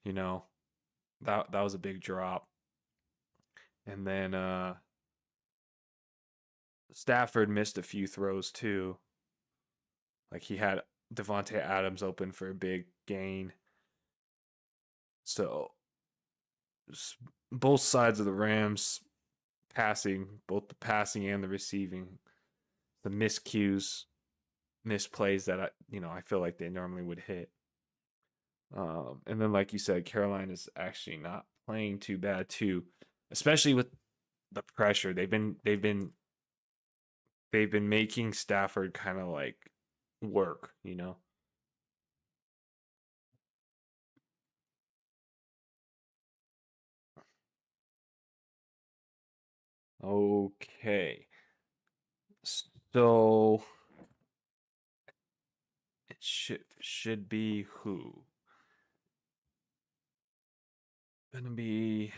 That was a big drop. And then Stafford missed a few throws too. Like he had Devontae Adams open for a big gain. So both sides of the Rams passing, both the passing and the receiving, the miscues, misplays that I feel like they normally would hit. And then like you said, Carolina's actually not playing too bad too, especially with the pressure. They've been they've been making Stafford kind of like work, you know? Okay. So it should be who? Gonna be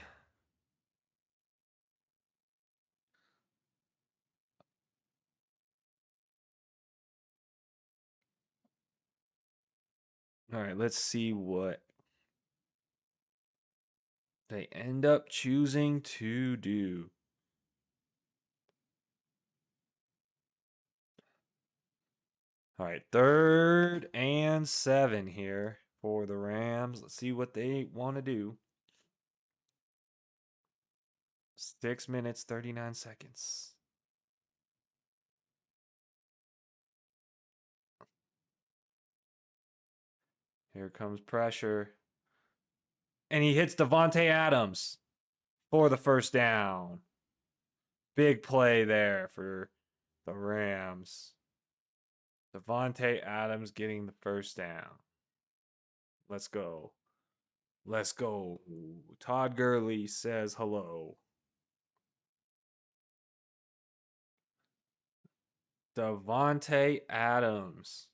all right, let's see what they end up choosing to do. All right, 3rd and 7 here for the Rams. Let's see what they want to do. 6 minutes, 39 seconds. Here comes pressure. And he hits Devontae Adams for the first down. Big play there for the Rams. Devontae Adams getting the first down. Let's go. Let's go. Todd Gurley says hello. Devontae Adams.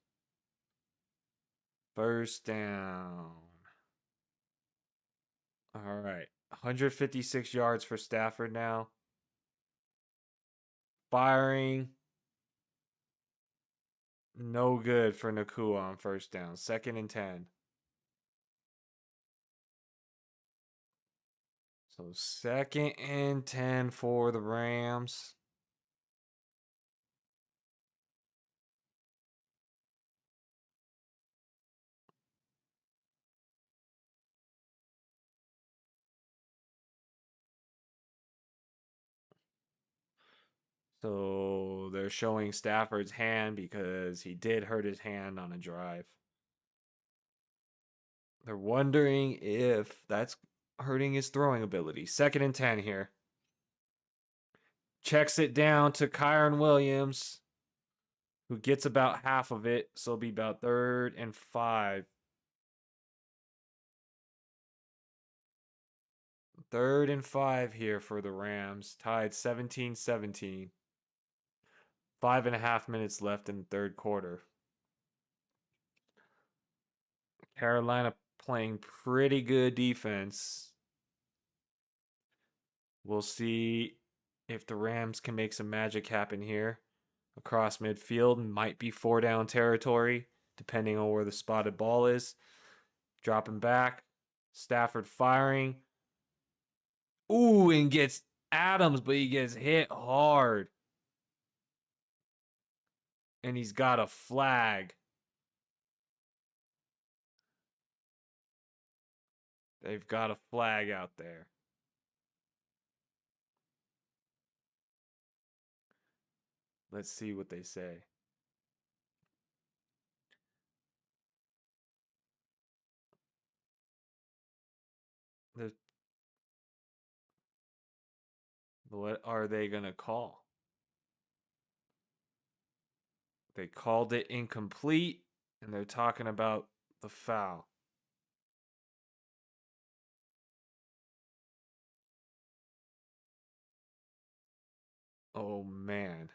First down. All right. 156 yards for Stafford now. Firing. No good for Nacua on first down. 2nd and 10. So 2nd and 10 for the Rams. So they're showing Stafford's hand because he did hurt his hand on a drive. They're wondering if that's hurting his throwing ability. 2nd and 10 here. Checks it down to Kyren Williams, who gets about half of it. So it'll be about 3rd and 5. 3rd and 5 here for the Rams. Tied 17-17. 5.5 minutes left in the 3rd quarter. Carolina playing pretty good defense. We'll see if the Rams can make some magic happen here. Across midfield, might be 4-down territory, depending on where the spotted ball is. Dropping back. Stafford firing. Ooh, and gets Adams, but he gets hit hard. And he's got a flag. They've got a flag out there. Let's see what they say. What are they going to call? They called it incomplete, and they're talking about the foul. Oh, man.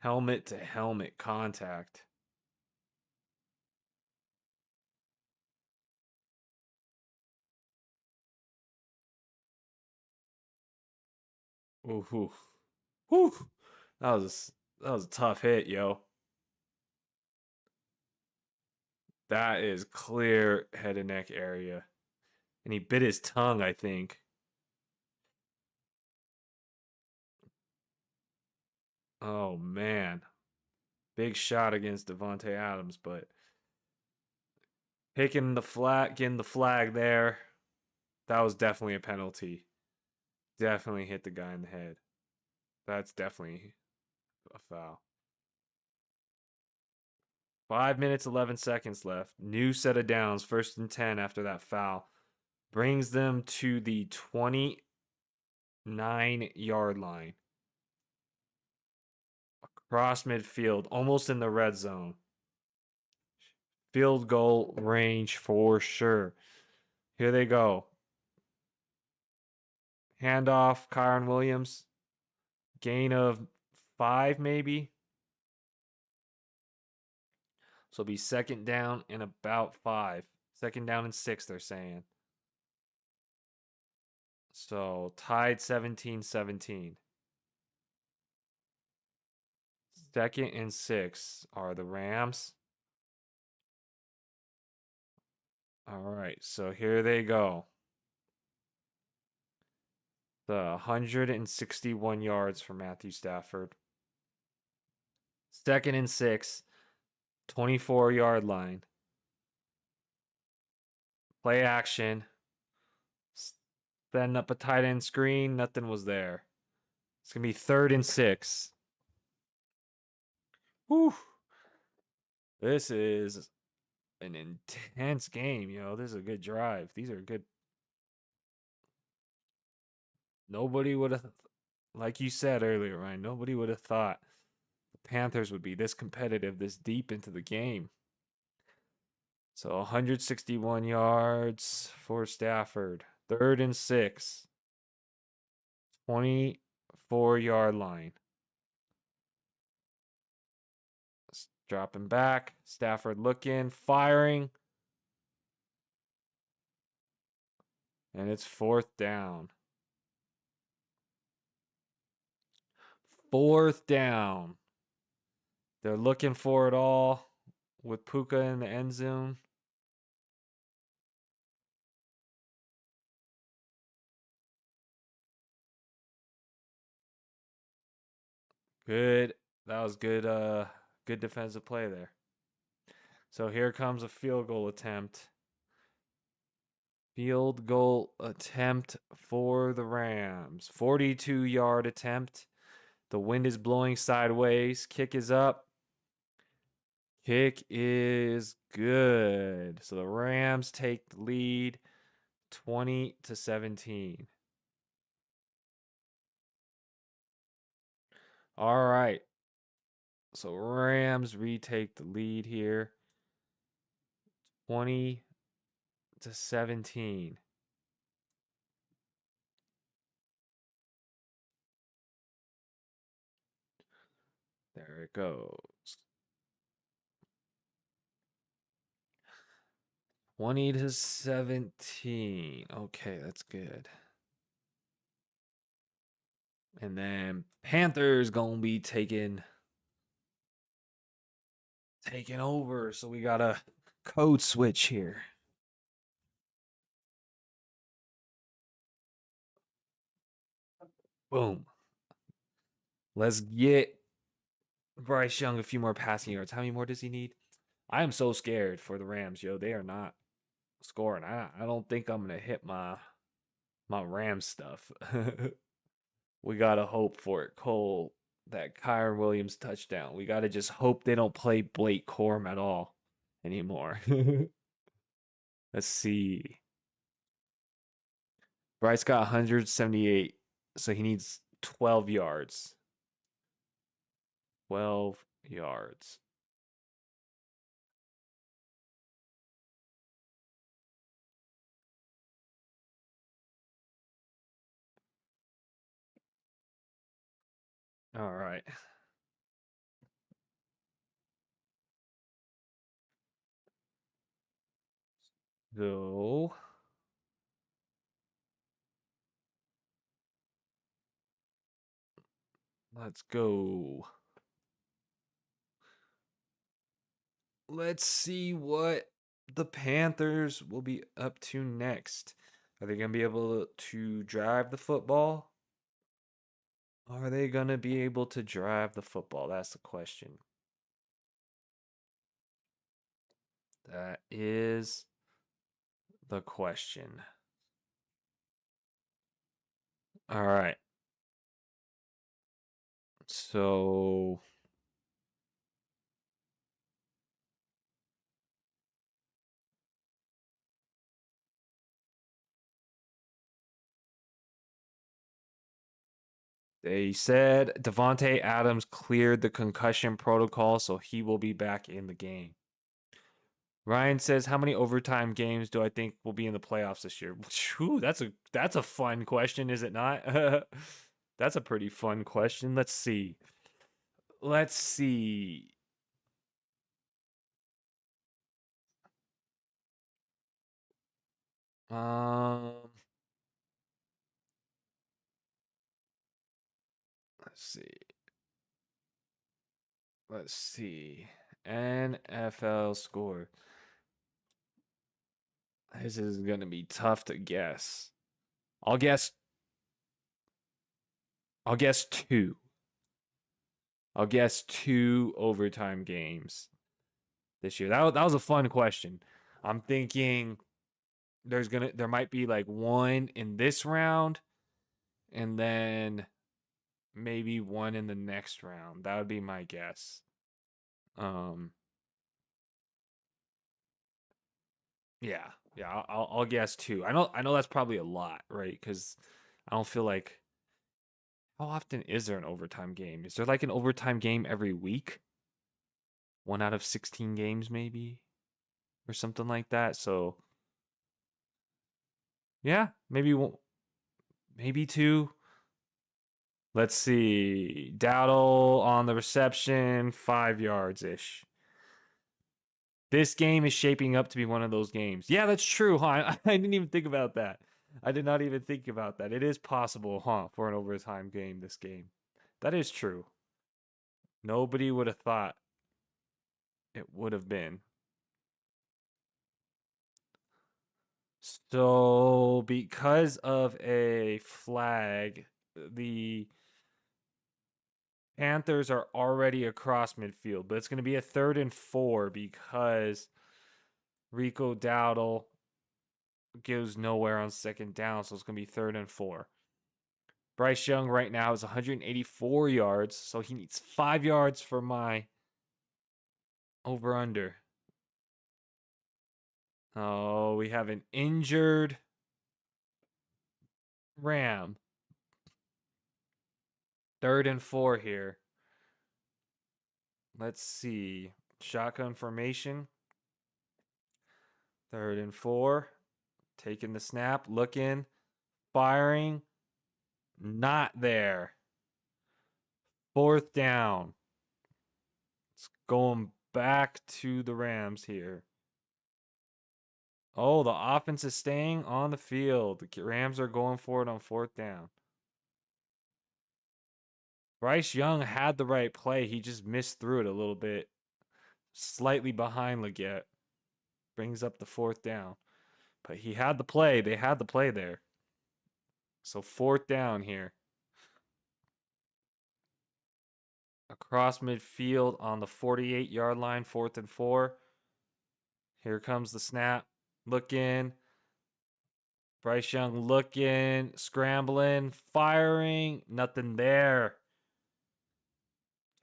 Helmet to helmet contact. Ooh, whew. That was a tough hit, yo. That is clear head and neck area. And he bit his tongue, I think. Oh, man. Big shot against Devontae Adams, but getting the flag there. That was definitely a penalty. Definitely hit the guy in the head. That's definitely a foul. 5 minutes, 11 seconds left. New set of downs, 1st and 10 after that foul. Brings them to the 29-yard line. Cross midfield, almost in the red zone. Field goal range for sure. Here they go. Handoff, Kyren Williams. Gain of 5, maybe. So it'll be second down and about 5. Second down and 6, they're saying. So tied 17-17. Second and 6 are the Rams. All right, so here they go. The 161 yards for Matthew Stafford. Second and 6, 24-yard line. Play action. Setting up a tight end screen. Nothing was there. It's going to be third and 6. Whew. This is an intense game, This is a good drive. These are good. Nobody would have, like you said earlier, Ryan, nobody would have thought the Panthers would be this competitive this deep into the game. So 161 yards for Stafford. Third and 6. 24-yard line. Dropping back. Stafford looking, firing. And it's fourth down. Fourth down. They're looking for it all with Puka in the end zone. Good. That was good good defensive play there. So here comes a field goal attempt. Field goal attempt for the Rams. 42-yard attempt. The wind is blowing sideways. Kick is up. Kick is good. So the Rams take the lead 20-17. All right. So Rams retake the lead here. 20-17. There it goes. 20-17. Okay, that's good. And then Panthers gonna be taking over. So we got a code switch here. Boom. Let's get Bryce Young a few more passing yards. How many more does he need? I am so scared for the Rams, yo. They are not scoring. I don't think I'm gonna hit my Rams stuff. We gotta hope for it. Cole, that Kyren Williams touchdown. We gotta just hope they don't play Blake Corum at all anymore. Let's see. Bryce got 178, so he needs 12 yards. 12 yards. All right. So let's go. Let's see what the Panthers will be up to next. Are they going to be able to drive the football? Are they going to be able to drive the football? That's the question. That is the question. All right. So They said Devontae Adams cleared the concussion protocol, so he will be back in the game. Ryan says, "How many overtime games do I think will be in the playoffs this year?" Whew, that's a fun question, is it not? That's a pretty fun question. Let's see. Let's see. Um, let's see. Let's see. NFL score. This is gonna be tough to guess. I'll guess. I'll guess two. I'll guess two overtime games this year. That was a fun question. I'm thinking there might be like one in this round, and then maybe one in the next round. That would be my guess. Um, yeah, yeah. I'll guess two. I know that's probably a lot, right? Because I don't feel like how often is there an overtime game? Is there like an overtime game every week? One out of 16 games, maybe, or something like that. So yeah, maybe one, maybe two. Let's see. Dowdle on the reception, 5 yards ish. This game is shaping up to be one of those games. Yeah, that's true, huh? I didn't even think about that. I did not even think about that. It is possible, huh, for an overtime game, this game. That is true. Nobody would have thought it would have been. So, because of a flag, the Panthers are already across midfield, but it's going to be a 3rd and 4 because Rico Dowdle goes nowhere on 2nd down, so it's going to be 3rd and 4. Bryce Young right now is 184 yards, so he needs 5 yards for my over-under. Oh, we have an injured Ram. 3rd and 4 here. Let's see. Shotgun formation. 3rd and 4. Taking the snap, looking, firing. Not there. 4th down. It's going back to the Rams here. Oh, the offense is staying on the field. The Rams are going for it on 4th down. Bryce Young had the right play. He just missed through it a little bit. Slightly behind Leggett. Brings up the 4th down. But he had the play. They had the play there. So 4th down here. Across midfield on the 48-yard line, 4th and 4. Here comes the snap. Looking. Bryce Young looking, scrambling, firing. Nothing there.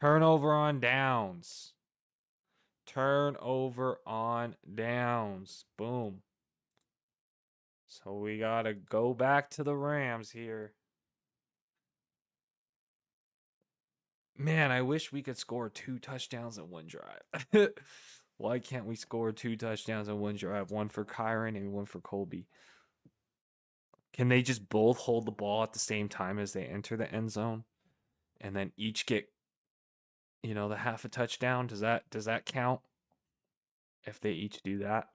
Turnover on downs. Turnover on downs. Boom. So we got to go back to the Rams here. Man, I wish we could score 2 touchdowns in one drive. Why can't we score 2 touchdowns in one drive? One for Kyren and one for Colby. Can they just both hold the ball at the same time as they enter the end zone? And then each get, the half a touchdown? Does that count? If they each do that?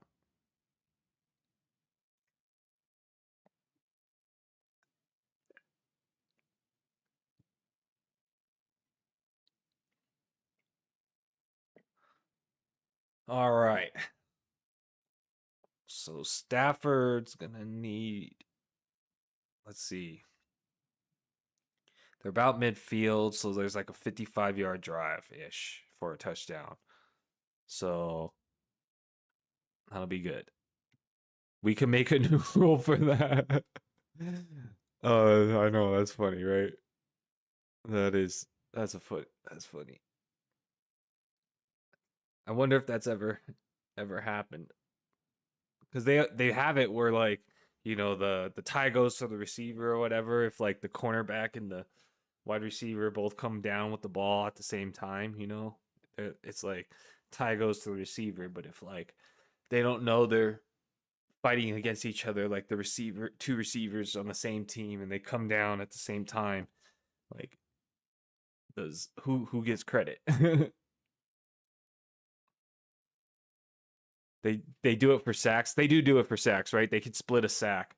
All right. So Stafford's going to need, let's see. They're about midfield, so there's like a 55-yard drive-ish for a touchdown. So that'll be good. We can make a new rule for that. I know, that's funny, right? That's funny. I wonder if that's ever happened. Because they have it where like, the tie goes to the receiver or whatever if like the cornerback and the wide receiver both come down with the ball at the same time, you know? It's like tie goes to the receiver, but if like they don't know they're fighting against each other, like the receiver, two receivers on the same team, and they come down at the same time, like does who gets credit? They do it for sacks. They do it for sacks, right? They could split a sack.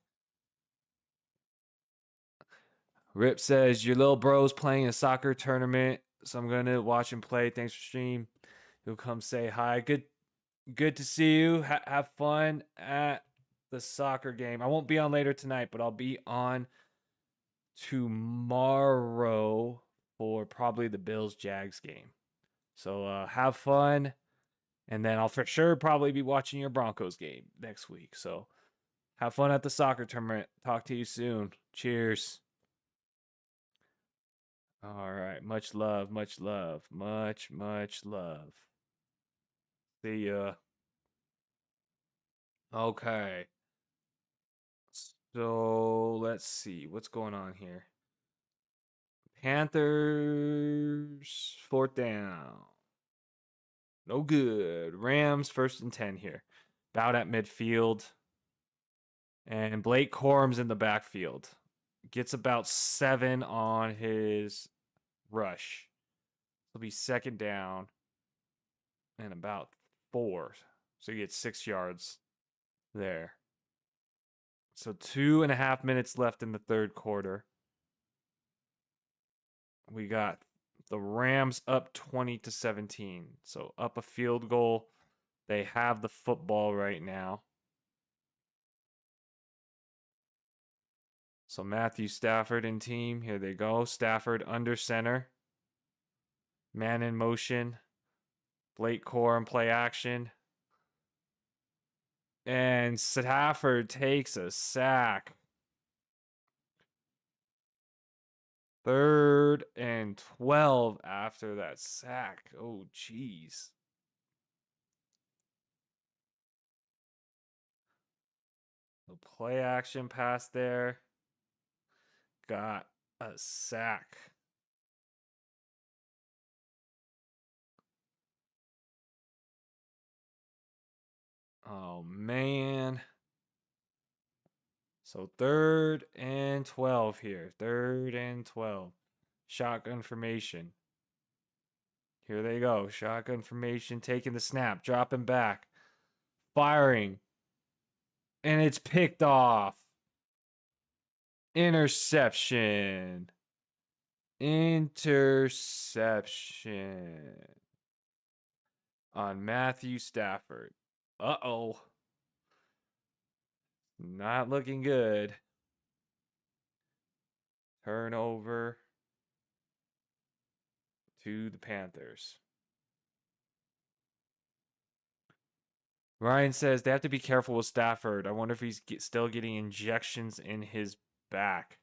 Rip says your little bro's playing a soccer tournament, so I'm gonna watch him play. Thanks for stream. He'll come say hi. Good to see you. Have fun at the soccer game. I won't be on later tonight, but I'll be on tomorrow for probably the Bills Jags game. So have fun, and then I'll for sure probably be watching your Broncos game next week. So have fun at the soccer tournament. Talk to you soon. Cheers. All right. Much love. Much love. Much love. See ya. Okay. So let's see what's going on here. Panthers, fourth down. No good. Rams, 1st and 10 here. Bout at midfield. And Blake Corum's in the backfield. Gets about 7 on his rush. It'll be 2nd down and about 4. So he gets 6 yards there. So 2.5 minutes left in the third quarter. We got the Rams up 20-17. So up a field goal. They have the football right now. So Matthew Stafford and team. Here they go. Stafford under center. Man in motion. Blake Corum play action. And Stafford takes a sack. 3rd and 12 after that sack. Oh, jeez. The play action pass there. Got a sack. Oh, man. So 3rd and 12 here. 3rd and 12. Shotgun formation. Here they go. Shotgun formation, taking the snap, dropping back, firing. And it's picked off. Interception. Interception on Matthew Stafford. Uh-oh. Not looking good. Turnover to the Panthers. Ryan says they have to be careful with Stafford. I wonder if he's still getting injections in his back.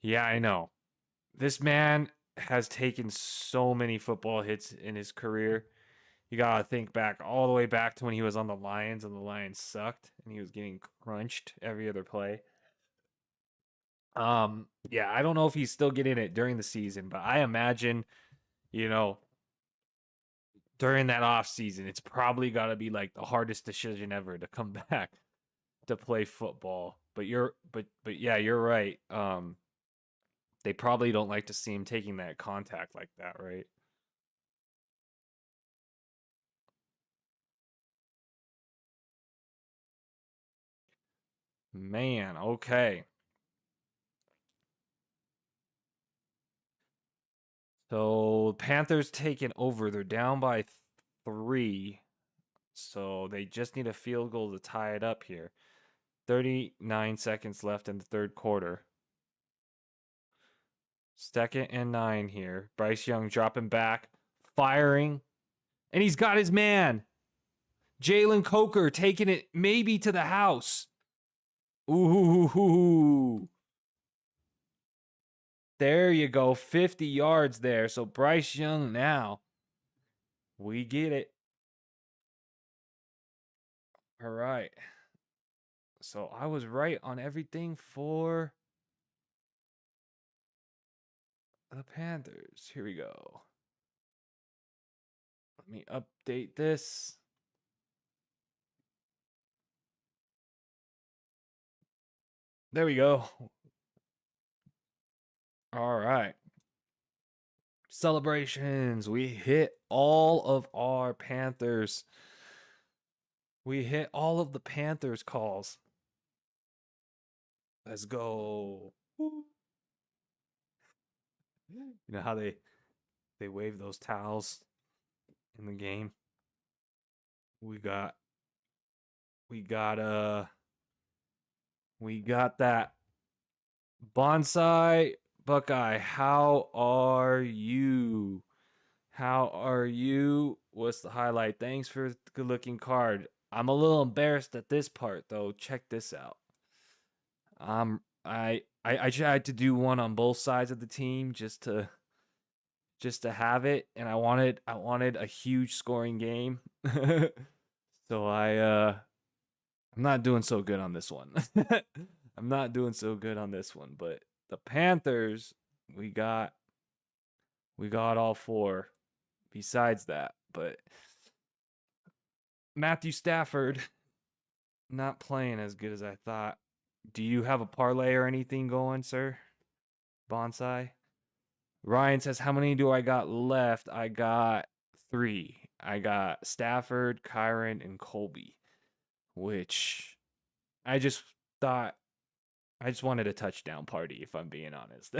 Yeah, I know. This man has taken so many football hits in his career. You gotta think back all the way back to when he was on the Lions and the Lions sucked and he was getting crunched every other play. Yeah, I don't know if he's still getting it during the season, but I imagine, you know, during that off season, it's probably got to be like the hardest decision ever to come back to play football. But yeah, you're right. They probably don't like to see him taking that contact like that, right? Man, okay. So Panthers taking over. They're down by 3. So they just need a field goal to tie it up here. 39 seconds left in the third quarter. 2nd and 9 here. Bryce Young dropping back, firing, and he's got his man. Jalen Coker taking it maybe to the house. Ooh. There you go. 50 yards there. So Bryce Young now. We get it. All right. So I was right on everything for The Panthers. Here we go. Let me update this. There we go. All right. Celebrations. We hit all of our Panthers. We hit all of the Panthers calls. Let's go. Woo. You know how they wave those towels in the game? We got that Bonsai Buckeye. How are you? How are you? What's the highlight? Thanks for the good looking card. I'm a little embarrassed at this part though. Check this out. I tried to do one on both sides of the team just to have it, and I wanted a huge scoring game. So I'm not doing so good on this one. I'm not doing so good on this one, but the Panthers, we got all four besides that, but Matthew Stafford not playing as good as I thought. Do you have a parlay or anything going, sir? Bonsai? Ryan says, how many do I got left? I got 3. I got Stafford, Kyren, and Colby, which I just thought I just wanted a touchdown party, if I'm being honest.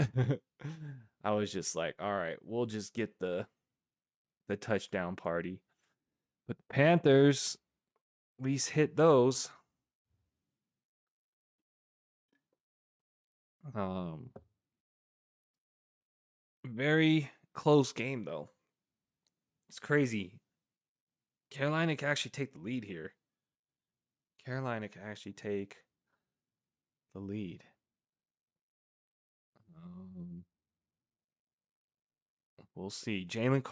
I was just like, all right, we'll just get the touchdown party. But the Panthers at least hit those. Very close game though. It's crazy. Carolina can actually take the lead here. Carolina can actually take the lead. We'll see. Is Jalen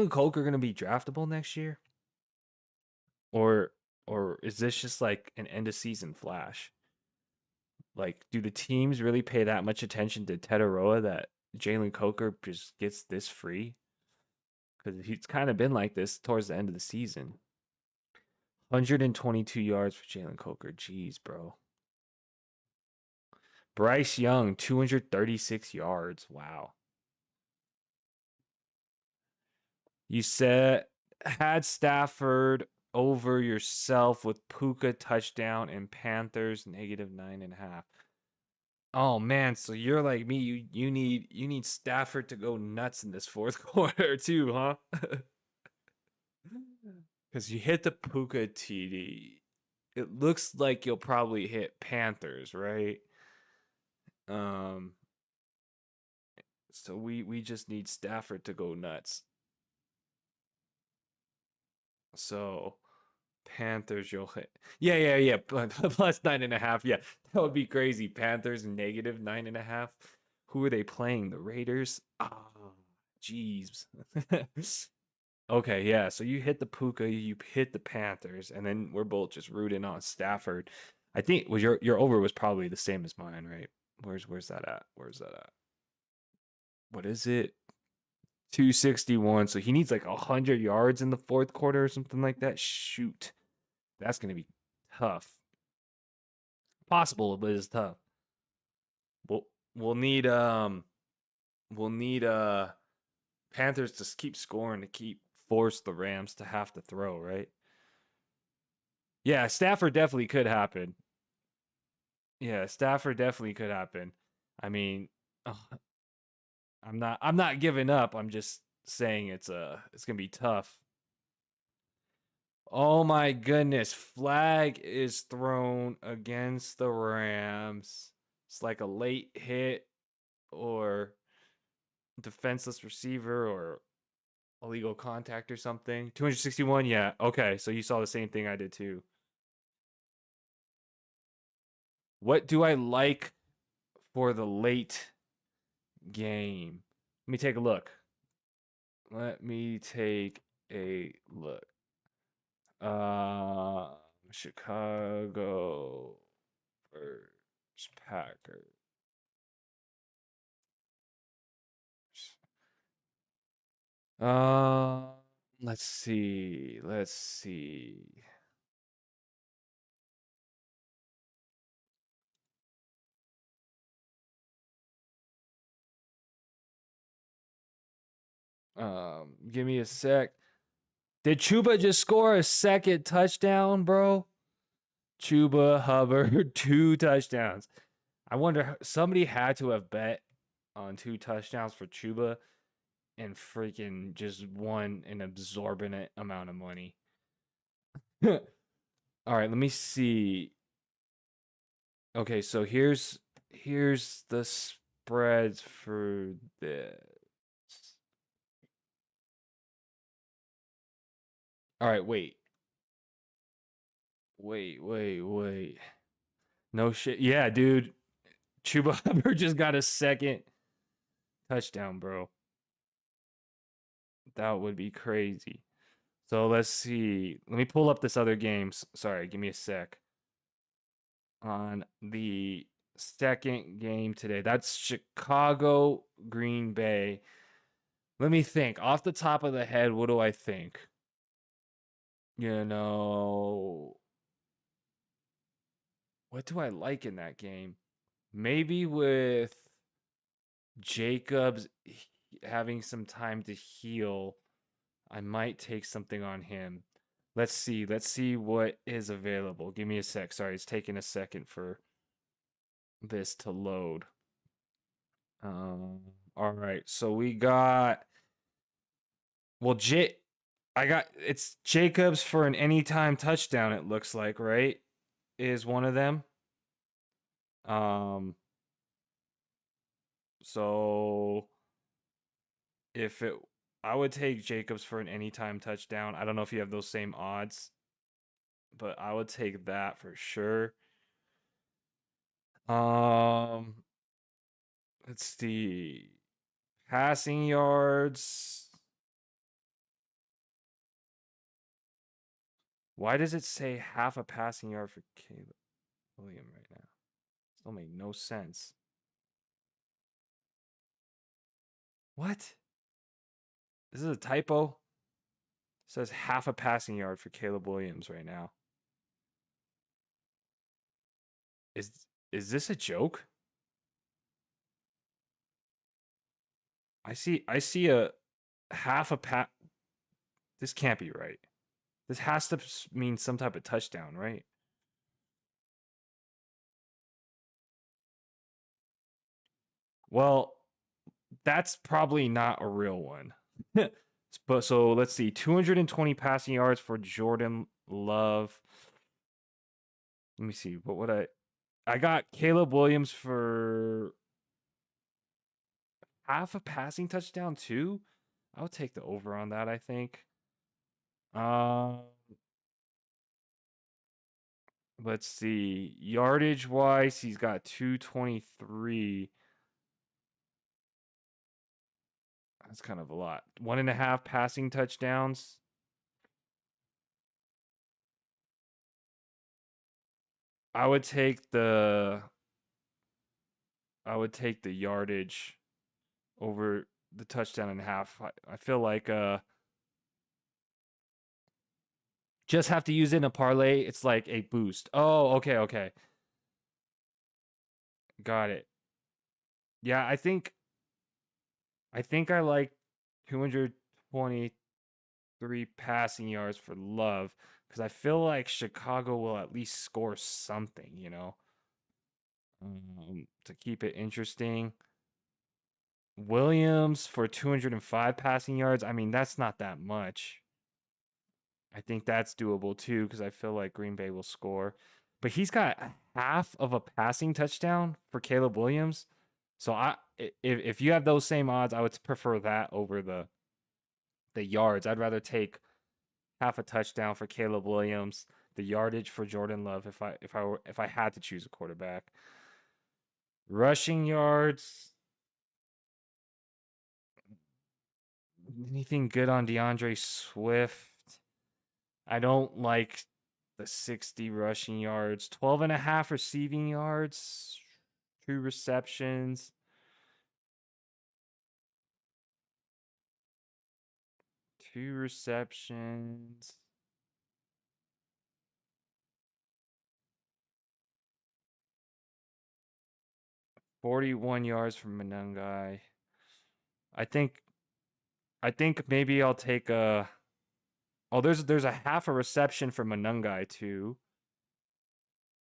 Coker going to be draftable next year? Or is this just like an end of season flash? Like, do the teams really pay that much attention to Tetairoa that Jalen Coker just gets this free? Because he's kind of been like this towards the end of the season. 122 yards for Jalen Coker. Jeez, bro. Bryce Young, 236 yards. Wow. You had Stafford over yourself with Puka touchdown and Panthers -9.5. Oh man, so you're like me. You need Stafford to go nuts in this fourth quarter too, huh? Because you hit the Puka TD. It looks like you'll probably hit Panthers, right? So we just need Stafford to go nuts. So Panthers, you'll hit. Yeah. Plus 9.5. Yeah, that would be crazy. Panthers -9.5. Who are they playing? The Raiders. Oh, jeez. Okay, yeah. So you hit the Puka, you hit the Panthers, and then we're both just rooting on Stafford. I think was your over was probably the same as mine, right? Where's that at? Where's that at? What is it? 261. So he needs like 100 yards in the fourth quarter or something like that. Shoot. That's going to be tough. Possible, but it's tough. We'll we'll need we'll need Panthers to keep scoring to force the Rams to have to throw, right? Yeah, Stafford definitely could happen. Yeah, Stafford definitely could happen. I mean, I'm not giving up. I'm just saying it's going to be tough. Oh my goodness, flag is thrown against the Rams. It's like a late hit or defenseless receiver or illegal contact or something. 261, yeah. Okay, so you saw the same thing I did too. What do I like for the late game? Let me take a look. Chicago versus Packers. Uh, let's see. Let's see. Give me a sec. Did Chuba just score a second touchdown, bro? Chuba Hubbard, 2 touchdowns. I wonder, somebody had to have bet on 2 touchdowns for Chuba and freaking just won an absorbent amount of money. All right, let me see. Okay, so here's the spreads for this. All right, wait. Wait. No shit. Yeah, dude. Chuba Hubbard just got a second touchdown, bro. That would be crazy. So let's see. Let me pull up this other games. Sorry, give me a sec. On the second game today, that's Chicago, Green Bay. Let me think. Off the top of the head, what do I think? You know, what do I like in that game? Maybe with Jacobs having some time to heal, I might take something on him. Let's see. Let's see what is available. Give me a sec. Sorry, it's taking a second for this to load. All right. So we got well, I got it's Jacobs for an anytime touchdown. It looks like, right? Is one of them. Um. So if it, I would take Jacobs for an anytime touchdown. I don't know if you have those same odds, but I would take that for sure. Um, let's see. Passing yards. Why does it say half a passing yard for Caleb Williams right now? Still make no sense. What? This is a typo. It says half a passing yard for Caleb Williams right now. Is is this a joke? I see a half a pat. This can't be right. This has to mean some type of touchdown, right? Well, that's probably not a real one. But so let's see, 220 passing yards for Jordan Love. Let me see. What would I got Caleb Williams for half a passing touchdown too? I'll take the over on that, I think. Um, let's see. Yardage wise, he's got 223. That's kind of a lot. 1.5 passing touchdowns. I would take the yardage over the touchdown and a half. I feel like just have to use it in a parlay. It's like a boost. Oh, okay. Got it. Yeah, I like 223 passing yards for Love because I feel like Chicago will at least score something, to keep it interesting. Williams for 205 passing yards. I mean, that's not that much. I think that's doable too because I feel like Green Bay will score. But he's got half of a passing touchdown for Caleb Williams. So if you have those same odds, I would prefer that over the yards. I'd rather take half a touchdown for Caleb Williams, the yardage for Jordan Love if I had to choose a quarterback. Rushing yards. Anything good on DeAndre Swift? I don't like the 60 rushing yards, 12.5 receiving yards, 2 receptions. 2 receptions. "41 yards from Manungai." I think maybe I'll take a. Oh, there's a half a reception for Manungai too.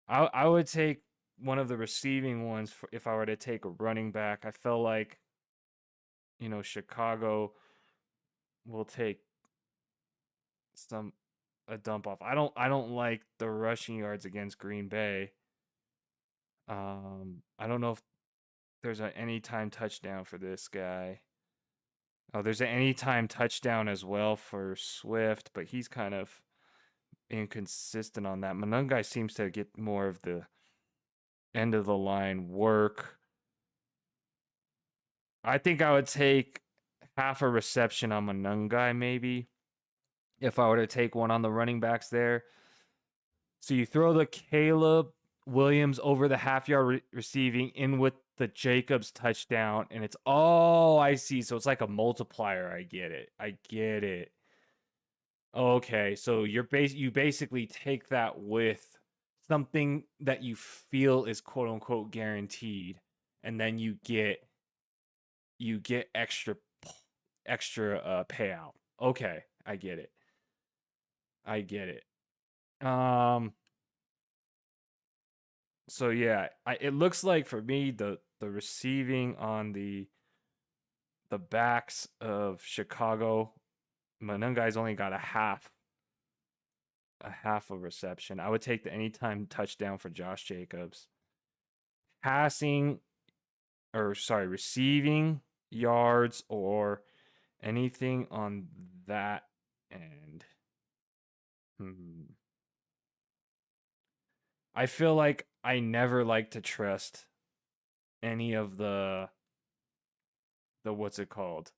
I would take one of the receiving ones if I were to take a running back. I feel like, Chicago will take a dump off. I don't like the rushing yards against Green Bay. I don't know if there's an anytime touchdown for this guy. Oh, there's an anytime touchdown as well for Swift, but he's kind of inconsistent on that. Manungai seems to get more of the end of the line work. I think I would take half a reception on Manungai maybe if I were to take one on the running backs there. So you throw the Caleb Williams over the half-yard receiving in with the Jacobs touchdown, and it's I see. So it's like a multiplier. I get it. Okay, so you basically take that with something that you feel is quote unquote guaranteed, and then you get extra payout. Okay, I get it. So yeah, it looks like for me the receiving on the backs of Chicago, Manungai's only got a half a reception. I would take the anytime touchdown for Josh Jacobs. Receiving yards or anything on that end. I feel like I never like to trust any of the what's it called?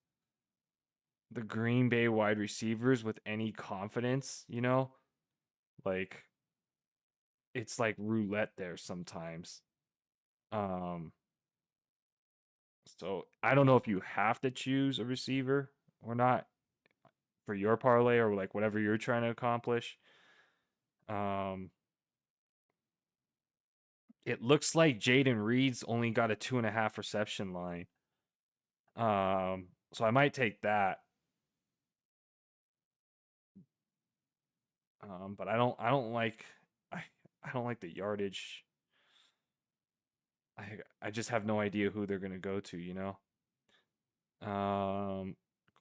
The Green Bay wide receivers with any confidence, Like it's like roulette there sometimes. So I don't know if you have to choose a receiver or not for your parlay or like whatever you're trying to accomplish. It looks like Jaden Reed's only got a 2.5 reception line. So I might take that. But I don't like the yardage. I just have no idea who they're gonna go to,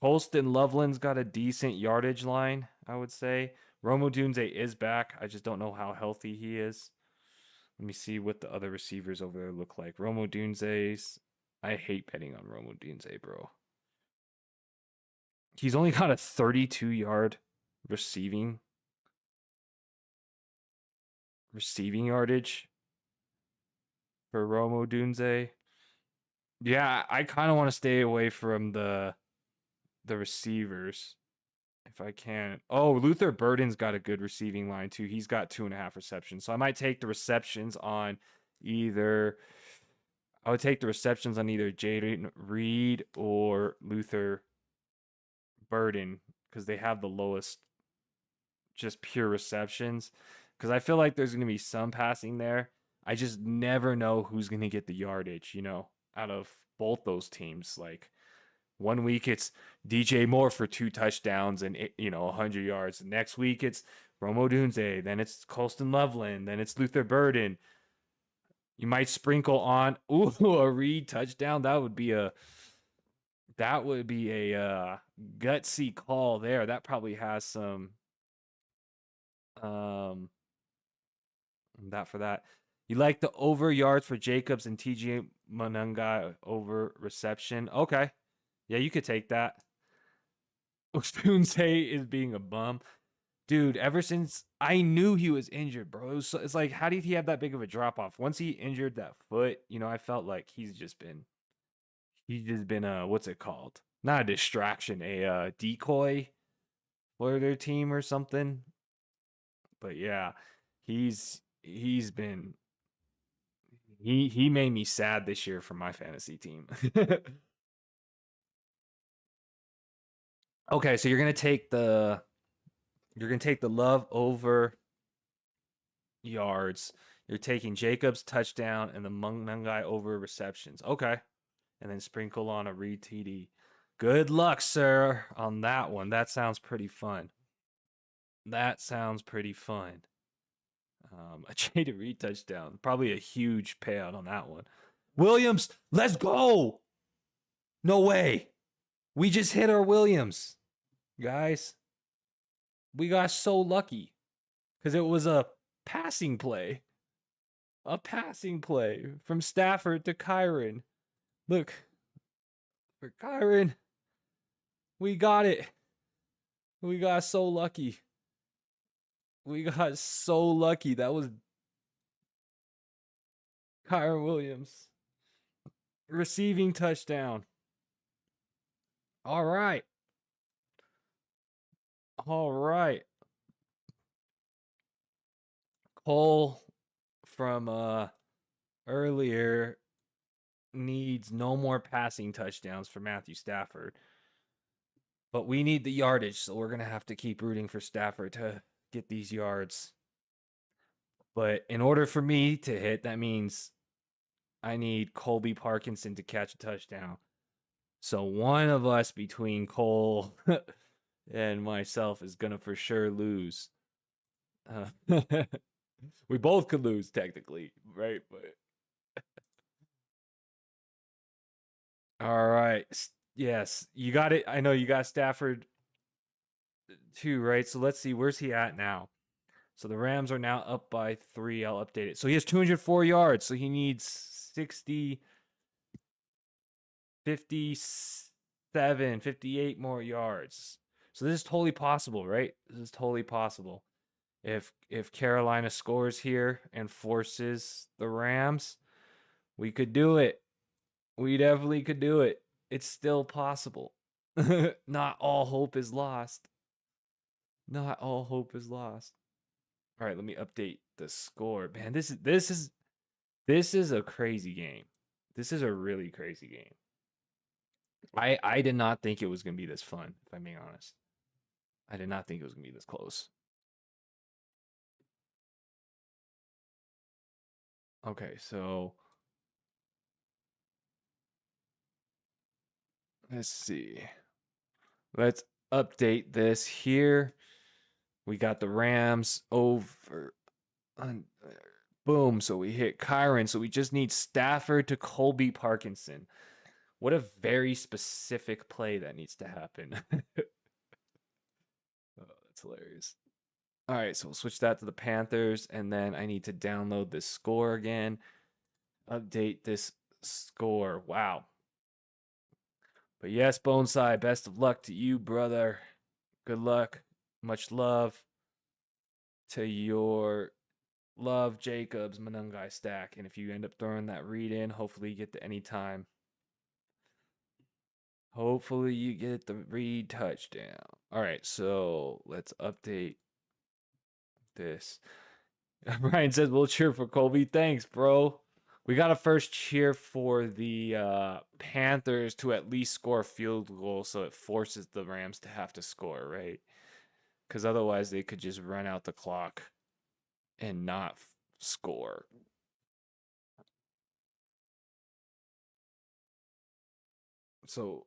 Colston Loveland's got a decent yardage line, I would say. Romo Dunze is back. I just don't know how healthy he is. Let me see what the other receivers over there look like. Romo Dunze's. I hate betting on Romo Dunze, bro. He's only got a 32-yard receiving yardage for Romo Dunze. Yeah, I kind of want to stay away from the receivers if I can. Oh, Luther Burden's got a good receiving line too. He's got 2.5 receptions. So I might take the receptions on either. I would take the receptions on either Jaden Reed or Luther Burden because they have the lowest just pure receptions. Because I feel like there's going to be some passing there. I just never know who's going to get the yardage, out of both those teams. Like, one week it's DJ Moore for 2 touchdowns and 100 yards. Next week it's Romo Dunze. Then it's Colston Loveland. Then it's Luther Burden. You might sprinkle on a Reed touchdown. That would be a gutsy call there. That probably has some that for that. You like the over yards for Jacobs and TJ Manunga over reception? Okay. Yeah, you could take that. Osunze is being a bum. Dude, ever since I knew he was injured, bro, it's like, how did he have that big of a drop off? Once he injured that foot, I felt like he's just been what's it called? Not a distraction, a decoy for their team or something. But yeah, he's been he made me sad this year for my fantasy team. Okay, so you're gonna take the love over yards. You're taking Jacobs touchdown and the Mungai over receptions. Okay, and then sprinkle on a Reed TD. Good luck, sir, on that one. That sounds pretty fun. That sounds pretty fun. A Jada Reed touchdown. Probably a huge payout on that one. Williams, let's go. No way. We just hit our Williams. Guys, we got so lucky because it was a passing play. A passing play from Stafford to Kyren. Look, for Kyren, we got it. We got so lucky. We got so lucky. That was Kyren Williams. Receiving touchdown. All right. All right. Cole from earlier needs no more passing touchdowns for Matthew Stafford. But we need the yardage, so we're going to have to keep rooting for Stafford to get these yards. But in order for me to hit, that means I need Colby Parkinson to catch a touchdown. So one of us between Cole and myself is going to for sure lose. We both could lose technically, right? But all right. Yes, you got it. I know you got Stafford too, right? So let's see, where's he at now? So the Rams are now up by 3. I'll update it. So he has 204 yards. So he needs 60, 57, 58 more yards. So this is totally possible, right? This is totally possible. If Carolina scores here and forces the Rams, we could do it. We definitely could do it. It's still possible. Not all hope is lost. Not all hope is lost. All right, let me update the score. Man, this is a crazy game. This is a really crazy game. I did not think it was gonna be this fun, if I'm being honest. I did not think it was gonna be this close. Okay, so let's see. Let's update this here. We got the Rams over. Boom. So we hit Kyren. So we just need Stafford to Colby Parkinson. What a very specific play that needs to happen. Oh, that's hilarious. All right, so we'll switch that to the Panthers, and then I need to download this score again. Update this score. Wow. But yes, Boneside, best of luck to you, brother. Good luck. Much love to your Love Jacobs Manungai stack. And if you end up throwing that read in, hopefully you get the anytime. Hopefully you get the read touchdown. All right, so let's update this. Brian says we'll cheer for Colby. Thanks, bro. We got to first cheer for the Panthers to at least score a field goal so it forces the Rams to have to score, right? Because otherwise they could just run out the clock and not score. So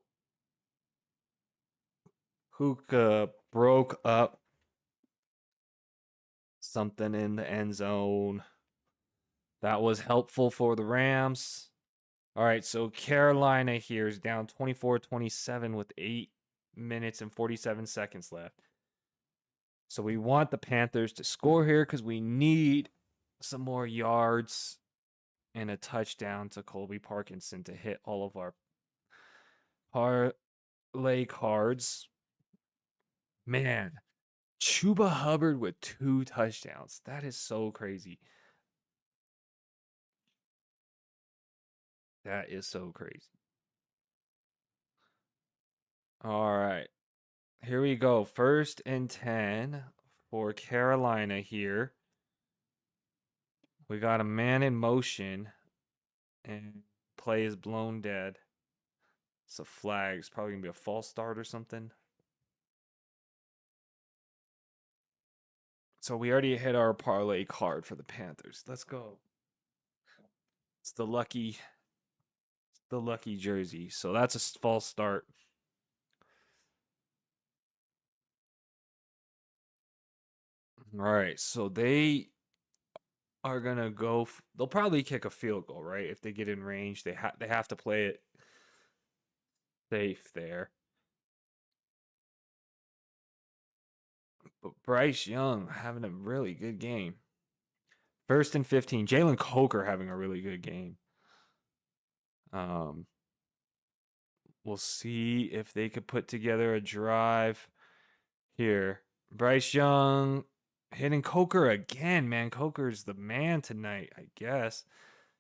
Puka broke up something in the end zone. That was helpful for the Rams. All right, so Carolina here is down 24-27 with 8 minutes and 47 seconds left. So we want the Panthers to score here because we need some more yards and a touchdown to Colby Parkinson to hit all of our parlay cards. Man, Chuba Hubbard with 2 touchdowns. That is so crazy. That is so crazy. All right. Here we go. 1st and 10 for Carolina here. We got a man in motion and play is blown dead. It's a flag. It's probably going to be a false start or something. So we already hit our parlay card for the Panthers. Let's go. It's the lucky jersey. So that's a false start. All right. So they are gonna go. They'll probably kick a field goal, right? If they get in range, they have to play it safe there. But Bryce Young having a really good game. 1st and 15. Jalen Coker having a really good game. We'll see if they could put together a drive here. Bryce Young hitting Coker again, man. Coker's the man tonight, I guess.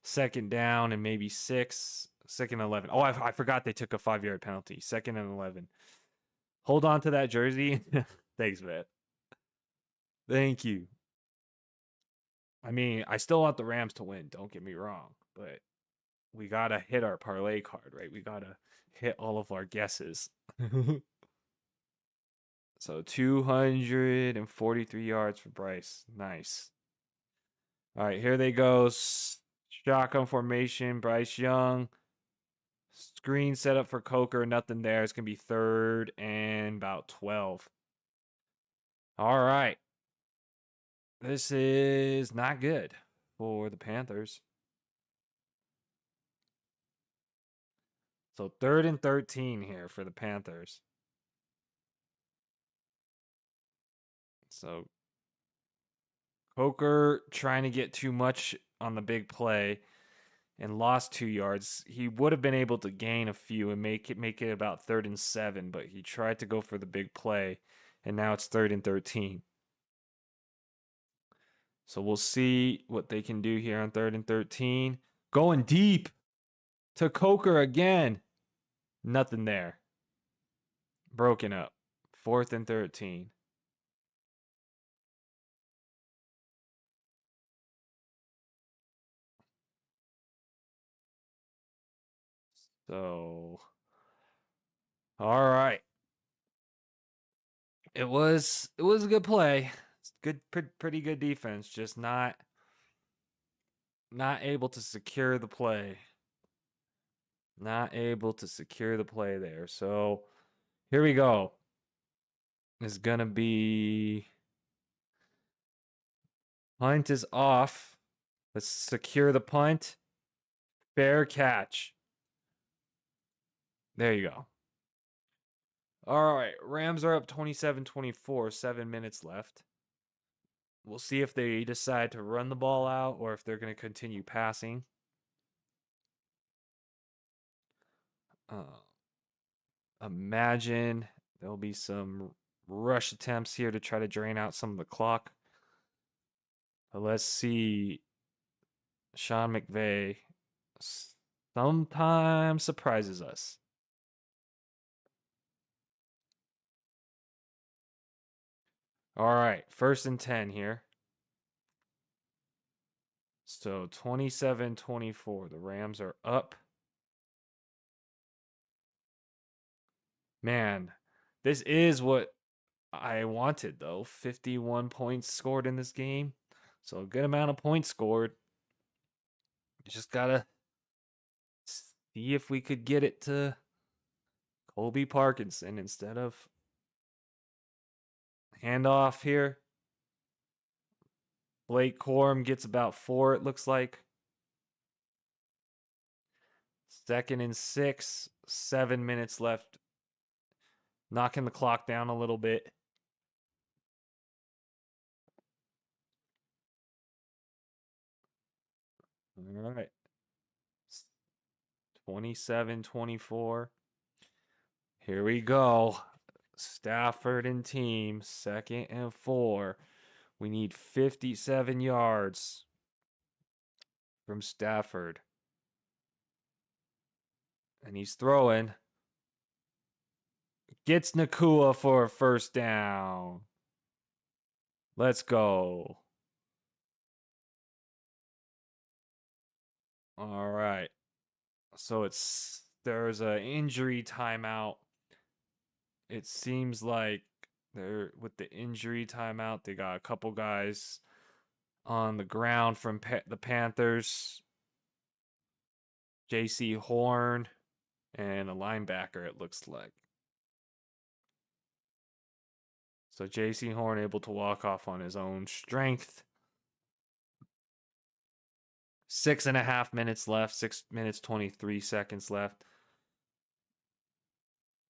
2nd down and maybe 6. 2nd and 11. Oh, I forgot they took a 5-yard penalty. 2nd and 11. Hold on to that jersey. Thanks, man. Thank you. I mean, I still want the Rams to win. Don't get me wrong, but we gotta hit our parlay card, right? We gotta hit all of our guesses. So 243 yards for Bryce. Nice. All right, here they go. Shotgun formation. Bryce Young. Screen set up for Coker. Nothing there. It's going to be 3rd and about 12. All right. This is not good for the Panthers. So 3rd and 13 here for the Panthers. So Coker trying to get too much on the big play and lost 2 yards. He would have been able to gain a few and make it about 3rd and 7, but he tried to go for the big play, and now it's 3rd and 13. So we'll see what they can do here on 3rd and 13. Going deep to Coker again. Nothing there. Broken up. 4th and 13. So, all right. It was a good play. Good, pretty good defense. Just not able to secure the play. Not able to secure the play there. So here we go. It's gonna be punt is off. Let's secure the punt. Fair catch. There you go. All right, Rams are up 27-24, 7 minutes left. We'll see if they decide to run the ball out or if they're going to continue passing. Imagine there'll be some rush attempts here to try to drain out some of the clock. But let's see. Sean McVay sometimes surprises us. All right, 1st and 10 here. So 27-24. The Rams are up. Man, this is what I wanted, though. 51 points scored in this game. So a good amount of points scored. Just got to see if we could get it to Colby Parkinson instead of handoff here. Blake Corum gets about 4, it looks like. 2nd and 6, 7 minutes left. Knocking the clock down a little bit. All right. 27-24. Here we go. Stafford and team, 2nd and 4. We need 57 yards from Stafford. And he's throwing. Gets Nacua for a 1st down. Let's go. All right. So there's an injury timeout. It seems like They're with the injury timeout. They got a couple guys on the ground from the Panthers. J.C. Horn and a linebacker, it looks like. So J.C. Horn able to walk off on his own strength. 6.5 minutes left. 6 minutes 23 seconds left.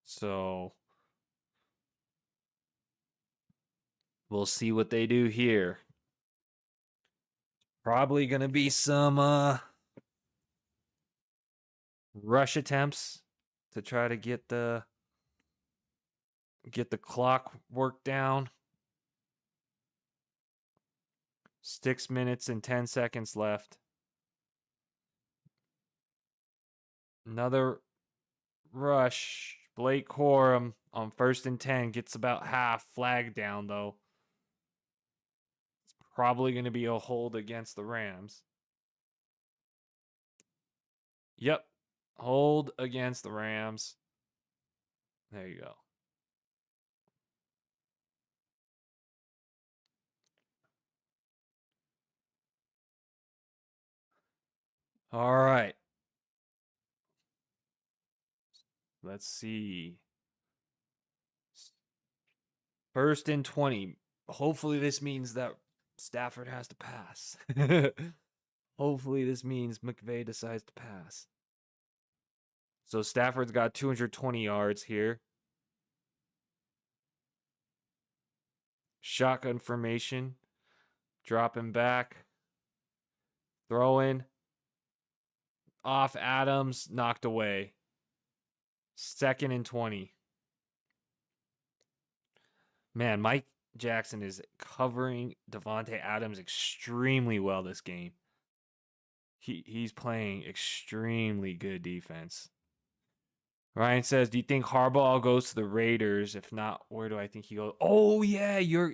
So we'll see what they do here. Probably gonna be some rush attempts to try to get the clock worked down. 6 minutes and 10 seconds left. Another rush. Blake Corum on 1st and 10 gets about half. Flag down, though. It's probably going to be a hold against the Rams. Yep. Hold against the Rams. There you go. All right. Let's see. 1st and 20. Hopefully this means that Stafford has to pass. Hopefully this means McVay decides to pass. So Stafford's got 220 yards here. Shotgun formation. Dropping back. Throwing. Off Adams. Knocked away. 2nd and 20. Man, Mike Jackson is covering Devontae Adams extremely well this game. He's playing extremely good defense. Ryan says, "Do you think Harbaugh goes to the Raiders? If not, where do I think he goes?" Oh yeah, your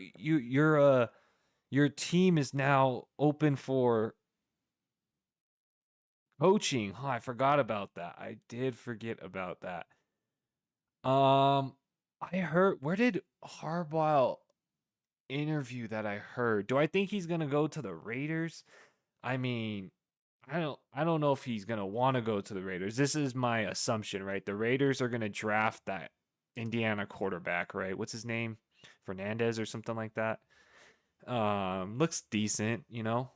team is now open for coaching. Huh, I forgot about that. I did forget about that. I heard, where did Harbaugh interview that I heard? Do I think he's gonna go to the Raiders? I mean, I don't know if he's gonna want to go to the Raiders. This is my assumption, right? The Raiders are gonna draft that Indiana quarterback, right? What's his name? Fernandez or something like that. Looks decent,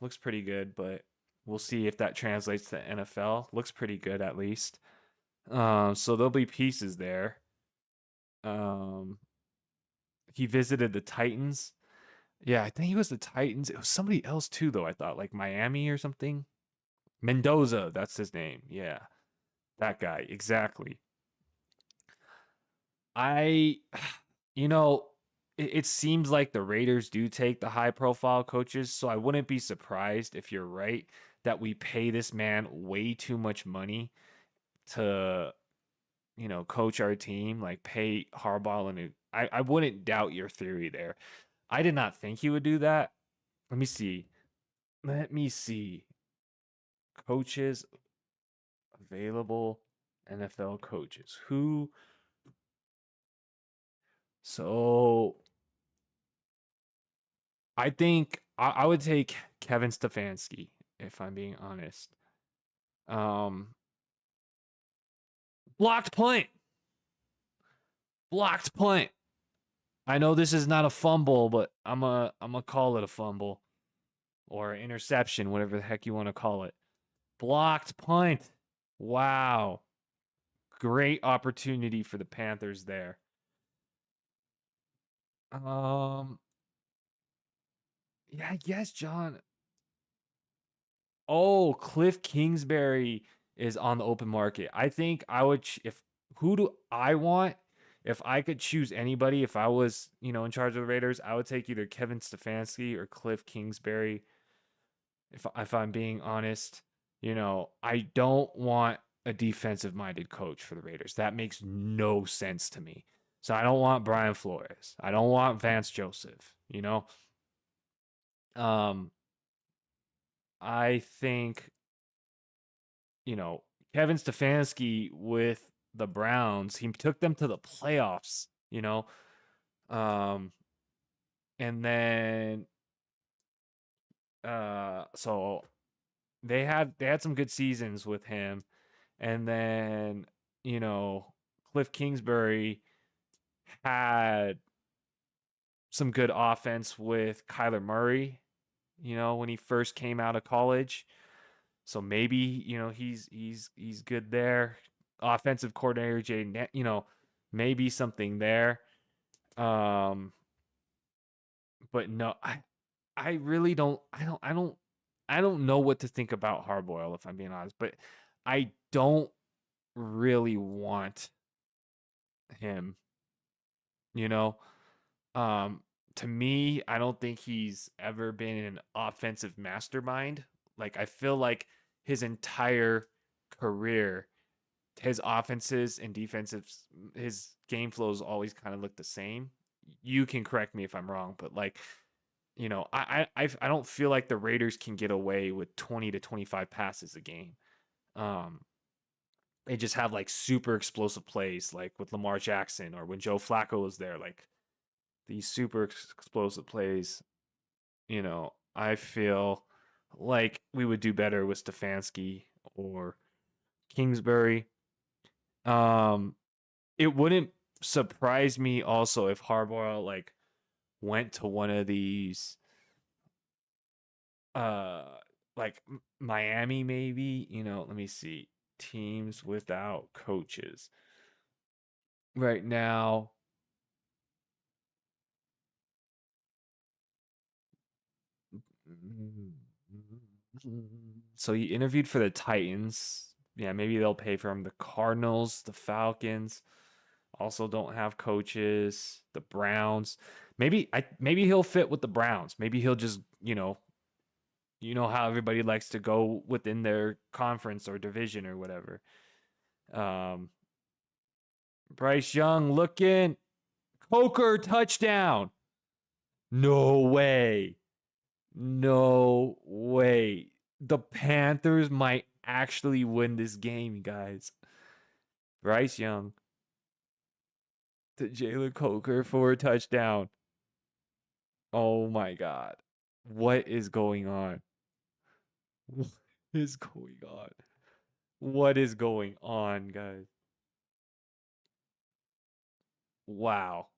looks pretty good, but we'll see if that translates to NFL. Looks pretty good at least. So there'll be pieces there. He visited the Titans. Yeah, I think he was the Titans. It was somebody else too, though. I thought like Miami or something. Mendoza, that's his name. Yeah, that guy exactly. I, it seems like the Raiders do take the high-profile coaches, so I wouldn't be surprised if you're right that we pay this man way too much money to, coach our team. Like pay Harbaugh, and I wouldn't doubt your theory there. I did not think he would do that. Let me see. Let me see. Coaches available, NFL coaches. Who? So I think I would take Kevin Stefanski, if I'm being honest. Um, blocked punt. Blocked punt. I know this is not a fumble, but I'm a call it a fumble or interception, whatever the heck you want to call it. Blocked punt. Wow. Great opportunity for the Panthers there. Yeah, I guess John. Oh, Cliff Kingsbury is on the open market. I think I would if who do I want? If I could choose anybody, if I was, in charge of the Raiders, I would take either Kevin Stefanski or Cliff Kingsbury. If I'm being honest, I don't want a defensive-minded coach for the Raiders. That makes no sense to me. So I don't want Brian Flores. I don't want Vance Joseph, I think, Kevin Stefanski with the Browns, he took them to the playoffs, And then so they had some good seasons with him. And then, you know, Cliff Kingsbury had some good offense with Kyler Murray, when he first came out of college. So maybe, he's good there. Offensive coordinator Jay, maybe something there. Um, but no, I really I don't know what to think about Hardboil, if I'm being honest, but I don't really want him, you know. Um, to me, I don't think he's ever been an offensive mastermind. Like I feel like his entire career, his offenses and defensives, his game flows always kind of look the same. You can correct me if I'm wrong, but like, I don't feel like the Raiders can get away with 20 to 25 passes a game. Um, they just have like super explosive plays, like with Lamar Jackson or when Joe Flacco was there, like these super explosive plays. I feel like we would do better with Stefanski or Kingsbury. Um, it wouldn't surprise me also if Harbaugh like went to one of these uh like Miami maybe, let me see. Teams without coaches. Right now, so he interviewed for the Titans. Yeah, maybe they'll pay for him. The Cardinals, the Falcons also don't have coaches. The Browns. Maybe he'll fit with the Browns. Maybe he'll just, how everybody likes to go within their conference or division or whatever. Um Bryce Young looking. Coker touchdown. No way. No way. The Panthers might actually win this game, guys. Bryce Young to Jalen Coker for a touchdown. Oh my God. What is going on? What is going on? What is going on, guys? Wow.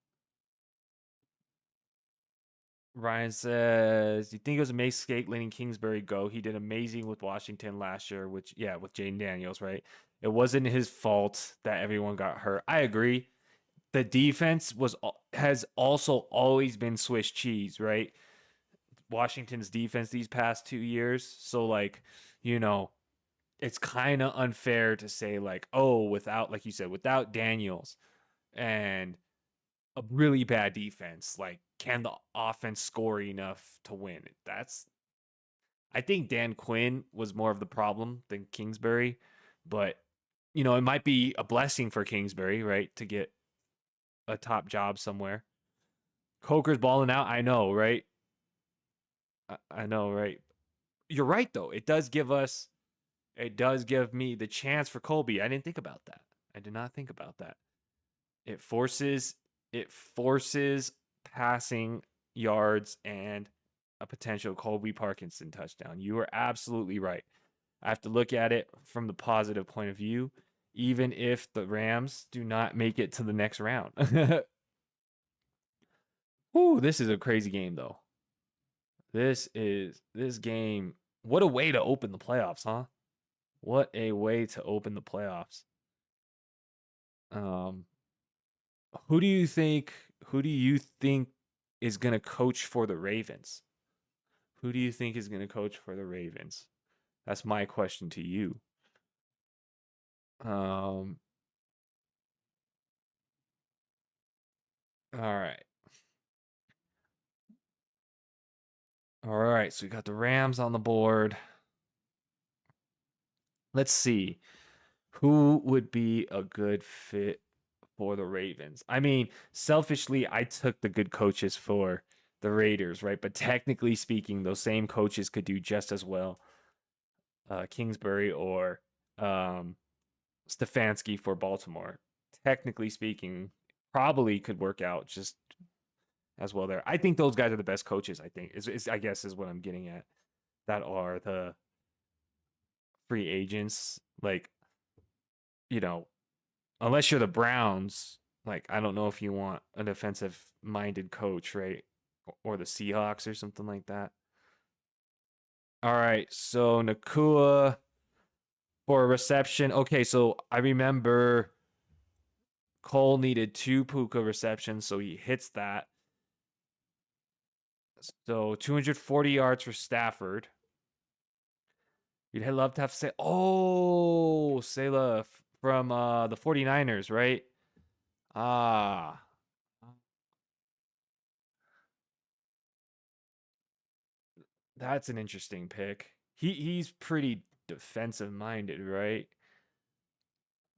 Ryan says, "Do you think it was a mistake letting Kingsbury go? He did amazing with Washington last year, which, yeah, with Jaden Daniels, right? It wasn't his fault that everyone got hurt. I agree. The defense has also always been Swiss cheese, right? Washington's defense these past 2 years. So, like, you know, it's kind of unfair to say, like, oh, without, like you said, without Daniels and a really bad defense. Like, can the offense score enough to win? I think Dan Quinn was more of the problem than Kingsbury, but it might be a blessing for Kingsbury, right, to get a top job somewhere. Coker's balling out. I know, right? I know, right? You're right, though. It does give me the chance for Colby. I didn't think about that. I did not think about that. It forces it forces passing yards and a potential Colby Parkinson touchdown. You are absolutely right. I have to look at it from the positive point of view, even if the Rams do not make it to the next round. Ooh, this is a crazy game though. This game. What a way to open the playoffs, huh? What a way to open the playoffs. Um, who do you think? Who do you think is going to coach for the Ravens? Who do you think is going to coach for the Ravens? That's my question to you. Um, all right. All right. So we got the Rams on the board. Let's see. Who would be a good fit for the Ravens? I mean, selfishly, I took the good coaches for the Raiders, right? But technically speaking, those same coaches could do just as well. Kingsbury or um, Stefanski for Baltimore. Technically speaking, probably could work out. Just as well there. I think those guys are the best coaches, I think. I guess is what I'm getting at. That are the free agents. Like, you know, unless you're the Browns, like I don't know if you want a defensive minded coach, right? Or the Seahawks or something like that. All right, so Nacua for a reception. Okay, so I remember Cole needed 2 Puka receptions, so he hits that. So 240 yards for Stafford. You'd love to have Selah from the 49ers, right? Ah. That's an interesting pick. He's pretty defensive minded, right?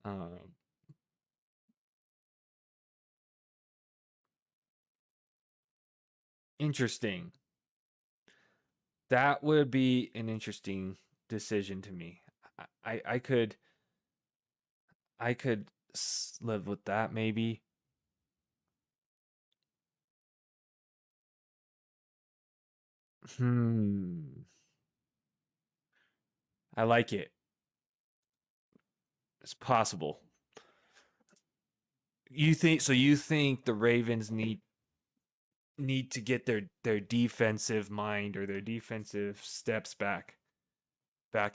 Um, Interesting. That would be an interesting decision to me. I could live with that maybe. Hmm. I like it. It's possible. You think the Ravens need to get their defensive mind or their defensive steps back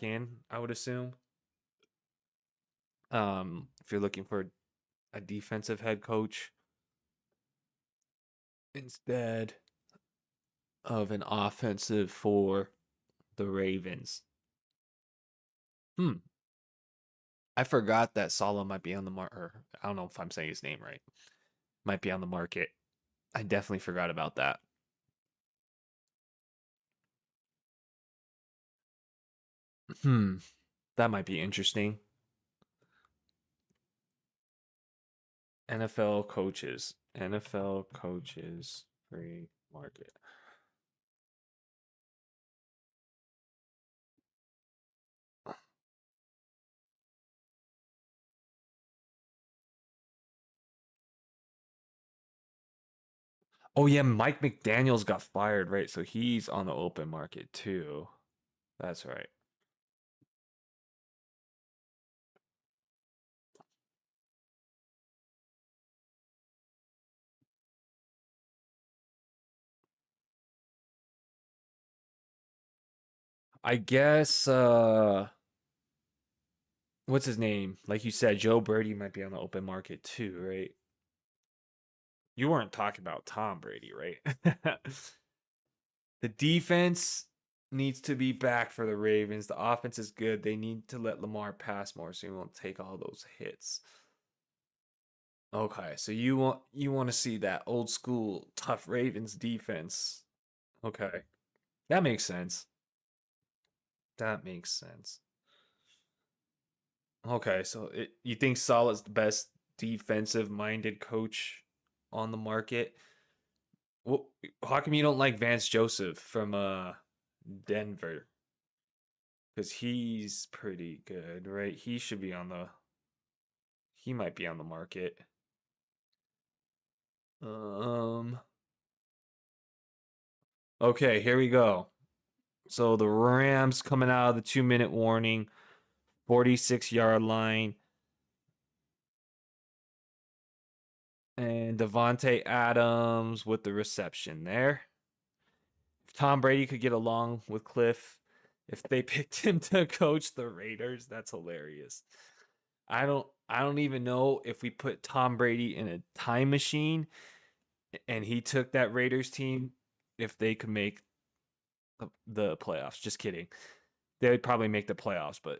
in, I would assume. If you're looking for a defensive head coach instead of an offensive for the Ravens. Hmm. I forgot that Sala might be on the market. I don't know if I'm saying his name right. Might be on the market. I definitely forgot about that. Hmm. That might be interesting. NFL coaches. NFL coaches free market. Oh yeah, Mike McDaniel's got fired, right? So he's on the open market too. That's right. I guess what's his name? Like you said, Joe Brady might be on the open market too, right? You weren't talking about Tom Brady, right? The defense needs to be back for the Ravens. The offense is good. They need to let Lamar pass more so he won't take all those hits. Okay, so you want to see that old school tough Ravens defense. Okay. That makes sense. That makes sense. Okay, so you think Saleh's the best defensive minded coach on the market? Well, how come you don't like Vance Joseph from Denver? Because he's pretty good, right? He might be on the market. Um, okay, here we go. So the Rams coming out of the 2-minute warning, 46-yard line, and Devontae Adams with the reception there. If Tom Brady could get along with Cliff, if they picked him to coach the Raiders, that's hilarious. I don't even know if we put Tom Brady in a time machine and he took that Raiders team if they could make the playoffs. Just kidding. They would probably make the playoffs, but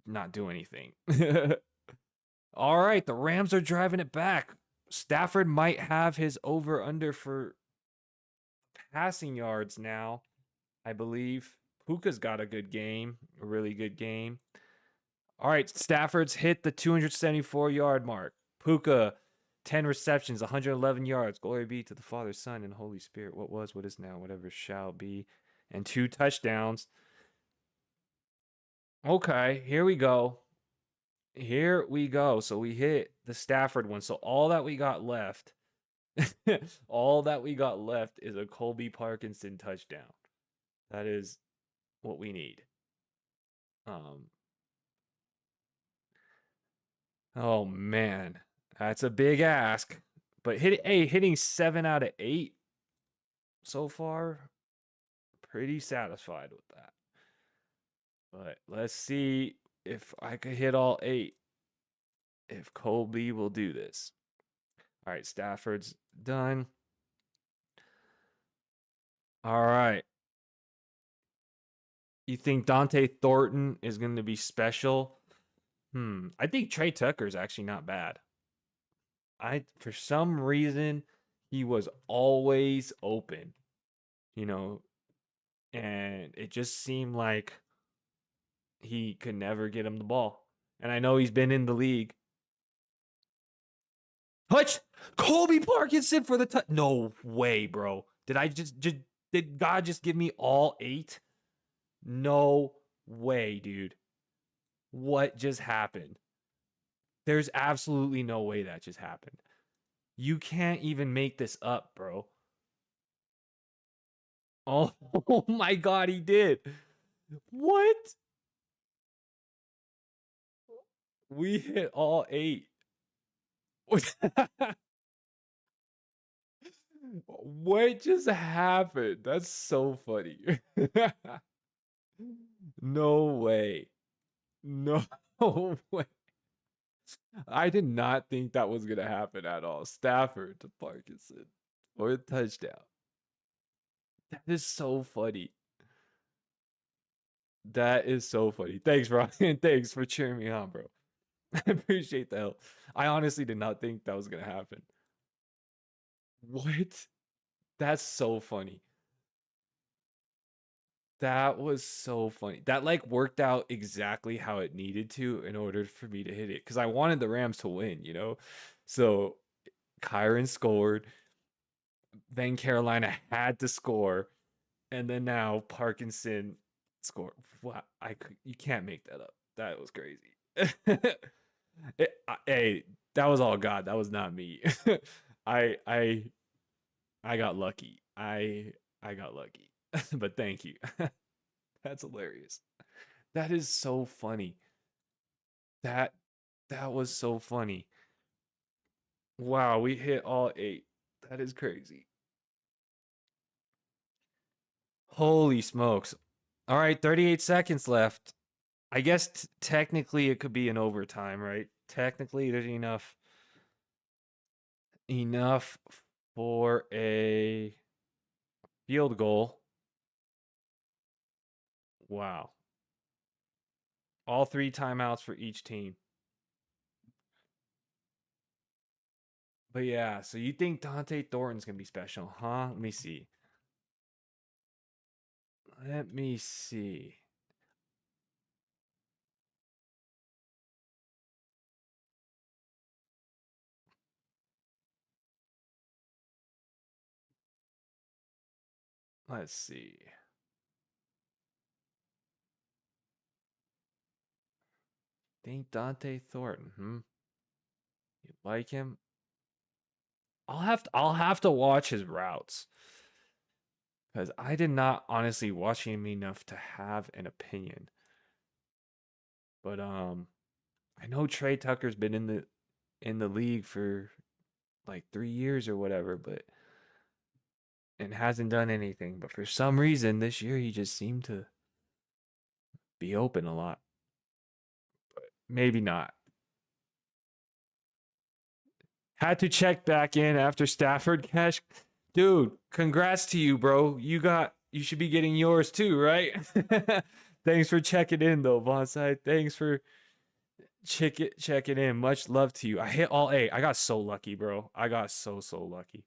not do anything. All right, the Rams are driving it back. Stafford might have his over under for passing yards now, I believe. Puka's got a good game, a really good game. All right, Stafford's hit the 274-yard mark. Puka, 10 receptions, 111 yards. Glory be to the Father, Son, and Holy Spirit. What was, what is now, whatever shall be. And 2 touchdowns. Okay, here we go. Here we go. So we hit the Stafford one. So all that we got left All that we got left is a Colby Parkinson touchdown. That is what we need. Um, oh man, that's a big ask. But hitting 7 out of 8 so far, pretty satisfied with that. But let's see if I could hit all 8. If Colby will do this. All right, Stafford's done. All right. You think Dante Thornton is going to be special? I think Trey Tucker is actually not bad. For some reason, he was always open, you know, and it just seemed like he could never get him the ball. And I know he's been in the league. Touch Colby Parkinson for the touch. No way, bro. Did God just give me all 8? No way, dude. What just happened? There's absolutely no way that just happened. You can't even make this up, bro. Oh, oh my God, he did. What? We hit all 8. What just happened? That's so funny. No way. No way. I did not think that was going to happen at all. Stafford to Parkinson for a touchdown. That is so funny. That is so funny. Thanks, Ryan. Thanks for cheering me on, bro. I appreciate the help. I honestly did not think that was going to happen. What? That's so funny. That was so funny. That like worked out exactly how it needed to in order for me to hit it. Because I wanted the Rams to win, you know? So Kyren scored. Then Carolina had to score. And then now Parkinson scored. Wow, you can't make that up. That was crazy. Hey, that was all God. That was not me. I I I got lucky. I got lucky. But thank you. That's hilarious. That is so funny. That that was so funny. Wow, we hit all 8. That is crazy. Holy smokes. All right, 38 seconds left. I guess technically it could be an overtime, right? Technically there's enough for a field goal. Wow. All 3 timeouts for each team. But yeah, so you think Dante Thornton's going to be special, huh? Let me see. Let me see. Let's see. Think Dante Thornton, You like him? I'll have to watch his routes. Because I did not honestly watch him enough to have an opinion. But I know Trey Tucker's been in the league for like 3 years or whatever, but and hasn't done anything. But for some reason this year he just seemed to be open a lot. But maybe not. Had to check back in after Stafford catch. Dude, congrats to you, bro. You should be getting yours too, right? Thanks for checking in though, Bonsai. Thanks for checking in. Much love to you. I hit all 8. I got so lucky, bro. I got so lucky.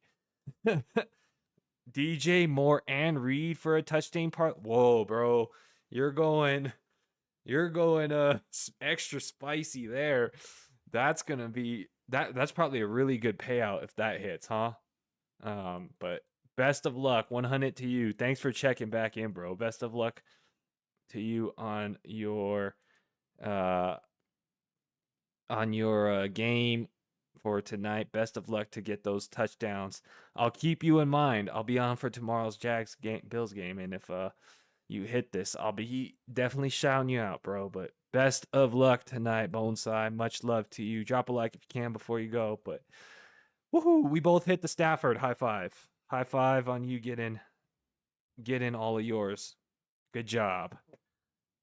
DJ Moore and Reed for a touchdown part. Whoa, bro. You're going extra spicy there. That's going to be that's probably a really good payout if that hits, huh? But best of luck. 100 to you. Thanks for checking back in, bro. Best of luck to you on your game for tonight. Best of luck to get those touchdowns. I'll keep you in mind. I'll be on for tomorrow's Jags Bills game, and if you hit this, I'll be definitely shouting you out, bro. But best of luck tonight, Boneside. Much love to you. Drop a like if you can before you go. But woohoo, we both hit the Stafford. High five. High five on you getting all of yours. Good job.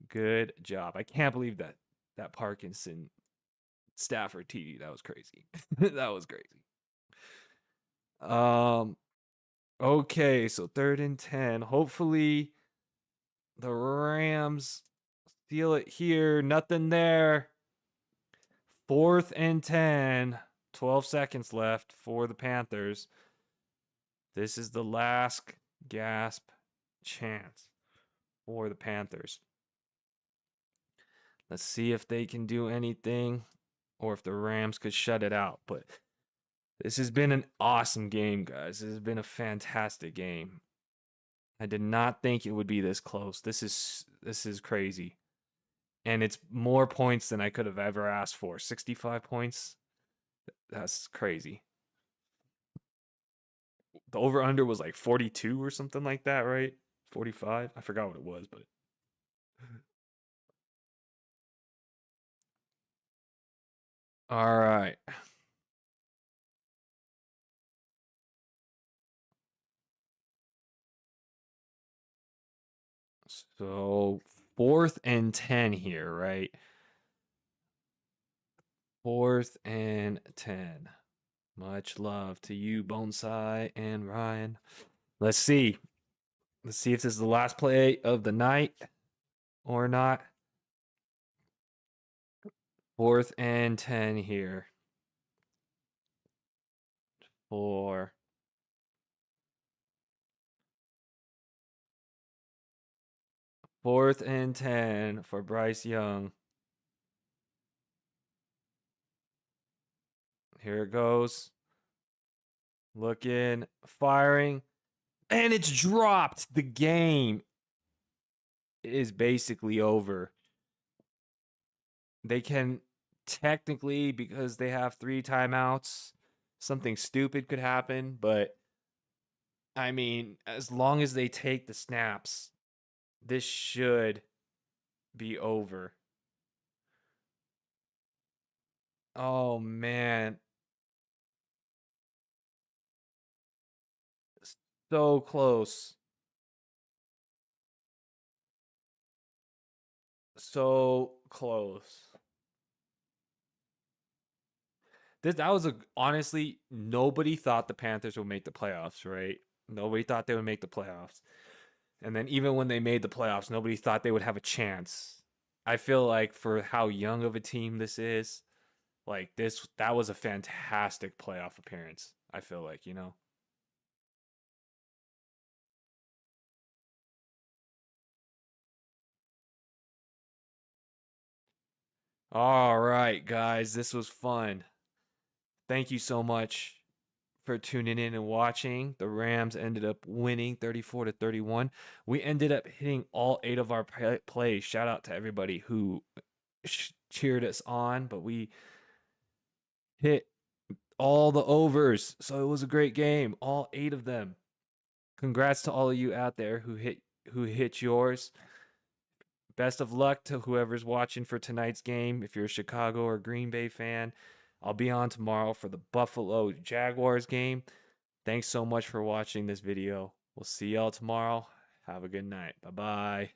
Good job. I can't believe that Parkinson Stafford TD. That was crazy. That was crazy. Okay, so 3rd and 10. Hopefully the Rams steal it here. Nothing there. 4th and 10. 12 seconds left for the Panthers. This is the last gasp chance for the Panthers. Let's see if they can do anything or if the Rams could shut it out. But this has been an awesome game, guys. This has been a fantastic game. I did not think it would be this close. This is crazy. And it's more points than I could have ever asked for. 65 points. That's crazy. The over-under was like 42 or something like that, right? 45? I forgot what it was, but... All right. So 4th and 10 here, right? 4th and 10. Much love to you, Bonsai and Ryan. Let's see. Let's see if this is the last play of the night or not. 4th and 10 here. 4. 4th and 10 for Bryce Young. Here it goes. Looking, firing, and it's dropped. The game is basically over. They can technically, because they have 3 timeouts, something stupid could happen, but I mean, as long as they take the snaps, this should be over. Oh man. So close. So close. That was honestly, nobody thought the Panthers would make the playoffs, right? Nobody thought they would make the playoffs. And then even when they made the playoffs, nobody thought they would have a chance. I feel like for how young of a team this is, like that was a fantastic playoff appearance. I feel like, you know. All right, guys, this was fun. Thank you so much for tuning in and watching. The Rams ended up winning 34-31. We ended up hitting all 8 of our plays. Shout out to everybody who cheered us on, but we hit all the overs. So it was a great game, all 8 of them. Congrats to all of you out there who hit yours. Best of luck to whoever's watching for tonight's game. If you're a Chicago or Green Bay fan, I'll be on tomorrow for the Buffalo Jaguars game. Thanks so much for watching this video. We'll see y'all tomorrow. Have a good night. Bye-bye.